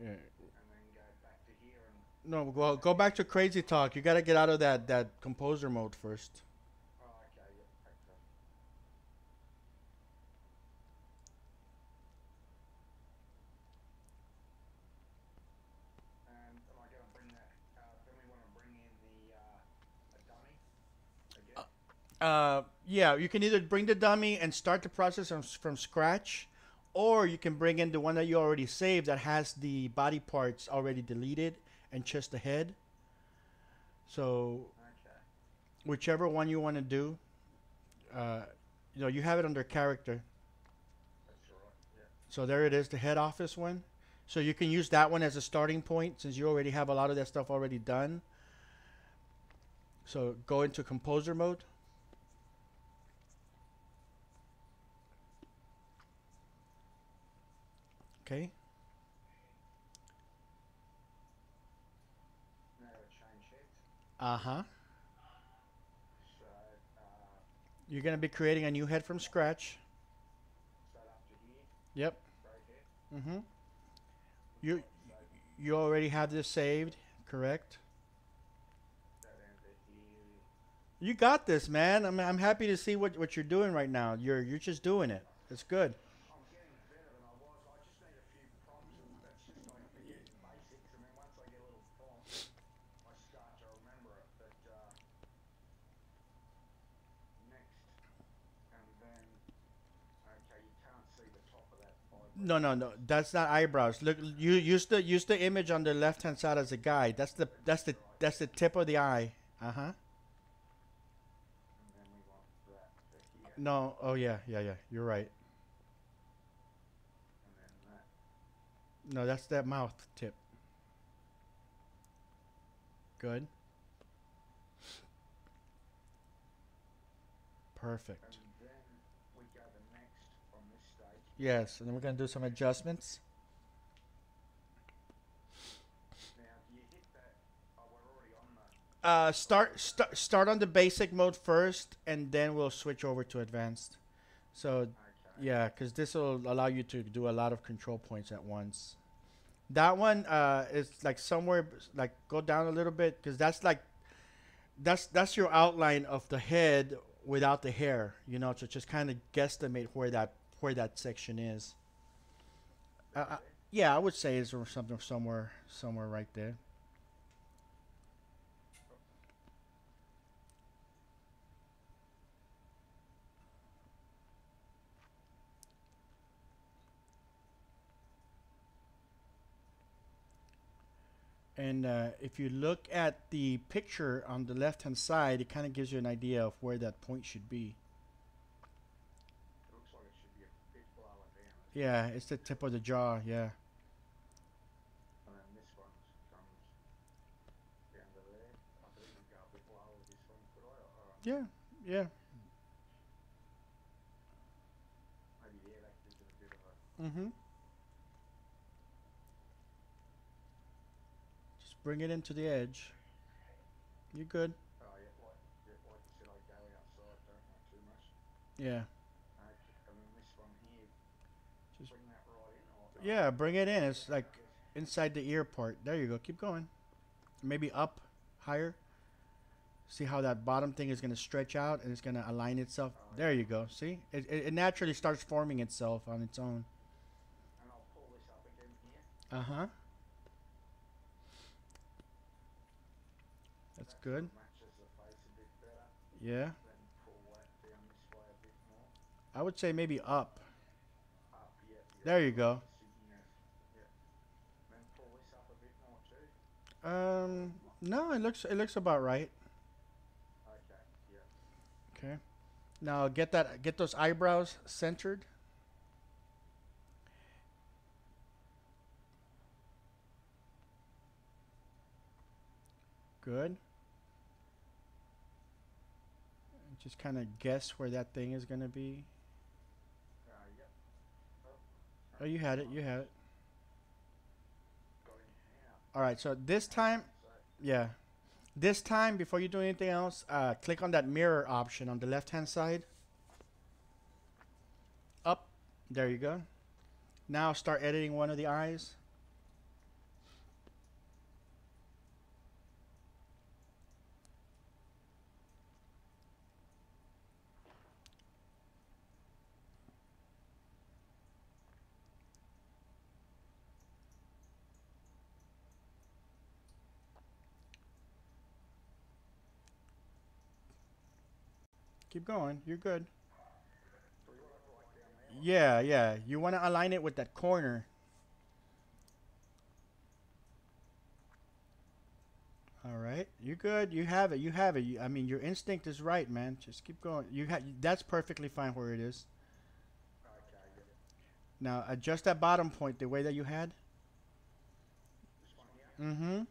Yeah. and then go back to here and. No, go back to crazy talk. You got to get out of that composer mode first. Oh, okay. Yep. Okay. And am I going to bring that? Then we want to bring in the a dummy again. Yeah, you can either bring the dummy and start the process from scratch, or you can bring in the one that you already saved that has the body parts already deleted and just the head. So Okay. whichever one you want to do, uh, you have it under character. That's all right. Yeah. So there it is, the head office one. So you can use that one as a starting point since you already have a lot of that stuff already done. So go into composer mode. Okay. Now to change heads. Uh huh. So You're gonna be creating a new head from scratch. start up to here. Yep. Right head. Mm-hmm. Looks You like save you already have this saved, correct? that enter here. You got this, man. I'm happy to see what you're doing right now. You're just doing it. It's good. I'm getting better than I was. I just need a few prompts, and that's just like forgetting basics. And then once I get a little prompt, I start to remember it. But next, and then okay, you can't see the top of that eyebrow. No. That's not eyebrows. Look, you use the image on the left hand side as a guide. That's the tip of the eye. Uh huh. And then we want that to here. No. Oh yeah. You're right. No, that's that mouth tip. Good. Perfect. And then we go the next from this stage. Yes, and then we're gonna do some adjustments. Now, do you hit that? Oh, we're already on the. Start on the basic mode first, and then we'll switch over to advanced. So Okay. yeah, because this will allow you to do a lot of control points at once. That one is like somewhere like go down a little bit because that's like that's your outline of the head without the hair. You know, to just kind of guesstimate where that section is. Yeah, I would say it's something somewhere right there. And if you look at the picture on the left hand side, it kind of gives you an idea of where that point should be. It looks like it should be a bit lower down. Yeah, it's the tip of the jaw. Yeah. And then this one comes down to there. I could even go a bit lower with this one, could I? Yeah. Yeah. Maybe there that gives it a bit of a. Mm-hmm. Just bring it into the edge. You're good. Oh yeah, like you said, I go outside, don't want too much. Yeah. And then this one here, Just bring that right in. Or, yeah, bring it in. It's like I guess. inside the ear part. There you go. Keep going. Maybe up higher. See how that bottom thing is going to stretch out and it's going to align itself. There you go. See? It naturally starts forming itself on its own. And I'll pull this up again here. Uh-huh. That's good. Matches the face a bit better. Yeah. Then pull that down this way a bit more. I would say maybe up. Up, yeah. There you go. Yeah. Then pull this up a bit more too. No, it looks about right. Okay, yeah. Okay. Now get those eyebrows centered. Good. Just kind of guess where that thing is going to be. Yep. Oh, you had it. You had it. Got him now. All right. So this time, So, yeah. This time, before you do anything else, click on that mirror option on the left-hand side. Up. There you go. Now start editing one of the eyes. Keep going. You're good. so you want it right down there? Yeah. You want to align it with that corner. All right. You're good. You have it. You have it. I mean, your instinct is right, man. Just keep going. That's perfectly fine where it is. Okay, yeah. Now adjust that bottom point the way that you had. This one here? Mm-hmm.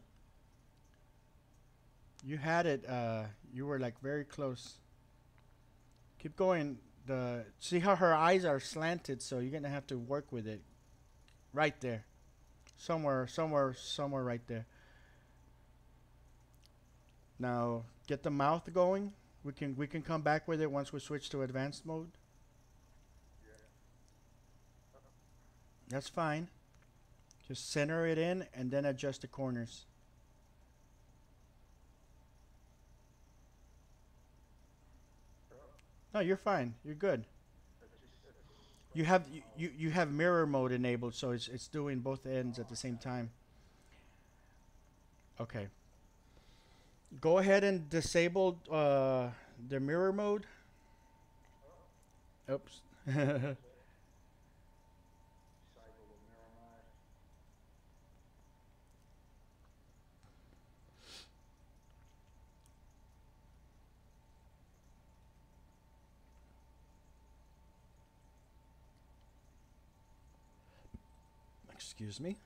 You had it. You were like very close. Keep going. See how her eyes are slanted, so you're gonna have to work with it. Right there. Somewhere right there. Now get the mouth going. We can come back with it once we switch to advanced mode. Yeah. That's fine. Just center it in and then adjust the corners. No, you're fine. You're good. You have you have mirror mode enabled, so it's doing both ends at the same time. Okay. Go ahead and disable the mirror mode. Oops. Disable the mirror mode. Excuse me.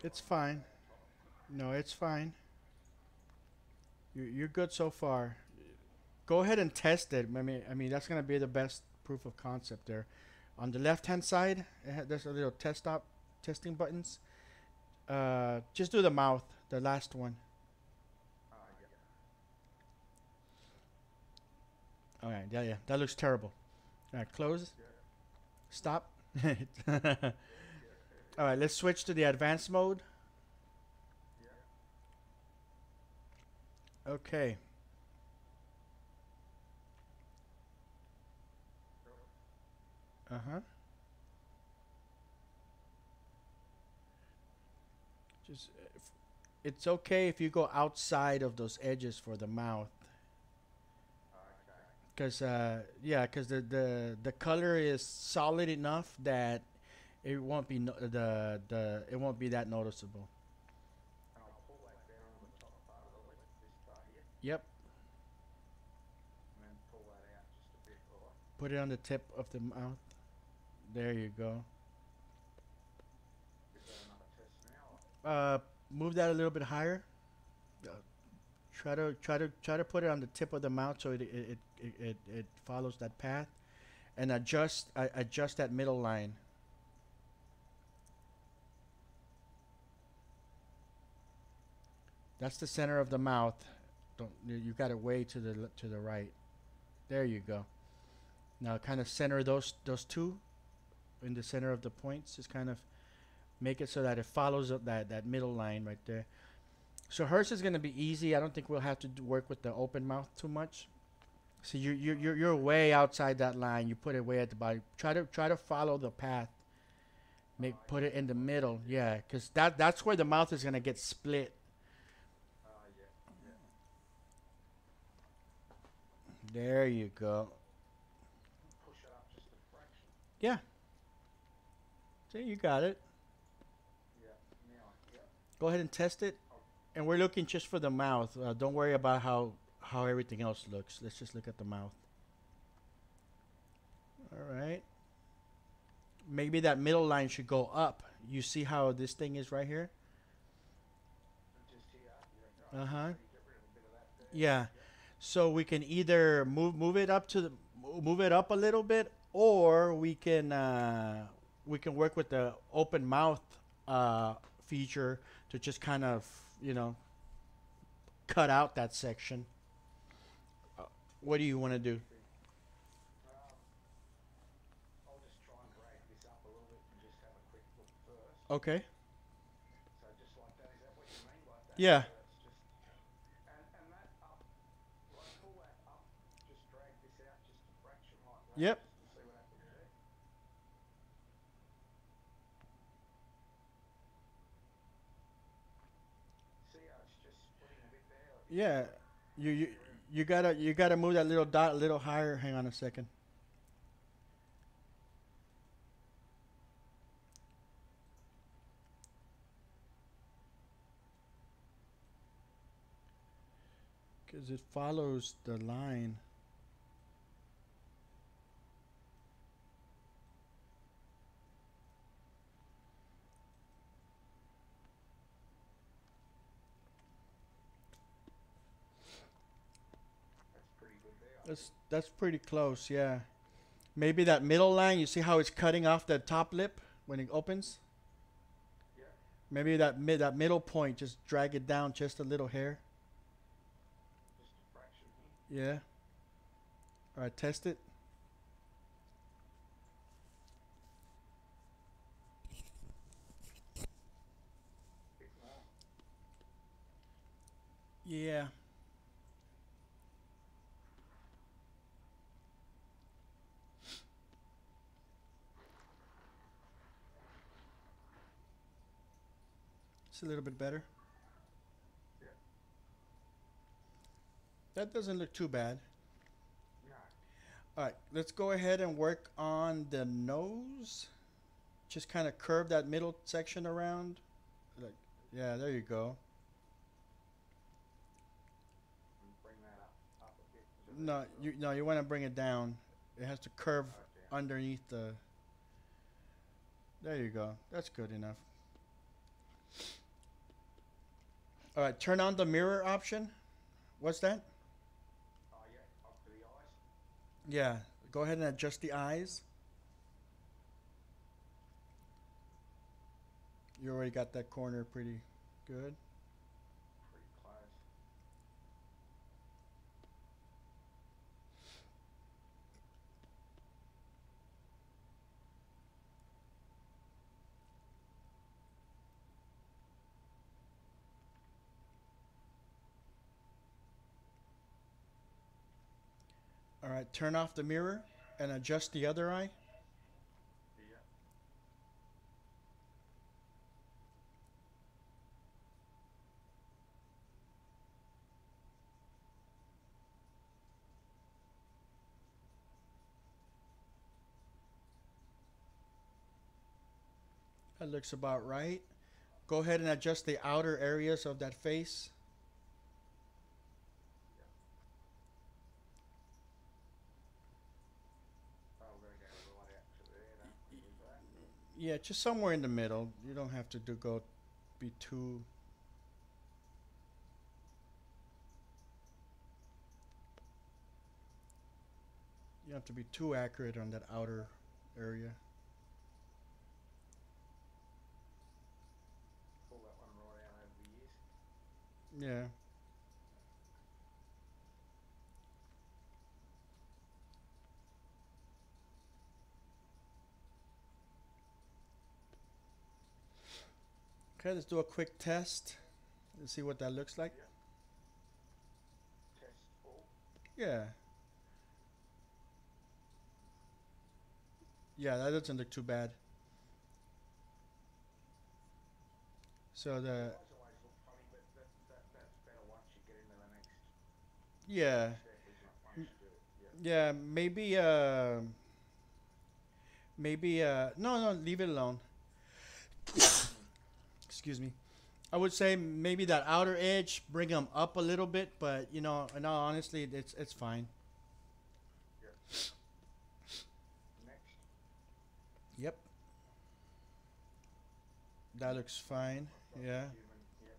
It's fine. No, it's fine. You're good so far. Go ahead and test it. I mean that's gonna be the best proof of concept there. On the left-hand side, there's a little testing buttons. Just do the mouth, the last one. All right, yeah, yeah, that looks terrible. All right, close. Stop. All right, let's switch to the advanced mode. Okay. Uh huh. Just it's okay if you go outside of those edges for the mouth, cause yeah, cause the color is solid enough that it won't be the it won't be that noticeable. Yep. Put it on the tip of the mouth. There you go. Uh, Move that a little bit higher. Uh, try to put it on the tip of the mouth so it follows that path, and adjust that middle line. That's the center of the mouth. Don't you got it way to the right. There you go. Now kind of center those two in the center of the points. Just kind of make it so that it follows up that middle line right there. So hers is gonna be easy. I don't think we'll have to work with the open mouth too much. So you're way outside that line. You put it way at the bottom. Try to follow the path. Put it in the middle. Yeah, because that's where the mouth is gonna get split. There you go. Yeah. See, you got it. Go ahead and test it. And we're looking just for the mouth. Don't worry about how everything else looks. Let's just look at the mouth. All right. Maybe that middle line should go up. You see how this thing is right here? Uh huh. Yeah. So we can either move it up move it up a little bit, or we can work with the open mouth feature to just kind of cut out that section. What do you want to do? Okay. Yeah. Yep. Yeah. You you you gotta move that little dot a little higher. Hang on a second. Because it follows the line. That's pretty close, yeah. Maybe that middle line, you see how it's cutting off the top lip when it opens? Maybe that middle point, just drag it down just a little hair. Yeah. All right, test it. Yeah. It's a little bit better. That doesn't look too bad. All right, let's go ahead and work on the nose. Just kind of curve that middle section around. Like, yeah, there you go. No, you want to bring it down. It has to curve underneath the. There you go. That's good enough. All right, turn on the mirror option. What's that? Oh yeah, up to the eyes. Yeah, go ahead and adjust the eyes. You already got that corner pretty good. Pretty close. All right, turn off the mirror and adjust the other eye. Yeah. That looks about right. Go ahead and adjust the outer areas of that face. Oh, we're gonna go right out to there, don't we? With that. Yeah, just somewhere in the middle. You don't have to do go be too. You don't have to be too accurate on that outer area. Pull that one right out over the ears. Yeah. Okay, let's do a quick test. Let's see what that looks like. Yeah. Test all. Yeah. Yeah, that doesn't look too bad. So The the eyes always look funny, but that's better once you get into the next yeah, step, isn't it? Once you do it. yeah, Yeah. maybe no, leave it alone. Excuse me. I would say maybe that outer edge, bring them up a little bit, but you know, in all honesty, it's fine. Yeah. Next. Yep. That looks fine. I've got Yeah. Human. Yep.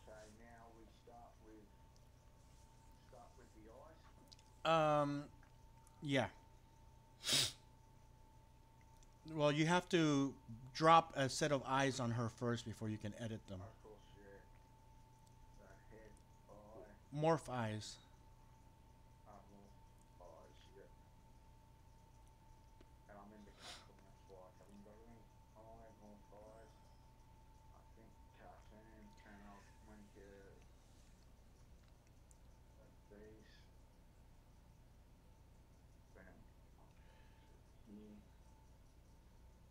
Okay. Now we start with the eyes. Yeah. Well, you have to drop a set of eyes on her first before you can edit them. Of course, yeah. The head, eye, Morph eyes. more eyes. Yep. And I'm into custom. That's why I haven't got any more eyes. I think cartoon and I'll make like these. Then here.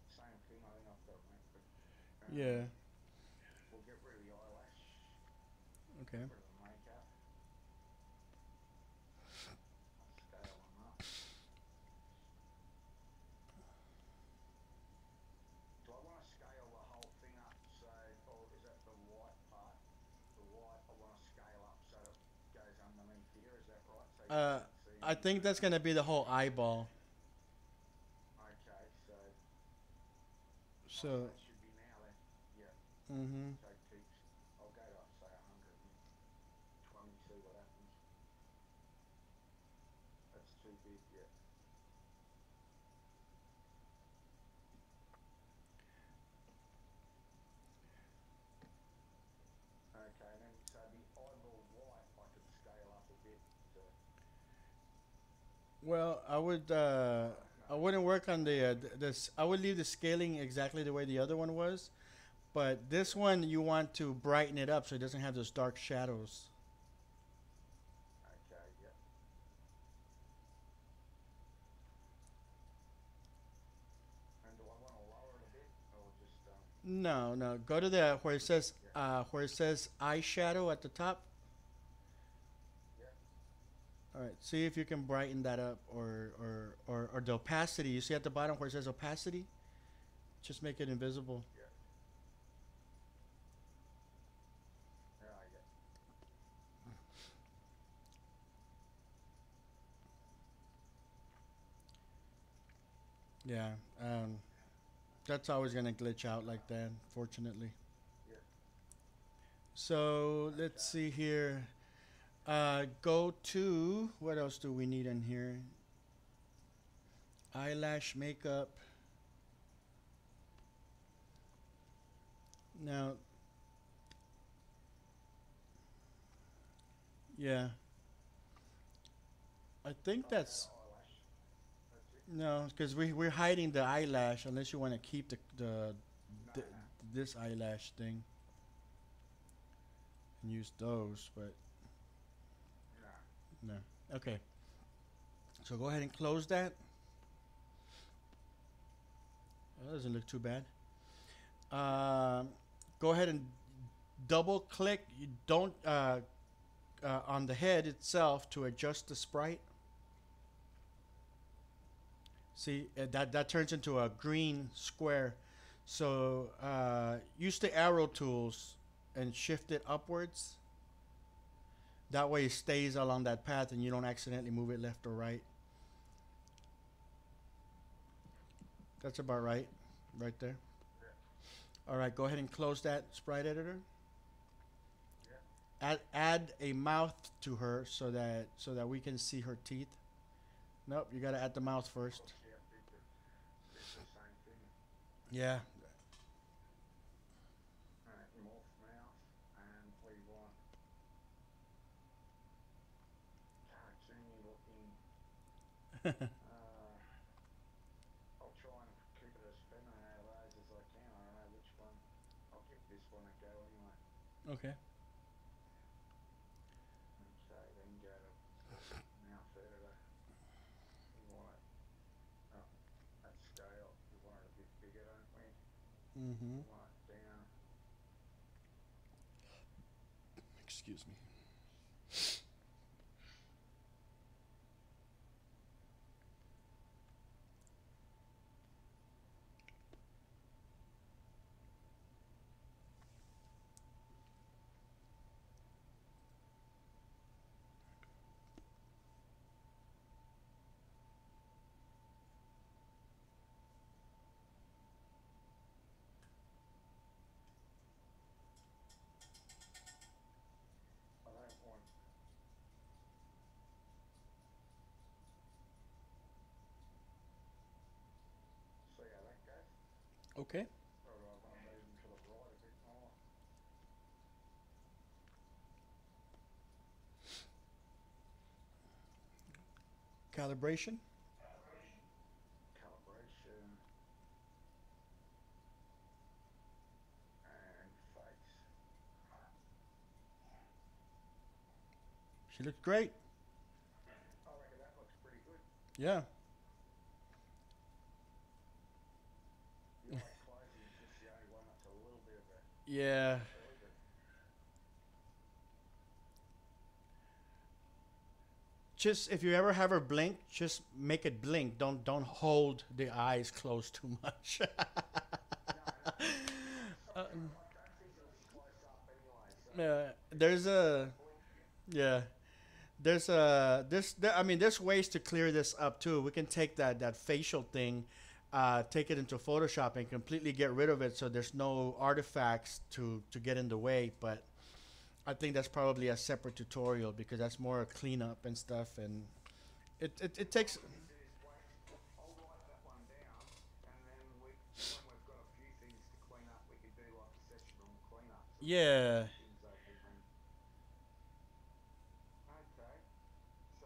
Same thing. I think I've got to make, but Yeah. we'll get rid of the eyelash. Okay. Get rid of the makeup. I'll scale them up. Do I want to scale the whole thing up? So, or is that the white part? The white I want to scale up so it goes underneath here. Is that right? So you Uh, can't see. I think that's gonna be the whole eyeball. Okay, so So. that should be now then. Yeah. Mm-hmm. So keeps. I'll go to say 120. See what happens. That's too big. Yeah. Okay, then so the eyeball white I could scale up a bit. To, Well, I wouldn't work on this. I would leave the scaling exactly the way the other one was, but this one you want to brighten it up so it doesn't have those dark shadows. okay, yep. And do I want to lower it a bit or just No, no. Go to the where it says eyeshadow at the top. yeah. All right. See if you can brighten that up or the opacity. You see at the bottom where it says opacity. Just make it invisible. Yeah. Yeah. That's always gonna glitch out like that, fortunately. Yeah. So let's Okay. see here. Go to what else do we need in here? Eyelash makeup. Now, yeah, I think Oh, that's eyelash. That's it. no, because we're hiding the eyelash unless you want to keep No, the no. this eyelash thing and use those, but No. no. Okay, so go ahead and close that. That doesn't look too bad. Um, Go ahead and double click. You don't on the head itself to adjust the sprite. See that turns into a green square. So use the arrow tools and shift it upwards. That way it stays along that path and you don't accidentally move it left or right. That's about right, right there. Yeah. All right, go ahead and close that sprite editor. Yeah. Add a mouth to her so that we can see her teeth. Nope, you gotta add the mouth first. Of course, yeah. Did the same thing. Yeah. Morph mouth, and we want cartoony looking. Uh, I'll try and keep it as feminine out of those as I can. I don't know which one. I'll give this one a go anyway. Okay. Okay, then go to mouth editor. We want it at scale. We want it a bit bigger, don't we? Mm-hmm. We want it down. Excuse me. I don't want. See how that goes? Okay. Or do I want to move them to the right a bit more? Calibration. Calibration and face. She looks great. I reckon that looks pretty good. Yeah. The eye closing is just the only one that's a little bit of a Yeah. silly, but Just if you ever have her blink, just make it blink. Don't hold the eyes closed too much. no, no. uh, I don't think it'll be close up anyway, so yeah. if I There's just a blink, yeah. I mean there's ways to clear this up too. We can take that facial thing, take it into Photoshop and completely get rid of it so there's no artifacts to get in the way. But I think that's probably a separate tutorial because that's more a cleanup and stuff and it what takes we can do is wait. I'll write that one down, and then when we've got a few things to clean up, we could do like a session on cleanup. So we've got a yeah. few things open. Okay,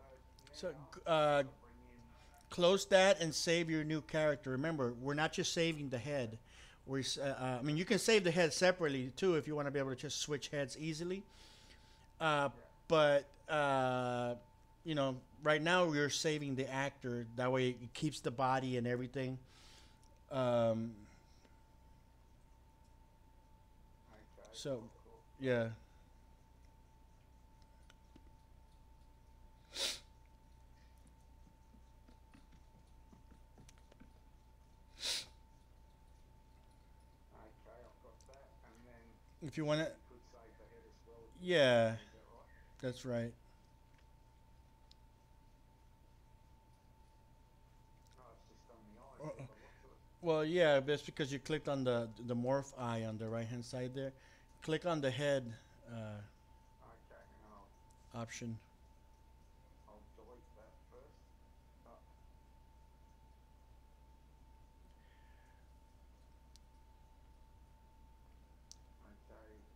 so So now I've uh, got to bring in. close that and save your new character. Remember, we're not just saving the head. I mean, you can save the head separately too if you want to be able to just switch heads easily. Uh, Yeah. but you know, right now we're saving the actor. That way, it keeps the body and everything. Um, Okay, so cool. yeah. Okay, I've got that, and then If you want to, you could save the head as well. If you want yeah, to, is that right? that's right. No, it's just on the eyes. Well, yeah, that's because you clicked on the morph eye on the right hand side there. Click on the head Okay, hang on. option. I'll delete that first. Oh, okay.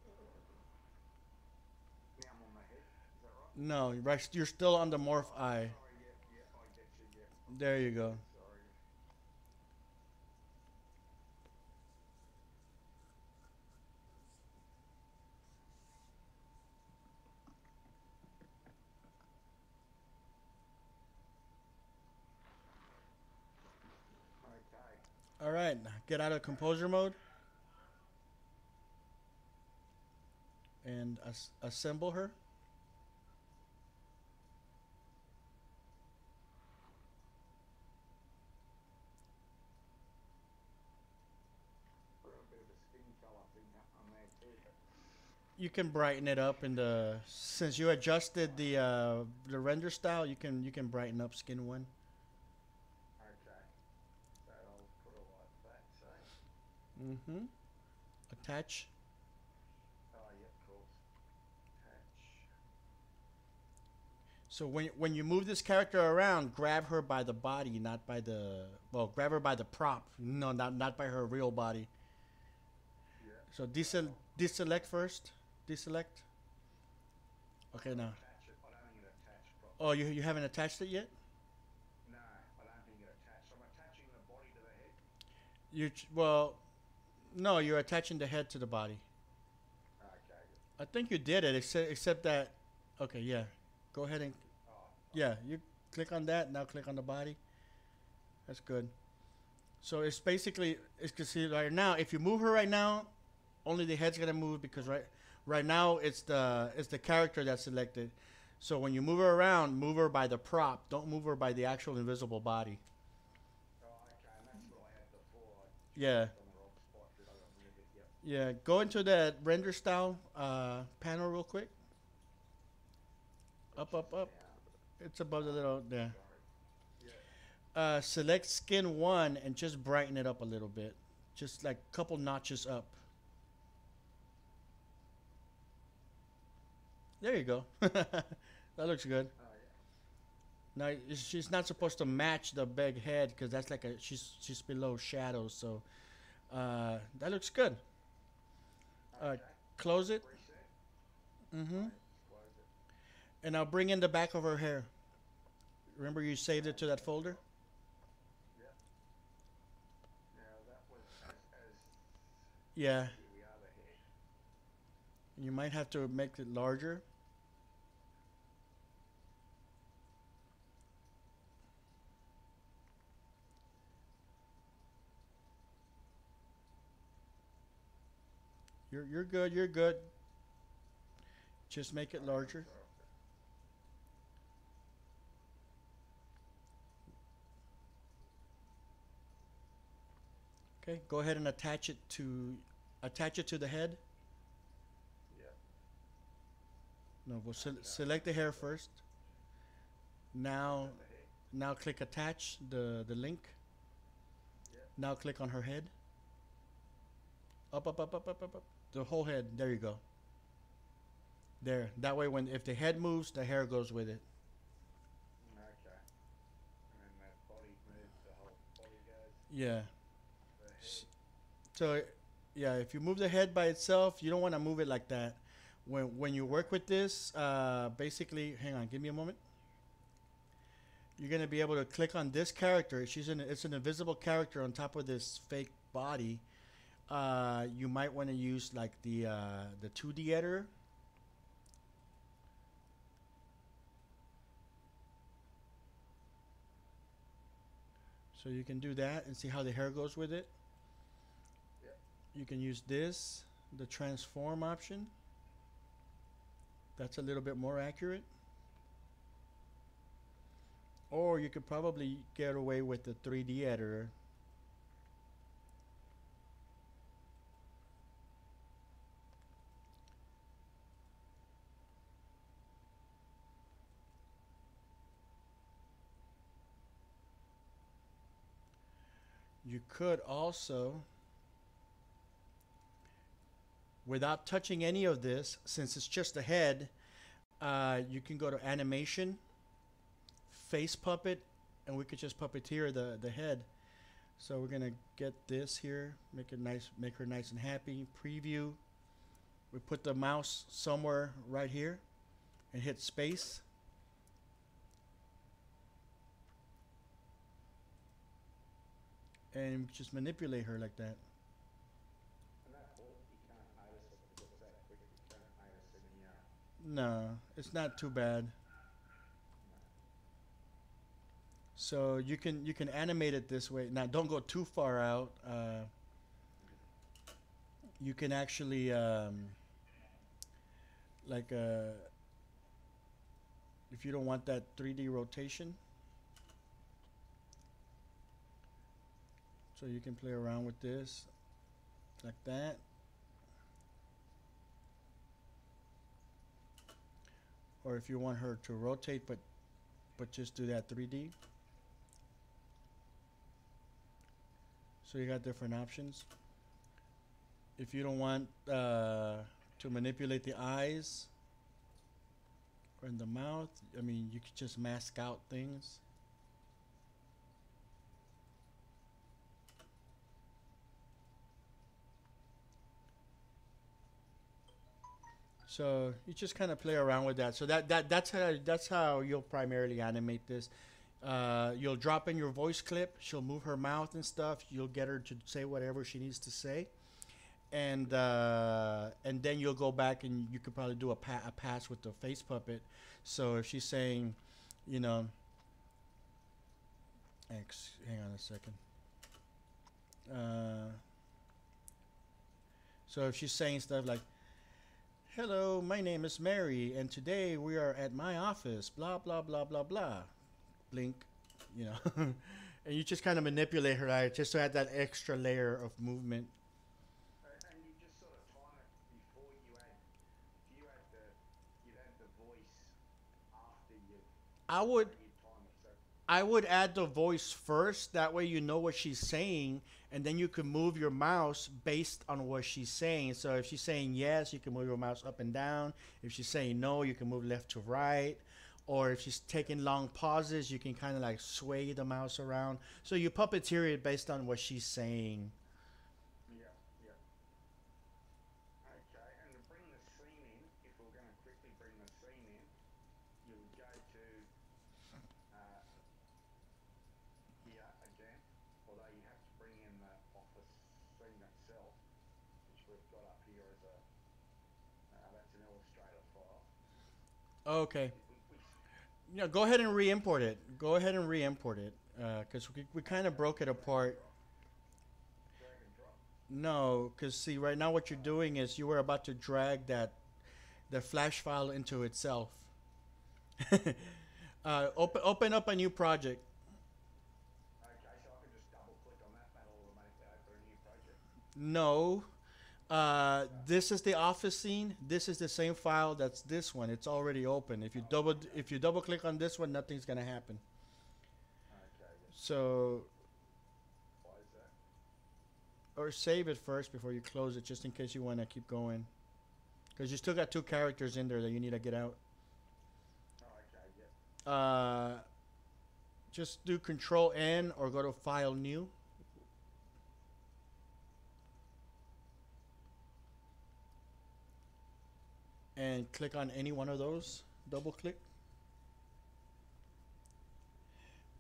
Now I'm on the head. Is that right? No, right, you're still on the morph Oh, eye. sorry. Yeah, yeah. I get you. Yeah. There you go. Sorry. Okay. All right, get out of composer mode and assemble her. Got a bit of a skin colour thing on there too. You can brighten it up in the since you adjusted the render style. You can brighten up skin one. Okay. So I'll put it like that. Say. Mm-hmm. Attach. Oh, yeah, of course. Attach. So when you move this character around, grab her by the body, not by the grab her by the prop. No, not by her real body. Yeah. So deselect first. Deselect. Okay, now. Attach it. I don't think it attached properly. Oh, you haven't attached it yet? No, I don't think it attached. I'm attaching the body to the head. Well, no, you're attaching the head to the body. Okay. I think you did it, except that. Okay, yeah. Go ahead and Oh, yeah, you click on that. Now click on the body. That's good. So it's basically it's because see right now if you move her right now, only the head's gonna move because right now it's the character that's selected. So when you move her around, move her by the prop. Don't move her by the actual invisible body. oh, okay. And that's what I had before. I Yeah. clicked on the wrong spot. Did I move it? Yep. Yeah. Go into that render style panel real quick. Which Up, up, is up. now. It's above the little there. Sorry. Yeah. Select skin one and just brighten it up a little bit. Just like a couple notches up. There you go. That looks good. Oh, Now yeah. she's not supposed to match the big head because that's like she's below shadows. So that looks good. Okay. Close it. Reset. Mm-hmm. Right. Close it. And I'll bring in the back of her hair. Remember you saved it to that folder? Yep. Now that was as Yeah. here we are the head. You might have to make it larger. You're good. You're good. Just make it larger. Okay. Go ahead and attach it to the head. Yep. No, we'll select the hair first. Now, The head. now click attach the link. Yep. Now click on her head. Up, up, up, up, up, up, up. The whole head. There you go. There. That way, when if the head moves, the hair goes with it. Okay. And then that body moves. The whole body goes. Yeah. The head. So, yeah, if you move the head by itself, you don't want to move it like that. When you work with this, basically, hang on, give me a moment. You're gonna be able to click on this character. It's an invisible character on top of this fake body. You might want to use like the 2D editor. So you can do that and see how the hair goes with it. Yep. You can use this, the transform option. That's a little bit more accurate. Or you could probably get away with the 3D editor. you could also, without touching any of this, since it's just a head, you can go to animation, face puppet, and we could just puppeteer the head. So we're gonna get this here, make it nice, make her nice and happy. Preview. We put the mouse somewhere right here, and hit space. And just manipulate her like that. And that bolt, you can't notice it because it's that quick. You can't notice any. No, it's not too bad. So you can animate it this way. Now don't go too far out. You can actually like if you don't want that 3D rotation, so you can play around with this like that. Or if you want her to rotate but just do that 3D. So you got different options. If you don't want to manipulate the eyes or in the mouth, I mean, you could just mask out things. So you just kind of play around with that. So that's how you'll primarily animate this. You'll drop in your voice clip. She'll move her mouth and stuff. You'll get her to say whatever she needs to say, and then you'll go back and you could probably do a pass with the face puppet. So if she's saying, you know, hang on a second. So if she's saying stuff like, "Hello, my name is Mary, and today we are at my office, blah, blah, blah, blah, blah." Blink, you know. And you just kind of manipulate her eye just to add that extra layer of movement. And you just sort of time it before you add. If you add the voice after you. I would You time it. So I would add the voice first. That way you know what she's saying, and then you can move your mouse based on what she's saying. So if she's saying yes, you can move your mouse up and down. If she's saying no, you can move left to right. Or if she's taking long pauses, you can kind of like sway the mouse around. So you puppeteer it based on what she's saying. yeah. Okay, and to bring the scene in, if we're going to quickly bring the scene in, you would go to here again. Although you have to bring in the office scene itself, which we've got up here as a that's an Illustrator file. Okay. We Yeah, go ahead and re-import it. Go ahead and re-import it, because we kind of broke it apart. drag and drop. No, because see, right now what you're doing is you were about to drag the flash file into itself. Open up a new project. Okay, so I can just double click on that, that'll automatically open a new project. No, this is the office scene. This is the same file that's this one. It's already open. If you double click on this one, nothing's gonna happen. Okay, yes. So, Why is that? or save it first before you close it, just in case you want to keep going. Because you still got two characters in there that you need to get out. Oh, okay, yep. Just do Control N or go to File New. And click on any one of those. Double click.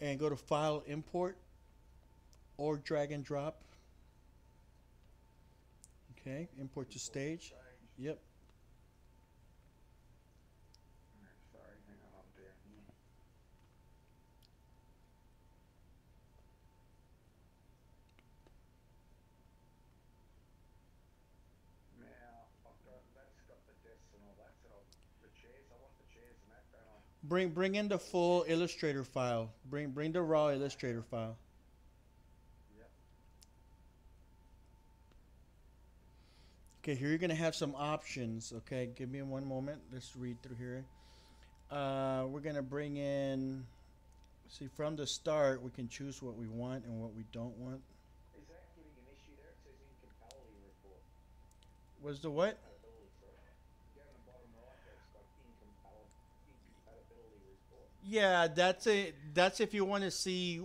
And go to File Import or drag and drop. Okay, import to stage. Yep. Sorry, hang on, I'm down here. Now, that's got the desks and all that, so the chairs, I want the chairs and that, don't I? Bring in the full Illustrator file. Bring the raw Illustrator file. Yep. Okay, here you're gonna have some options. Okay, give me one moment. Let's read through here. We're gonna bring in. See, from the start, we can choose what we want and what we don't want. Was the what? Compatibility, sorry. Down the bottom right, that's got incompatibility report. Yeah, that's it. That's if you want to see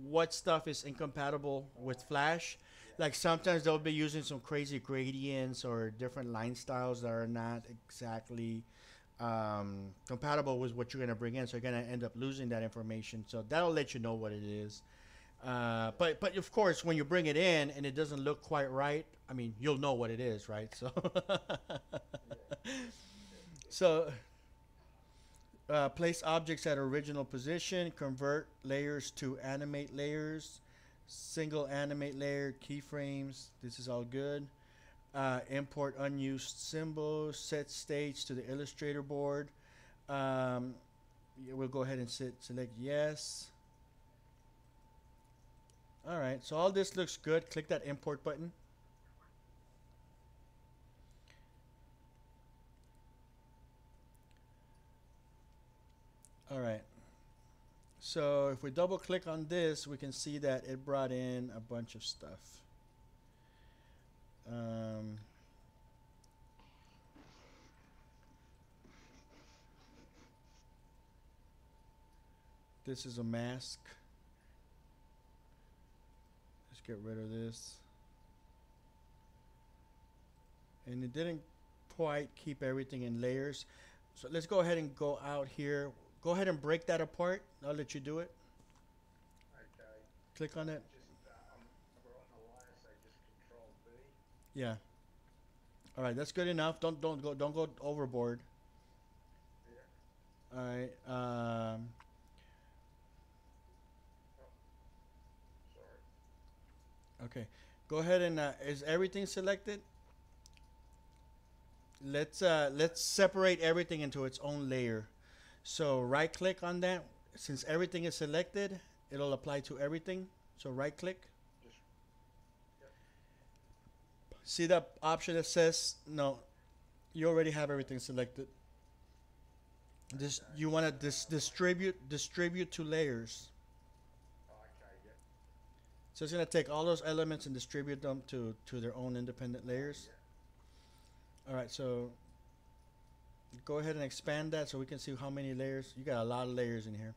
what stuff is incompatible with Flash. Like sometimes they'll be using some crazy gradients or different line styles that are not exactly compatible with what you're going to bring in. So you're going to end up losing that information. So that'll let you know what it is. But of course, when you bring it in and it doesn't look quite right, I mean, you'll know what it is, right? So, so place objects at original position, convert layers to animate layers, single animate layer, keyframes. This is all good. Import unused symbols, set stage to the Illustrator board. Yeah, we'll go ahead and select yes. All right, so all this looks good. Click that import button. All right. So if we double click on this, we can see that it brought in a bunch of stuff. This is a mask. Let's get rid of this. And it didn't quite keep everything in layers. So let's go ahead and go out here. Go ahead and break that apart. I'll let you do it. Okay. Click on it. Just, we're on the layer, so just Control B. Yeah. All right, that's good enough. Don't go overboard. Yeah. All right. Sorry. Okay. Go ahead and is everything selected? Let's separate everything into its own layer. So right click on that. Since everything is selected, it'll apply to everything. So right click. Just, yep. See that option that says no, you already have everything selected. This you want to distribute to layers. Okay, yep. So it's gonna take all those elements and distribute them to their own independent layers. All right, so go ahead and expand that so we can see how many layers. You got a lot of layers in here.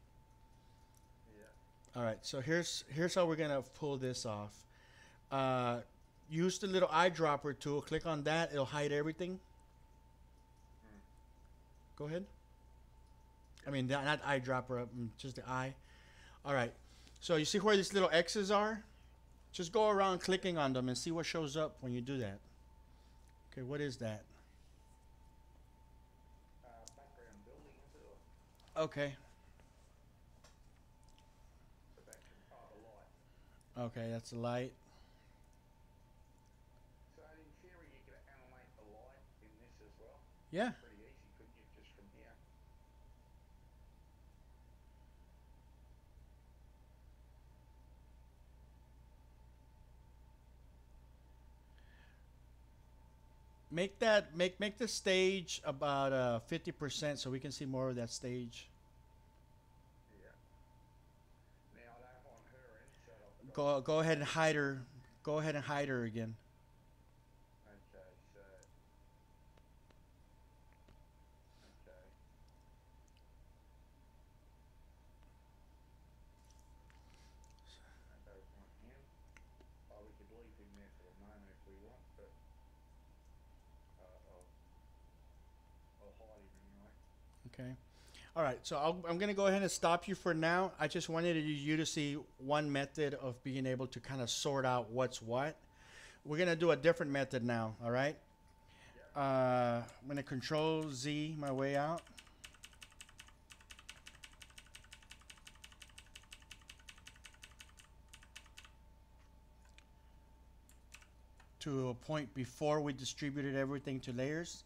Yeah. All right, so here's how we're gonna pull this off. Use the little eyedropper tool. Click on that. It'll hide everything. Go ahead. I mean, not eyedropper, just the eye. All right. So you see where these little X's are? Just go around clicking on them and see what shows up when you do that. Okay, what is that? Background building, is it? Or Okay. the background, the light. Okay, that's the light. So in theory, you could animate the light in this as well. Yeah. Pretty easy, couldn't you? Just from here. Make the stage about 50% so we can see more of that stage. Yeah. Now I don't want her in, so I've got. Go ahead and hide her. Go ahead and hide her again. Okay, so. Okay. I don't want him. Oh, we could leave him there for a moment if we want, but. I'll hide him anyway. Okay. All right. So I'm going to go ahead and stop you for now. I just wanted you to see one method of being able to kind of sort out what's what. We're going to do a different method now. All right. I'm going to Control Z my way out. To a point before we distributed everything to layers.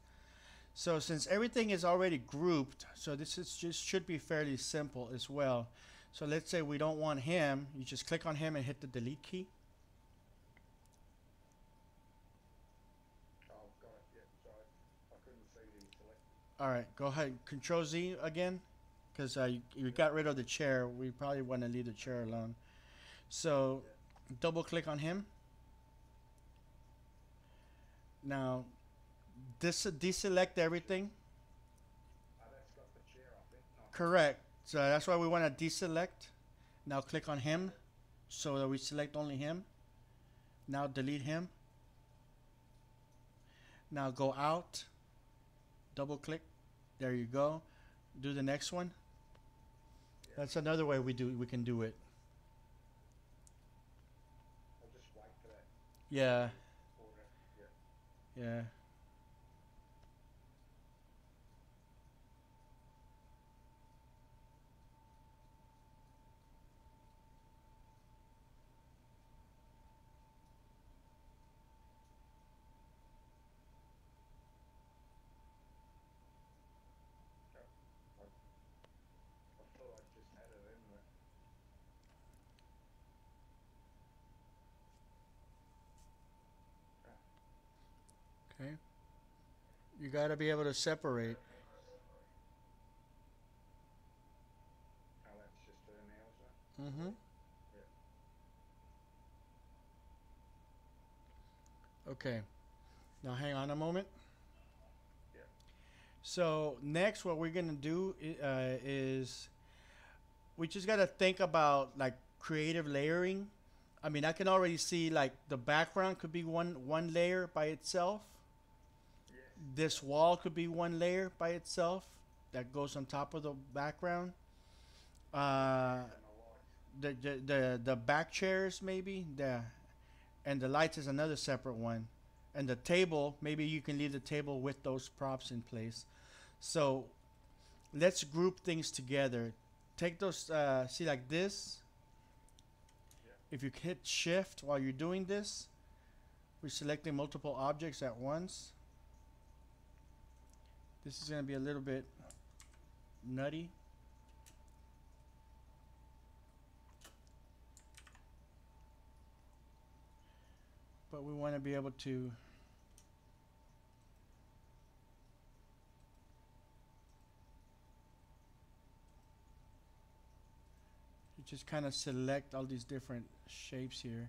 So since everything is already grouped, so this is just should be fairly simple as well. So let's say we don't want him, you just click on him and hit the delete key. Oh, got it. Yep, sorry. I couldn't see the select. All right, go ahead, Control Z again, because you got rid of the chair. We probably want to leave the chair alone. So double click on him. Now deselect everything. That's got the chair, I think. Not Correct. So that's why we want to deselect. Now click on him so that we select only him. Now delete him. Now go out. Double click. There you go. Do the next one. That's another way we can do it. I'll just wait for that Yeah. order. Yeah. Yeah. I thought I just had it in there. Okay. You got to be able to separate. Oh, that's just her now, is it? Mm-hmm. Yeah. Okay. Now hang on a moment. Yeah. So next, what we're gonna do is we just gotta think about like creative layering. I mean, I can already see like the background could be one layer by itself. Yes. This wall could be one layer by itself that goes on top of the background. Uh, And the light. the back chairs maybe and the lights is another separate one, and the table maybe you can leave the table with those props in place. So let's group things together. Take those see like this. If you hit shift while you're doing this, we're selecting multiple objects at once. This is going to be a little bit nutty. But we want to be able to you just kind of select all these different shapes here.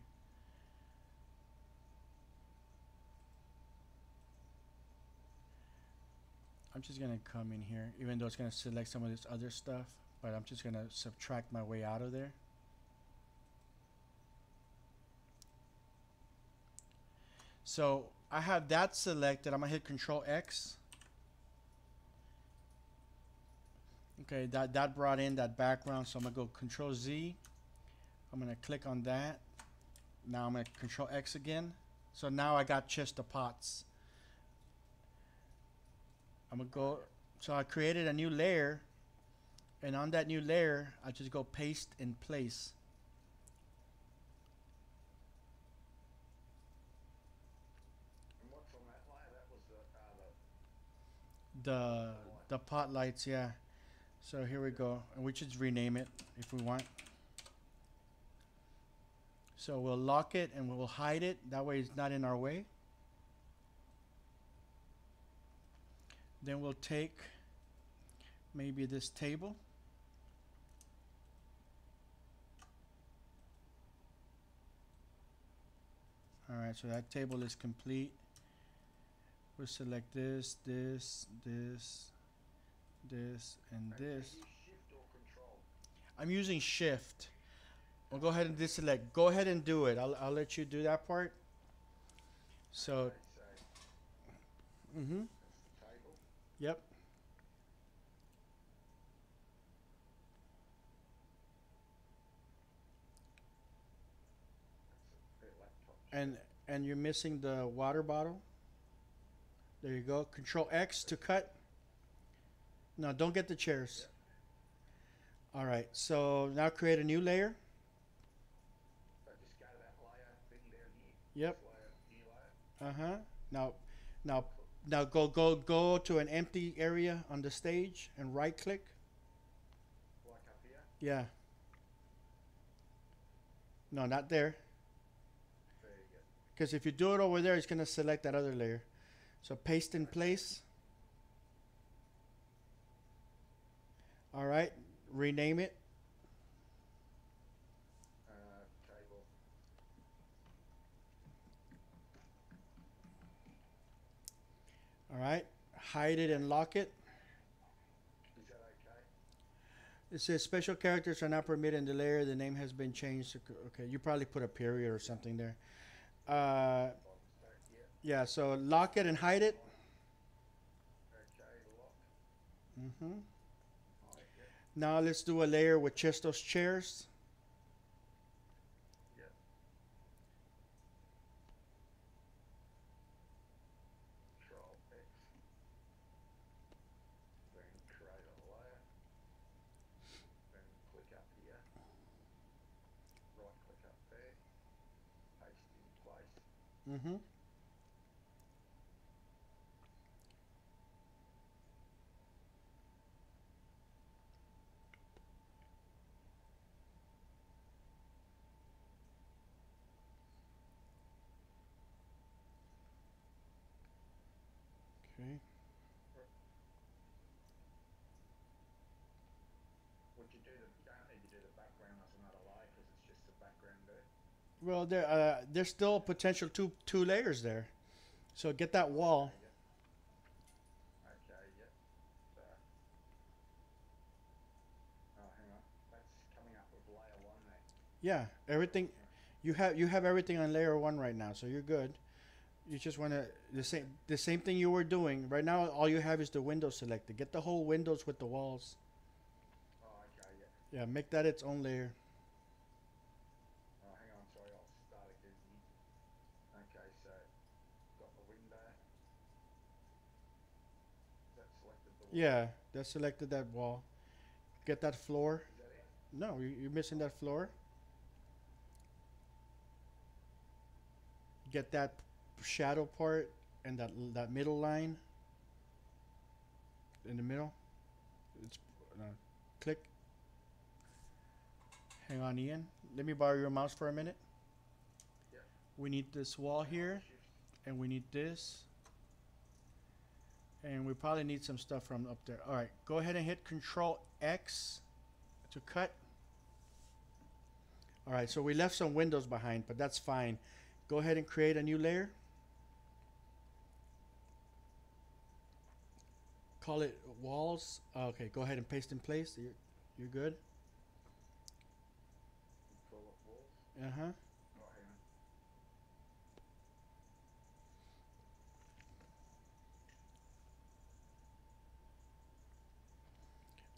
I'm just going to come in here, even though it's going to select some of this other stuff, but I'm just going to subtract my way out of there. So I have that selected. I'm gonna hit Control X. Okay, that brought in that background. So I'm gonna go Control Z. I'm gonna click on that. Now I'm gonna Control X again. So now I got just the pots. I'm gonna go. So I created a new layer, and on that new layer, I just go paste in place. And what's on that layer? That was The pot lights, yeah. So here we go, and we should rename it if we want. So we'll lock it and we'll hide it. That way it's not in our way. Then we'll take maybe this table. All right, so that table is complete. We'll select this, this, this, this, and this. use shift or control? I'm using shift. We'll go ahead and deselect. Go ahead and do it. I'll let you do that part. So, Okay, so mm-hmm. that's the table. Yep. That's their laptop. And you're missing the water bottle. There you go. Control X to cut. No, don't get the chairs. All right. So now create a new layer. So just go to that layer thing down here. Yep. This layer, new layer. Now go to an empty area on the stage and right click. Like up here. Yeah. No, not there. There you go. Because if you do it over there, it's going to select that other layer. So paste in place. All right. Rename it. Table. All All right. Hide it and lock it. Is that okay? It says special characters are not permitted in the layer. The name has been changed. Okay, you probably put a period or something there. By mistake, yeah. Yeah, so lock it and hide it. Okay, lock. Mm-hmm. Hide, yeah. Now let's do a layer with just those chairs. Yeah. Control X. Then create a layer. Then click up here. Right click up there. Paste in place. Mm-hmm. Okay. Would you do the? You don't need to do the background as another layer because it's just the background there. Well, there's still potential two layers there. So get that wall. Okay, yeah. So, oh, hang on. That's coming up with layer one there. Yeah, everything. You have everything on layer one right now, so you're good. You just want to the same thing you were doing right now. All you have is the window selected. Get the whole windows with the walls. Oh, okay, yeah. Yeah, make that its own layer. Oh, hang on. Sorry, I'll start again. Okay, so got the window. Is that selected the wall? Yeah, that selected that wall. Get that floor. Is that it? No, you're missing that floor. Get that shadow part and that middle line in the middle. It's click. Hang on, Ian. Let me borrow your mouse for a minute. Yeah. We need this wall here, Shift. and we need this, and we probably need some stuff from up there. All right, go ahead and hit Control X to cut. All right, so we left some windows behind, but that's fine. Go ahead and create a new layer. Call it walls. Okay, go ahead and paste in place. You're good. Call it walls. Uh-huh. Oh, hang on.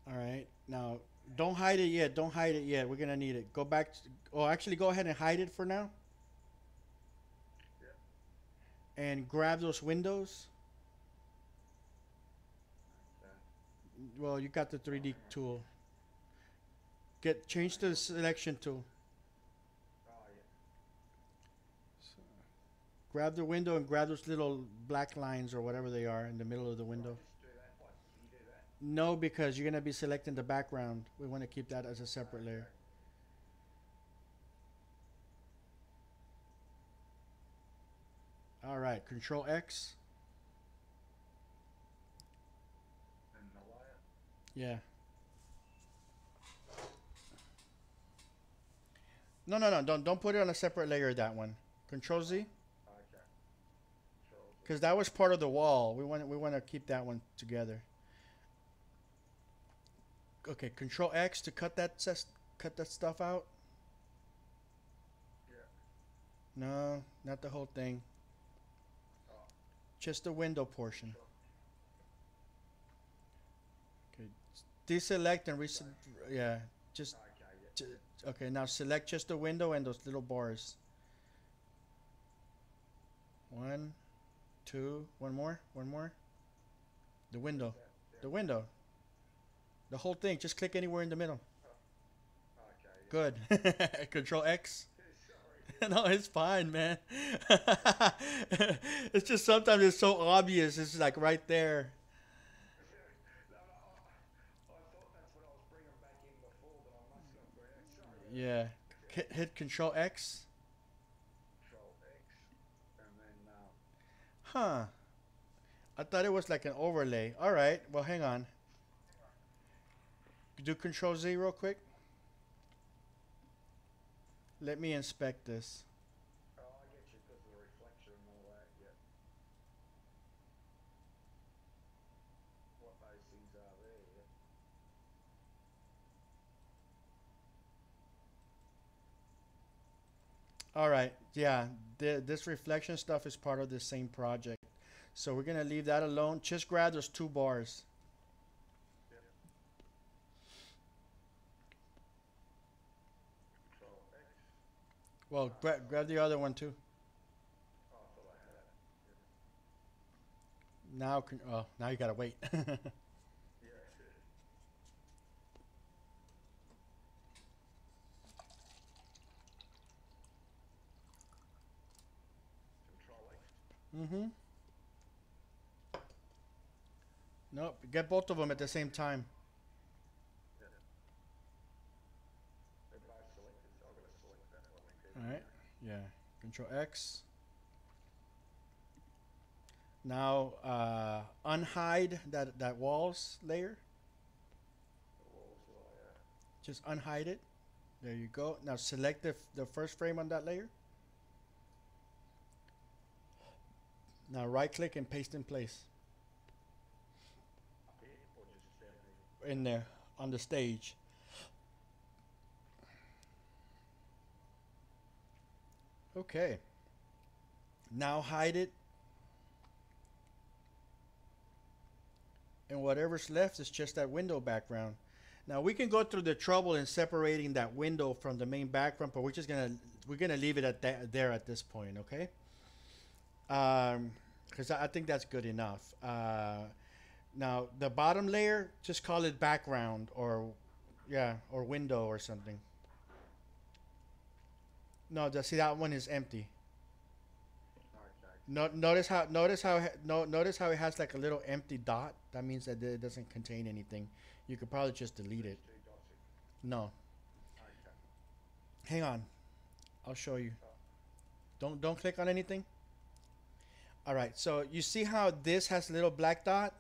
All right. Now, don't hide it yet. Don't hide it yet. We're gonna need it. Go back. Actually, go ahead and hide it for now. Yeah. And grab those windows. Okay. Well, you got the 3D tool. Change the selection tool. Oh, yeah. Grab the window and grab those little black lines or whatever they are in the middle of the window. Just do that. Like, can you do that? No, because you're gonna be selecting the background. We want to keep that as a separate layer. All right, Control X. And the layer. Yeah. No. Don't put it on a separate layer. That one. Control Z, Okay. Control. because that was part of the wall. We want to keep that one together. Okay, Control X to cut that stuff out. Yeah. No, not the whole thing. Oh. Just the window portion. Okay, deselect and reselect. Yeah, just. Okay. Yeah. Okay, now select just the window and those little bars. 1, 2, one more. The window. The window. The whole thing. Just click anywhere in the middle. Okay. Yeah. Good. Control X. Sorry. No, it's fine, man. It's just sometimes it's so obvious. It's like right there. No, I thought that's what I was bringing back in before, but I must not bring it. Sorry. Yeah. Hit Control X. Control X, and then Huh. I thought it was like an overlay. All right. Well, hang on. Do Control Z real quick. Let me inspect this. oh, I get you because of the reflection and all that. Yeah. All right. Yeah. This reflection stuff is part of the same project. So we're gonna leave that alone. Just grab those two bars. Yep. Control X. Well, grab the other one too. Oh, I thought I had it. Now, oh, now you gotta wait. Yeah, I did. Control X. Mm-hmm. Nope. Get both of them at the same time. Yeah. They're both selected, so I'm going to select that one again. All right. Yeah. Control X. Now, unhide that walls layer. The walls layer. Just unhide it. There you go. Now select the first frame on that layer. Now right click and paste in place. Up here, or just down there? In there on the stage. Okay. Now hide it. And whatever's left is just that window background. Now we can go through the trouble in separating that window from the main background, but we're gonna leave it at that there at this point, okay? Because I think that's good enough. Now the bottom layer, just call it background or or window or something. No, see that one is empty. Okay. Notice how it has like a little empty dot. That means that it doesn't contain anything. You could probably just delete it. Two dots in. No, Okay. hang on. I'll show you. Don't click on anything. All right. So you see how this has a little black dot?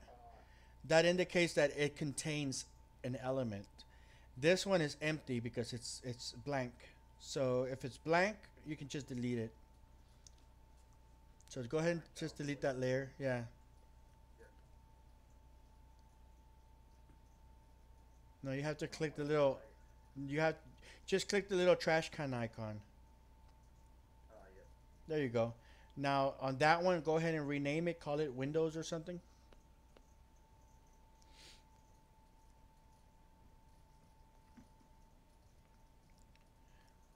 That indicates that it contains an element. This one is empty because it's blank. So if it's blank, you can just delete it. So go ahead and just delete that layer. Yeah. No, you have to click the little. You have just click the little trash can icon. Yeah. There you go. Now on that one, go ahead and rename it. Call it Windows or something.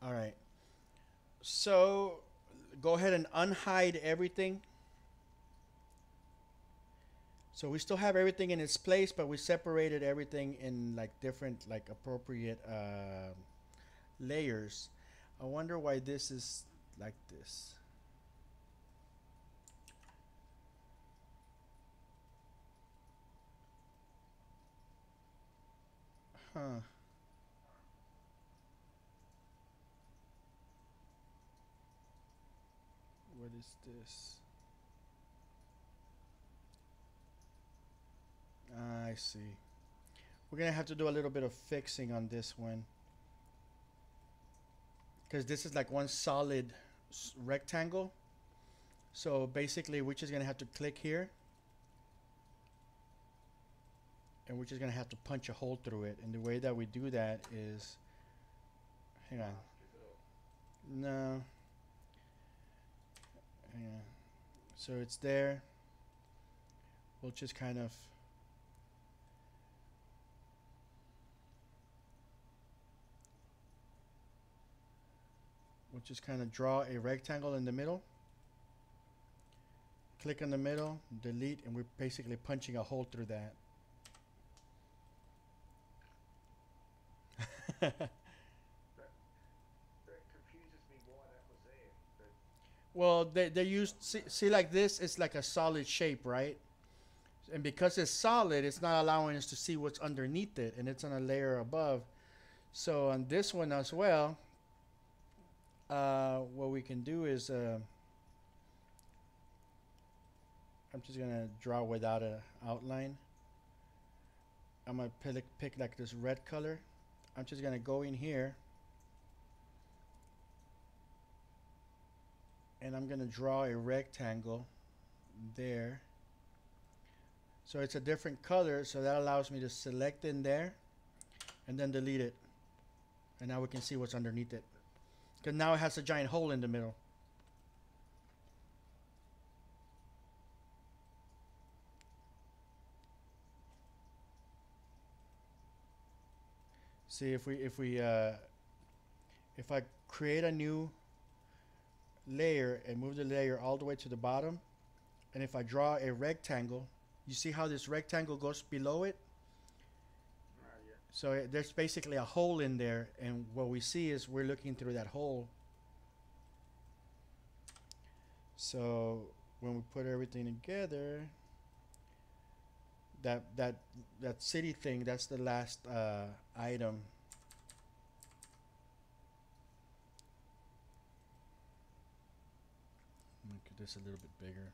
All right. So go ahead and unhide everything. So we still have everything in its place, but we separated everything in like different, like appropriate layers. I wonder why this is like this. Huh. What is this? I see. We're gonna have to do a little bit of fixing on this one, because this is like one solid rectangle. So basically we're just gonna have to click here, and we're just gonna have to punch a hole through it. And the way that we do that is, hang on. No. Hang on. So it's there. We'll just kind of draw a rectangle in the middle. Click in the middle, delete, and we're basically punching a hole through that. That confuses me why that was there. But Well, they used, see like this, it's like a solid shape, right? And because it's solid, it's not allowing us to see what's underneath it, and it's on a layer above. So on this one as well, what we can do is, I'm just gonna draw without a outline. I'm gonna pick like this red color. I'm just gonna go in here, and I'm gonna draw a rectangle there. So it's a different color, so that allows me to select in there and then delete it. And now we can see what's underneath it. Because now it has a giant hole in the middle. See if I create a new layer and move the layer all the way to the bottom, and if I draw a rectangle, you see how this rectangle goes below it? Yeah. So there's basically a hole in there, and what we see is we're looking through that hole. So when we put everything together, that city thing, that's the last item. Make this a little bit bigger.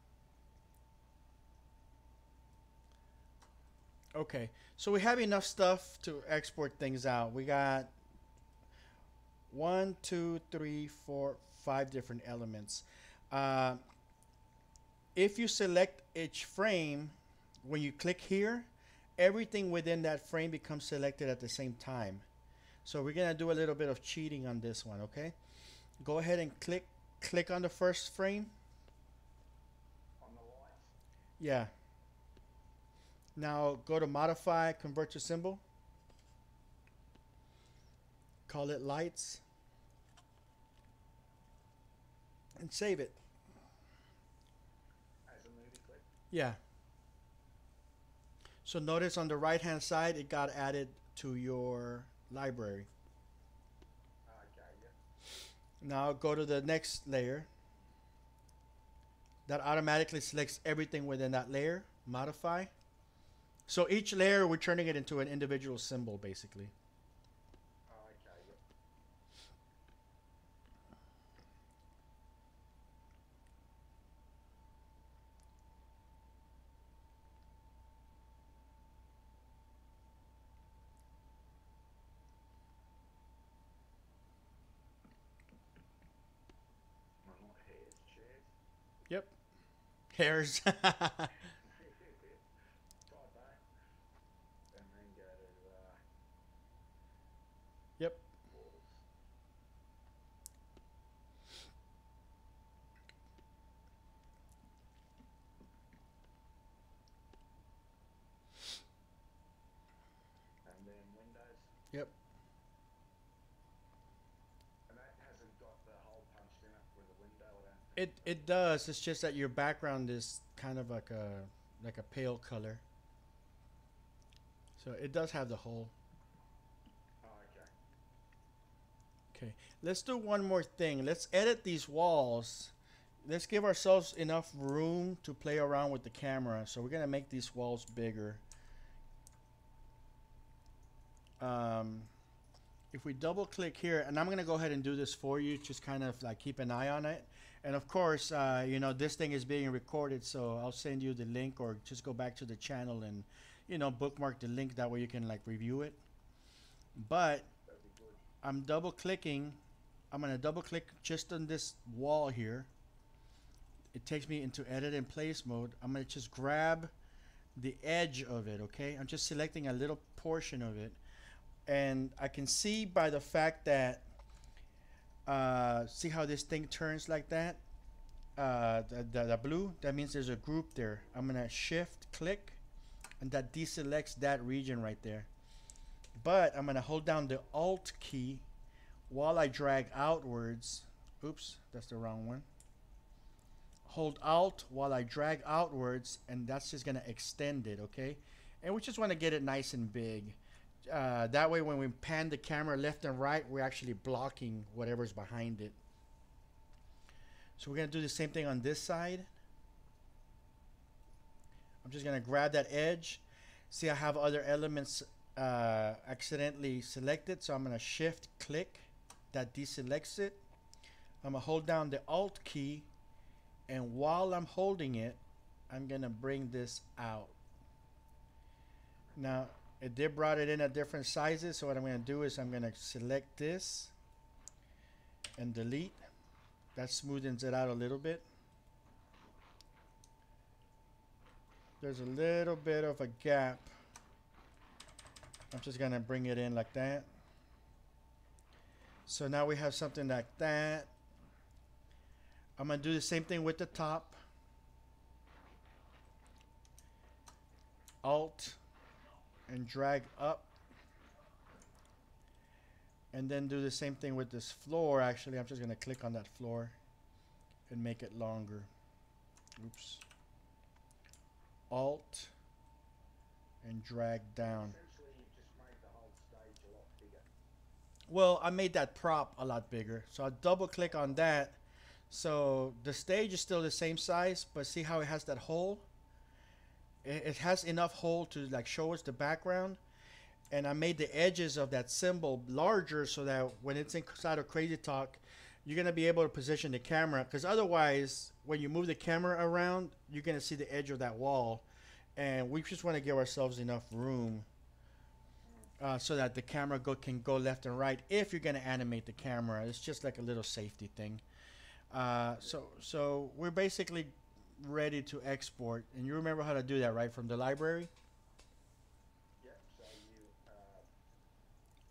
Okay, so we have enough stuff to export things out. We got 1, 2, 3, 4, 5 different elements. If you select each frame, when you click here, everything within that frame becomes selected at the same time. So we're gonna do a little bit of cheating on this one, okay? Go ahead and click on the first frame. On the lights. Yeah. Now go to modify, convert to symbol. Call it lights. And save it. As a movie clip. Yeah. So notice on the right hand side it got added to your library. Okay, yeah. Now go to the next layer. That automatically selects everything within that layer. Modify. So each layer we're turning it into an individual symbol basically. Okay, yeah. Well, not hairs, chairs. Yep. Hairs. Try that. And then go to Yep. walls. And then windows. Yep. And that hasn't got the hole punched in it with a window, I don't think. It does. It's just that your background is kind of like a pale color. So it does have the hole. Oh, okay. Okay. Let's do one more thing. Let's edit these walls. Let's give ourselves enough room to play around with the camera. So we're gonna make these walls bigger. If we double click here, and I'm gonna go ahead and do this for you, just kind of like keep an eye on it. And of course, you know, this thing is being recorded, so I'll send you the link, or just go back to the channel and, you know, bookmark the link. That way you can like review it. But That'd be good. I'm double clicking. I'm gonna double click just on this wall here. It takes me into edit and place mode. I'm gonna just grab the edge of it, okay? I'm just selecting a little portion of it. And I can see by the fact that, see how this thing turns like that? The blue, that means there's a group there. I'm gonna shift click, and that deselects that region right there. But I'm gonna hold down the Alt key while I drag outwards. Oops, that's the wrong one. Hold Alt while I drag outwards, and that's just gonna extend it, okay? And we just wanna get it nice and big. That way when we pan the camera left and right, we're actually blocking whatever's behind it. So we're gonna do the same thing on this side. I'm just gonna grab that edge. See, I have other elements accidentally selected, so I'm gonna shift click. That deselects it. I'm gonna hold down the Alt key, and while I'm holding it, I'm gonna bring this out. Now, it did brought it in at different sizes, so what I'm gonna do is I'm gonna select this and delete. That smoothens it out a little bit. There's a little bit of a gap. I'm just gonna bring it in like that. So now we have something like that. I'm gonna do the same thing with the top. Alt and drag up. And then do the same thing with this floor. Actually, I'm just gonna click on that floor and make it longer. Oops. Alt and drag down. Essentially, you just made the whole stage a lot bigger. Well, I made that prop a lot bigger. So I'll double click on that. So the stage is still the same size, but see how it has that hole? It has enough hole to like show us the background. And I made the edges of that symbol larger so that when it's inside of Crazy Talk, you're going to be able to position the camera. Because otherwise, when you move the camera around, you're going to see the edge of that wall. And we just want to give ourselves enough room so that the camera can go left and right if you're going to animate the camera. It's just like a little safety thing. So we're basically ready to export. And you remember how to do that, right? From the library? Yep, so you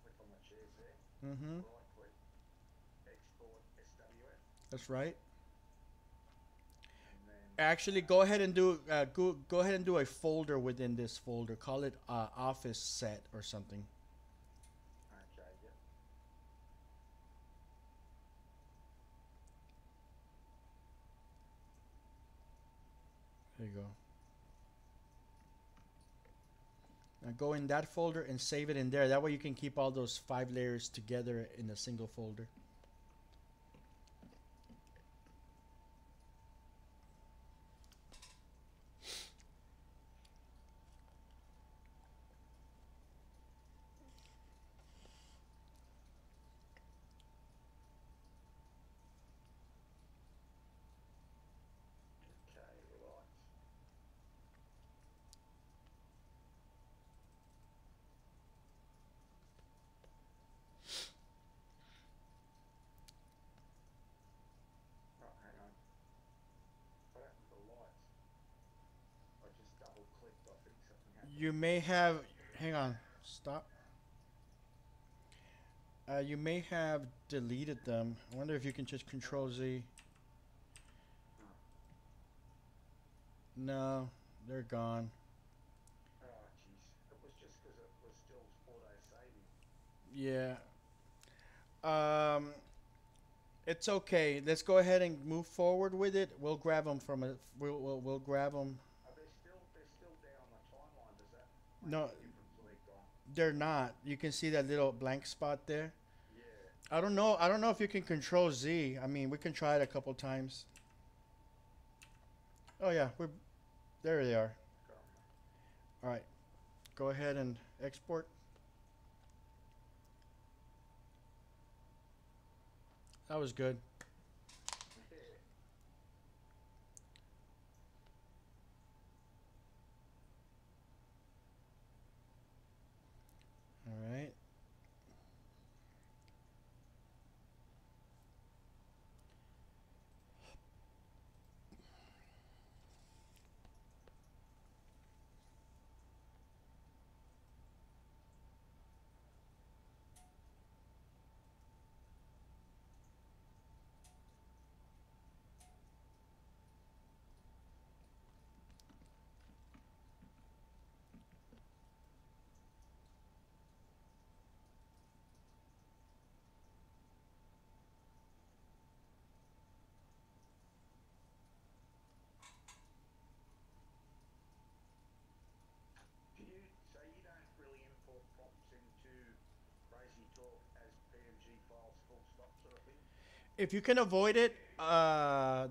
click on the chairs there, Mm-hmm. right click, export SWF, That's right. and then Actually, go ahead and do go ahead and do a folder within this folder. Call it office set or something. okay, yep. There you go. Now go in that folder and save it in there. That way you can keep all those 5 layers together in a single folder. Okay, right. Right, hang on. What happened to the lights? I just double clicked, I think something happened. You may have, hang on, stop. You may have deleted them. I wonder if you can just Control Z. No, they're gone. Oh, jeez. It was just because it was still auto saving. Yeah. It's okay. Let's go ahead and move forward with it. We'll grab them from a. We'll grab them. Are they still there on the timeline? Does that No, make a difference or they're gone? they're not. You can see that little blank spot there. Yeah. I don't know. I don't know if you can Control Z. I mean, we can try it a couple times. Oh yeah, there they are. Gone. All right, go ahead and export. That was good. Yeah. All right. So you don't really import prompts into Crazy Talk as PNG files full stop sort of thing? If you can avoid it,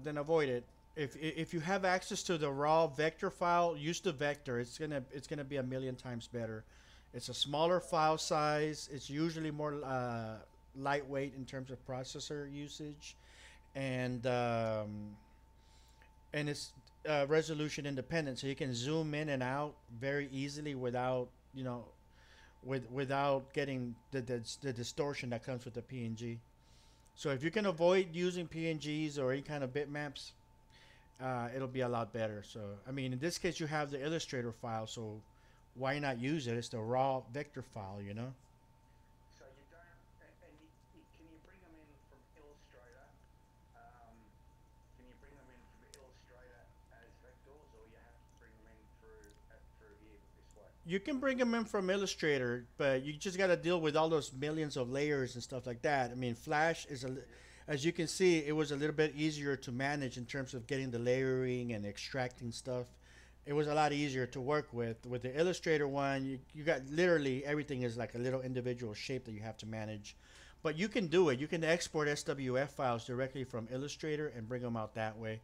then avoid it. If you have access to the raw vector file, use the vector. It's gonna be a million times better. It's a smaller file size. It's usually more lightweight in terms of processor usage, and it's resolution independent, so you can zoom in and out very easily without without getting the distortion that comes with the PNG. So if you can avoid using PNGs or any kind of bitmaps, it'll be a lot better. So I mean, in this case, you have the Illustrator file, so why not use it? It's the raw vector file, So you don't, and can you You can bring them in from Illustrator, but you just got to deal with all those millions of layers and stuff like that. I mean, Flash is as you can see, it was a little bit easier to manage in terms of getting the layering and extracting stuff. It was a lot easier to work with. With the Illustrator one, you got literally everything is like a little individual shape that you have to manage. But you can do it. You can export SWF files directly from Illustrator and bring them out that way.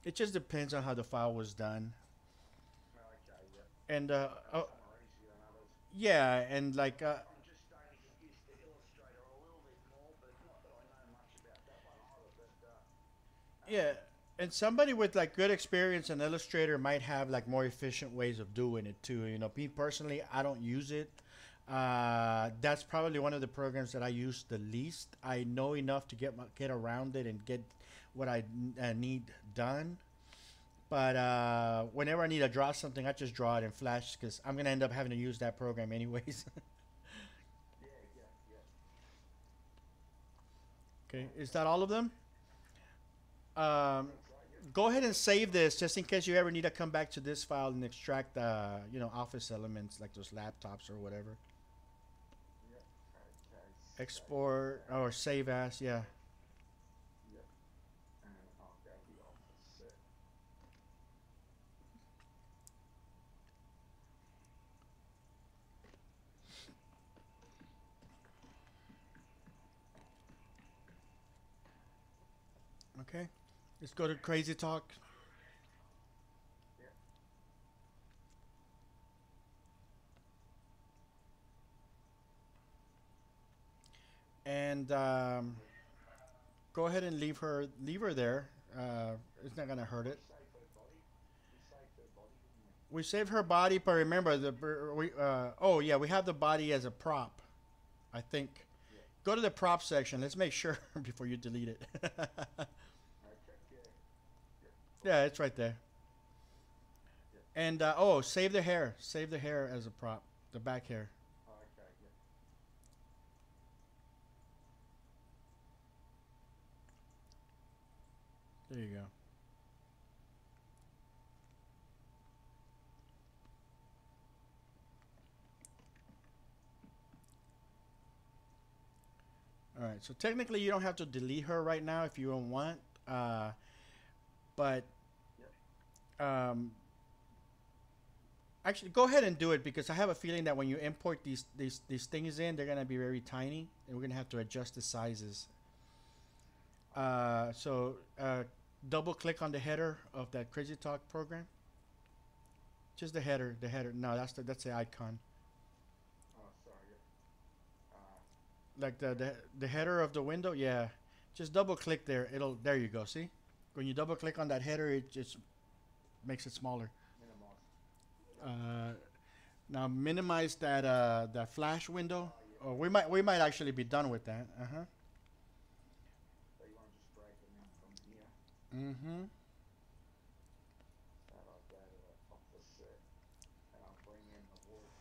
It just depends on how the file was done. Okay, yeah. And Some are easier than others. yeah, and like I'm just starting to get used to Illustrator a little bit more, but not that I know much about that one either. But yeah, and somebody with like good experience in Illustrator might have like more efficient ways of doing it too. You know, me personally, I don't use it. That's probably one of the programs that I use the least. I know enough to get around it and get what I need done. But whenever I need to draw something, I just draw it in Flash because I'm gonna end up having to use that program anyways. yeah, yeah, yeah. Okay, is that all of them? Go ahead and save this just in case you ever need to come back to this file and extract, Office elements like those laptops or whatever. Yep. Okay. Export or save as, yeah. Yep. And I'll go the opposite. Okay, let's go to Crazy Talk. Yep. And go ahead and leave her there. It's not gonna hurt it. Save her body. We saved her body, didn't we? We saved her body, but remember we have the body as a prop, I think. Yeah. Go to the prop section. Let's make sure before you delete it. Okay, yeah. Yeah, it's right there. And save the hair. Save the hair as a prop. The back hair. Okay, yeah. There you go. All right. So technically, you don't have to delete her right now if you don't want. But actually, go ahead and do it because I have a feeling that when you import these things in, they're gonna be very tiny, and we're gonna have to adjust the sizes. So double click on the header of that Crazy Talk program. Just the header. The header. No, that's the icon. Oh, sorry, yeah. Like the header of the window. Yeah. Just double click there. There you go. See, when you double click on that header, it just makes it smaller. Minimize. Now minimize that flash window. Oh, we might actually be done with that. So you want to just drag them in from here. Mm-hmm. And I'll go to the opposite. And I'll bring in the wall.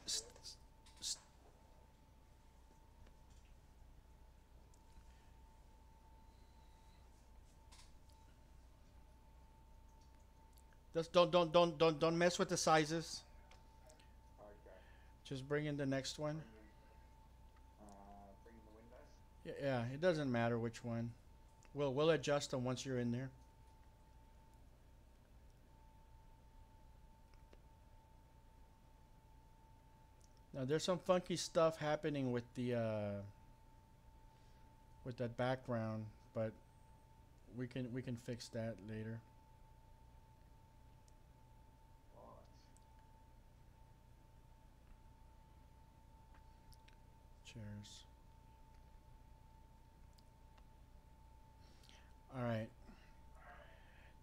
Just don't mess with the sizes. Okay. Just bring in the next one. Bring in the windows. Yeah, it doesn't matter which one. We'll adjust them once you're in there. Now there's some funky stuff happening with that background, but we can fix that later. Right. Chairs. All right.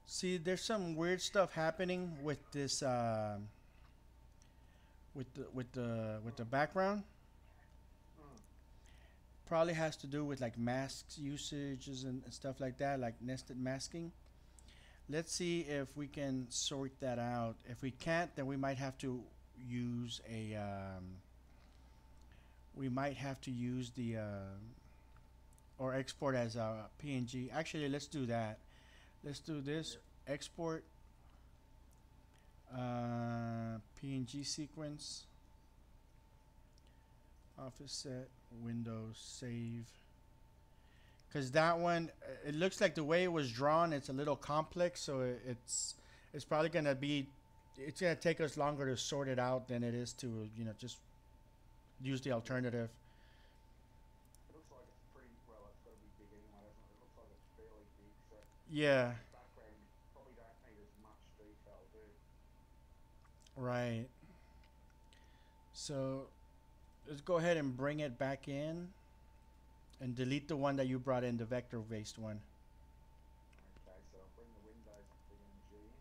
See, there's some weird stuff happening with this with the background. Probably has to do with like masks usages and stuff like that, like nested masking. Let's see if we can sort that out. If we can't, then we might have to use a we might have to use the or export as a PNG. Actually, let's do that. Let's do this. Export PNG sequence. Office set, Windows, save. Because that one, it looks like the way it was drawn, it's a little complex, so it's probably gonna be, it's gonna take us longer to sort it out than it is to, you know, just use the alternative. It looks like it's pretty, well, it's got to be big anyway, doesn't it? It looks like it's fairly big, so Yeah, the background probably don't need as much detail, do you? right. So let's go ahead and bring it back in and delete the one that you brought in, the vector-based one. Okay, so I'll bring the Windows PNG in.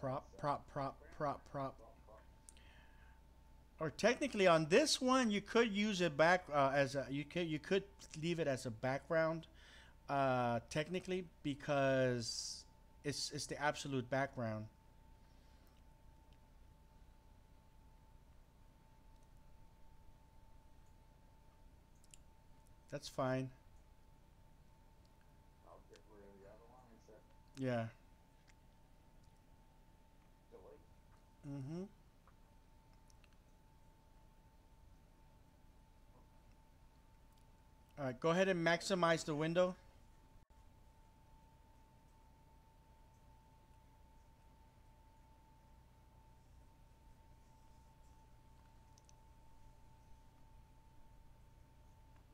Prop. Prop. Or technically, on this one, you could use it back as a, you could leave it as a background, technically, because it's the absolute background. That's fine. I'll get rid of the other one. Is that Yeah. delete? Mm-hmm. All right, go ahead and maximize the window.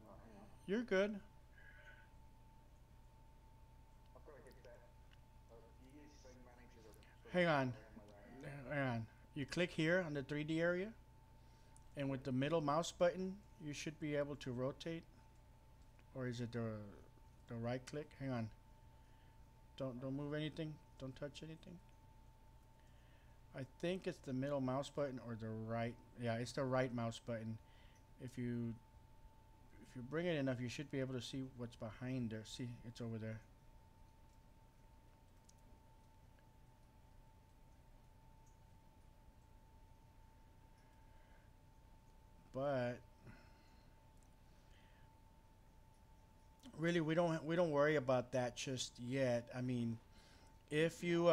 Right, hang on. You're good. I've got to hit that. You use Scene Manager to sort of Hang on. play around with that. Hang on. You click here on the 3D area, and with the middle mouse button, you should be able to rotate. Or is it the right click? Hang on. Don't move anything. Don't touch anything. I think it's the middle mouse button or the right. Yeah, it's the right mouse button. If you bring it enough, you should be able to see what's behind there. See, it's over there. But really, we don't worry about that just yet. I mean, if you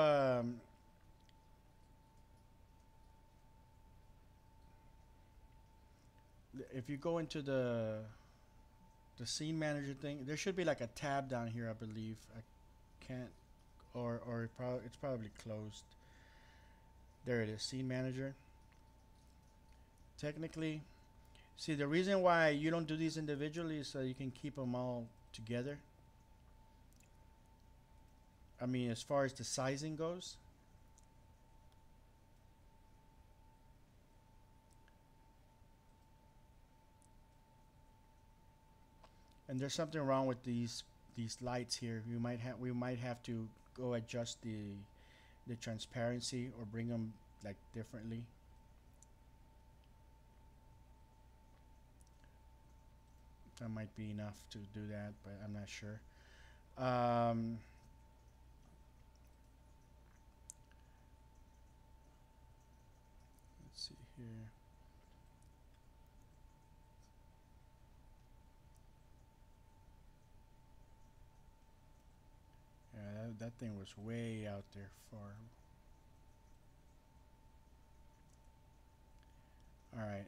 if you go into the scene manager thing, there should be like a tab down here, I believe. I can't, or it's probably closed. There it is, scene manager. Technically, see, the reason why you don't do these individually is so you can keep them all together. I mean, as far as the sizing goes. And there's something wrong with these lights here. We might have to go adjust the transparency or bring them like differently. That might be enough to do that, but I'm not sure. Let's see here. Yeah, that thing was way out there far. All right.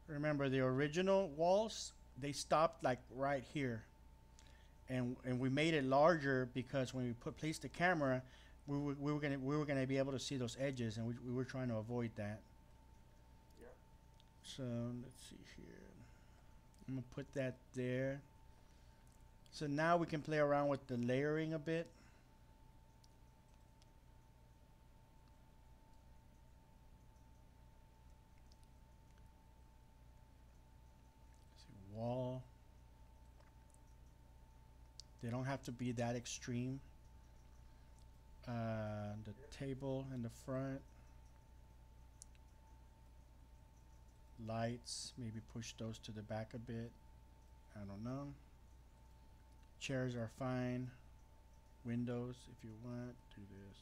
Remember the original walls, they stopped like right here. And we made it larger because when we placed the camera, we were gonna be able to see those edges, and we were trying to avoid that. Yep. So let's see here. I'm gonna put that there. So now we can play around with the layering a bit. See, wall. They don't have to be that extreme. The table in the front. Lights, maybe push those to the back a bit. I don't know. Chairs are fine. Windows, if you want, do this.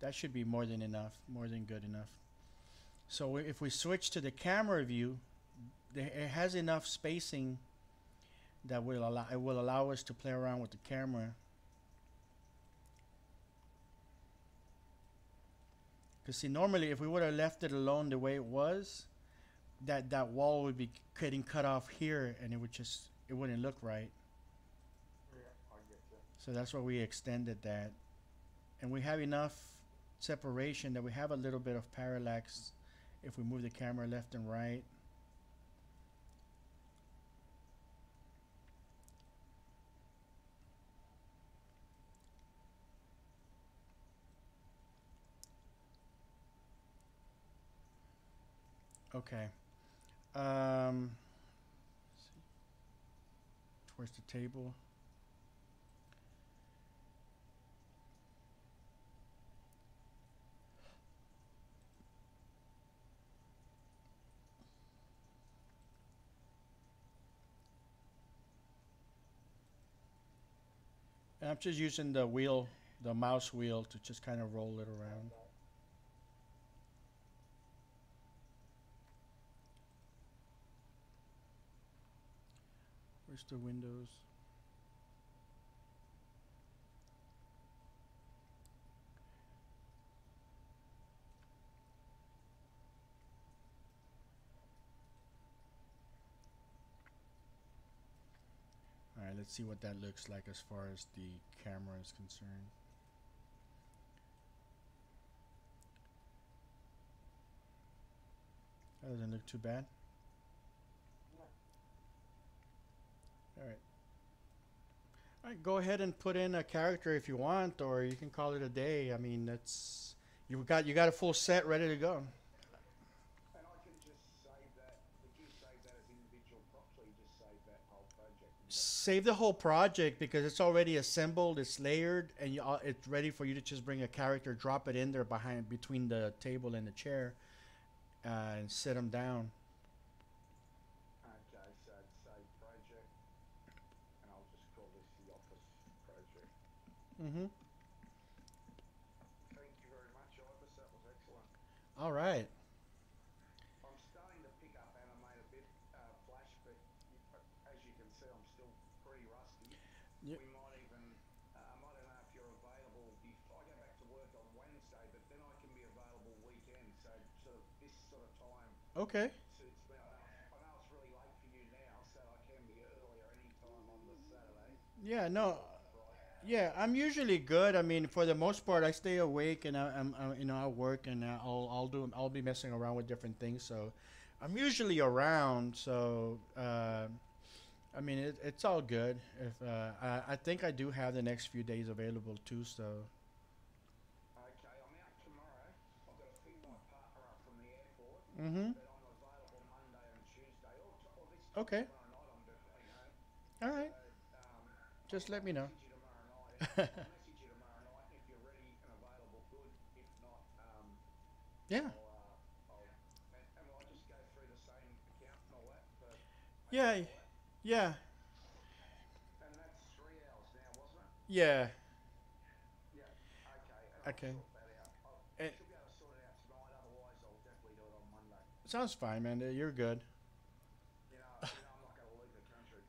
That should be more than enough, more than good enough. So if we switch to the camera view, it has enough spacing that will allow us to play around with the camera. Because see, normally if we would have left it alone the way it was, that wall would be getting cut off here, and it wouldn't look right. Yeah, I get you. So that's why we extended that, and we have enough separation that we have a little bit of parallax if we move the camera left and right. Okay. Let's see. Towards the table. And I'm just using the wheel, the mouse wheel, to just kind of roll it around. Where's the windows? All right, let's see what that looks like as far as the camera is concerned. That doesn't look too bad. All right. All right, go ahead and put in a character if you want, or you can call it a day. I mean, that's you got a full set ready to go. And I can just save that. Would you save that as individual props, or you just save that whole project? Save the whole project because it's already assembled, it's layered, and it's ready for you to just bring a character, drop it in there between the table and the chair, and sit them down. Okay, so save project, and I'll just call this the office project. Mm-hmm. Thank you very much, Ibis. That was excellent. All right. I'm starting to pick up animate a bit, Flash, but as you can see, I'm still pretty rusty. Yep. We might even, I don't know if you're available. I go back to work on Wednesday, but then I can be available weekend. So sort of this sort of time Okay. suits me. I know it's really late for you now, so I can be earlier any time on the Saturday. Yeah. No. Friday. Yeah, I'm usually good. I mean, for the most part, I stay awake and I'm I work and I'll be messing around with different things. So, I'm usually around. So, I mean, it's all good. If I think I do have the next few days available too. So, Okay, I'm out tomorrow. I've got to pick my partner up from the airport, mm-hmm. but I'm available Monday and Tuesday, or this time Okay. tomorrow night. I'm definitely home. All right. So, Just let me know. Message you tomorrow night. I'll message you tomorrow night if you're ready and available. Good. If not, Yeah. and will I just go through the same account and all that? Yeah. Yeah. And that's 3 hours now, wasn't it? Yeah. Yeah. Okay. And Okay. I'll sort that out. I And- should be able to sort it out tonight. Otherwise, I'll definitely do it on Monday. Sounds fine, man. You're good. I'm not going to leave the country.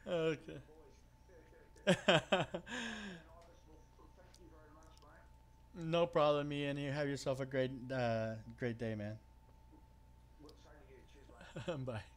Okay. Boys. And Ibis, well, thank you very much, mate. No problem, Ian. You have yourself a great day, man. We'll say to you, cheers, mate. Bye.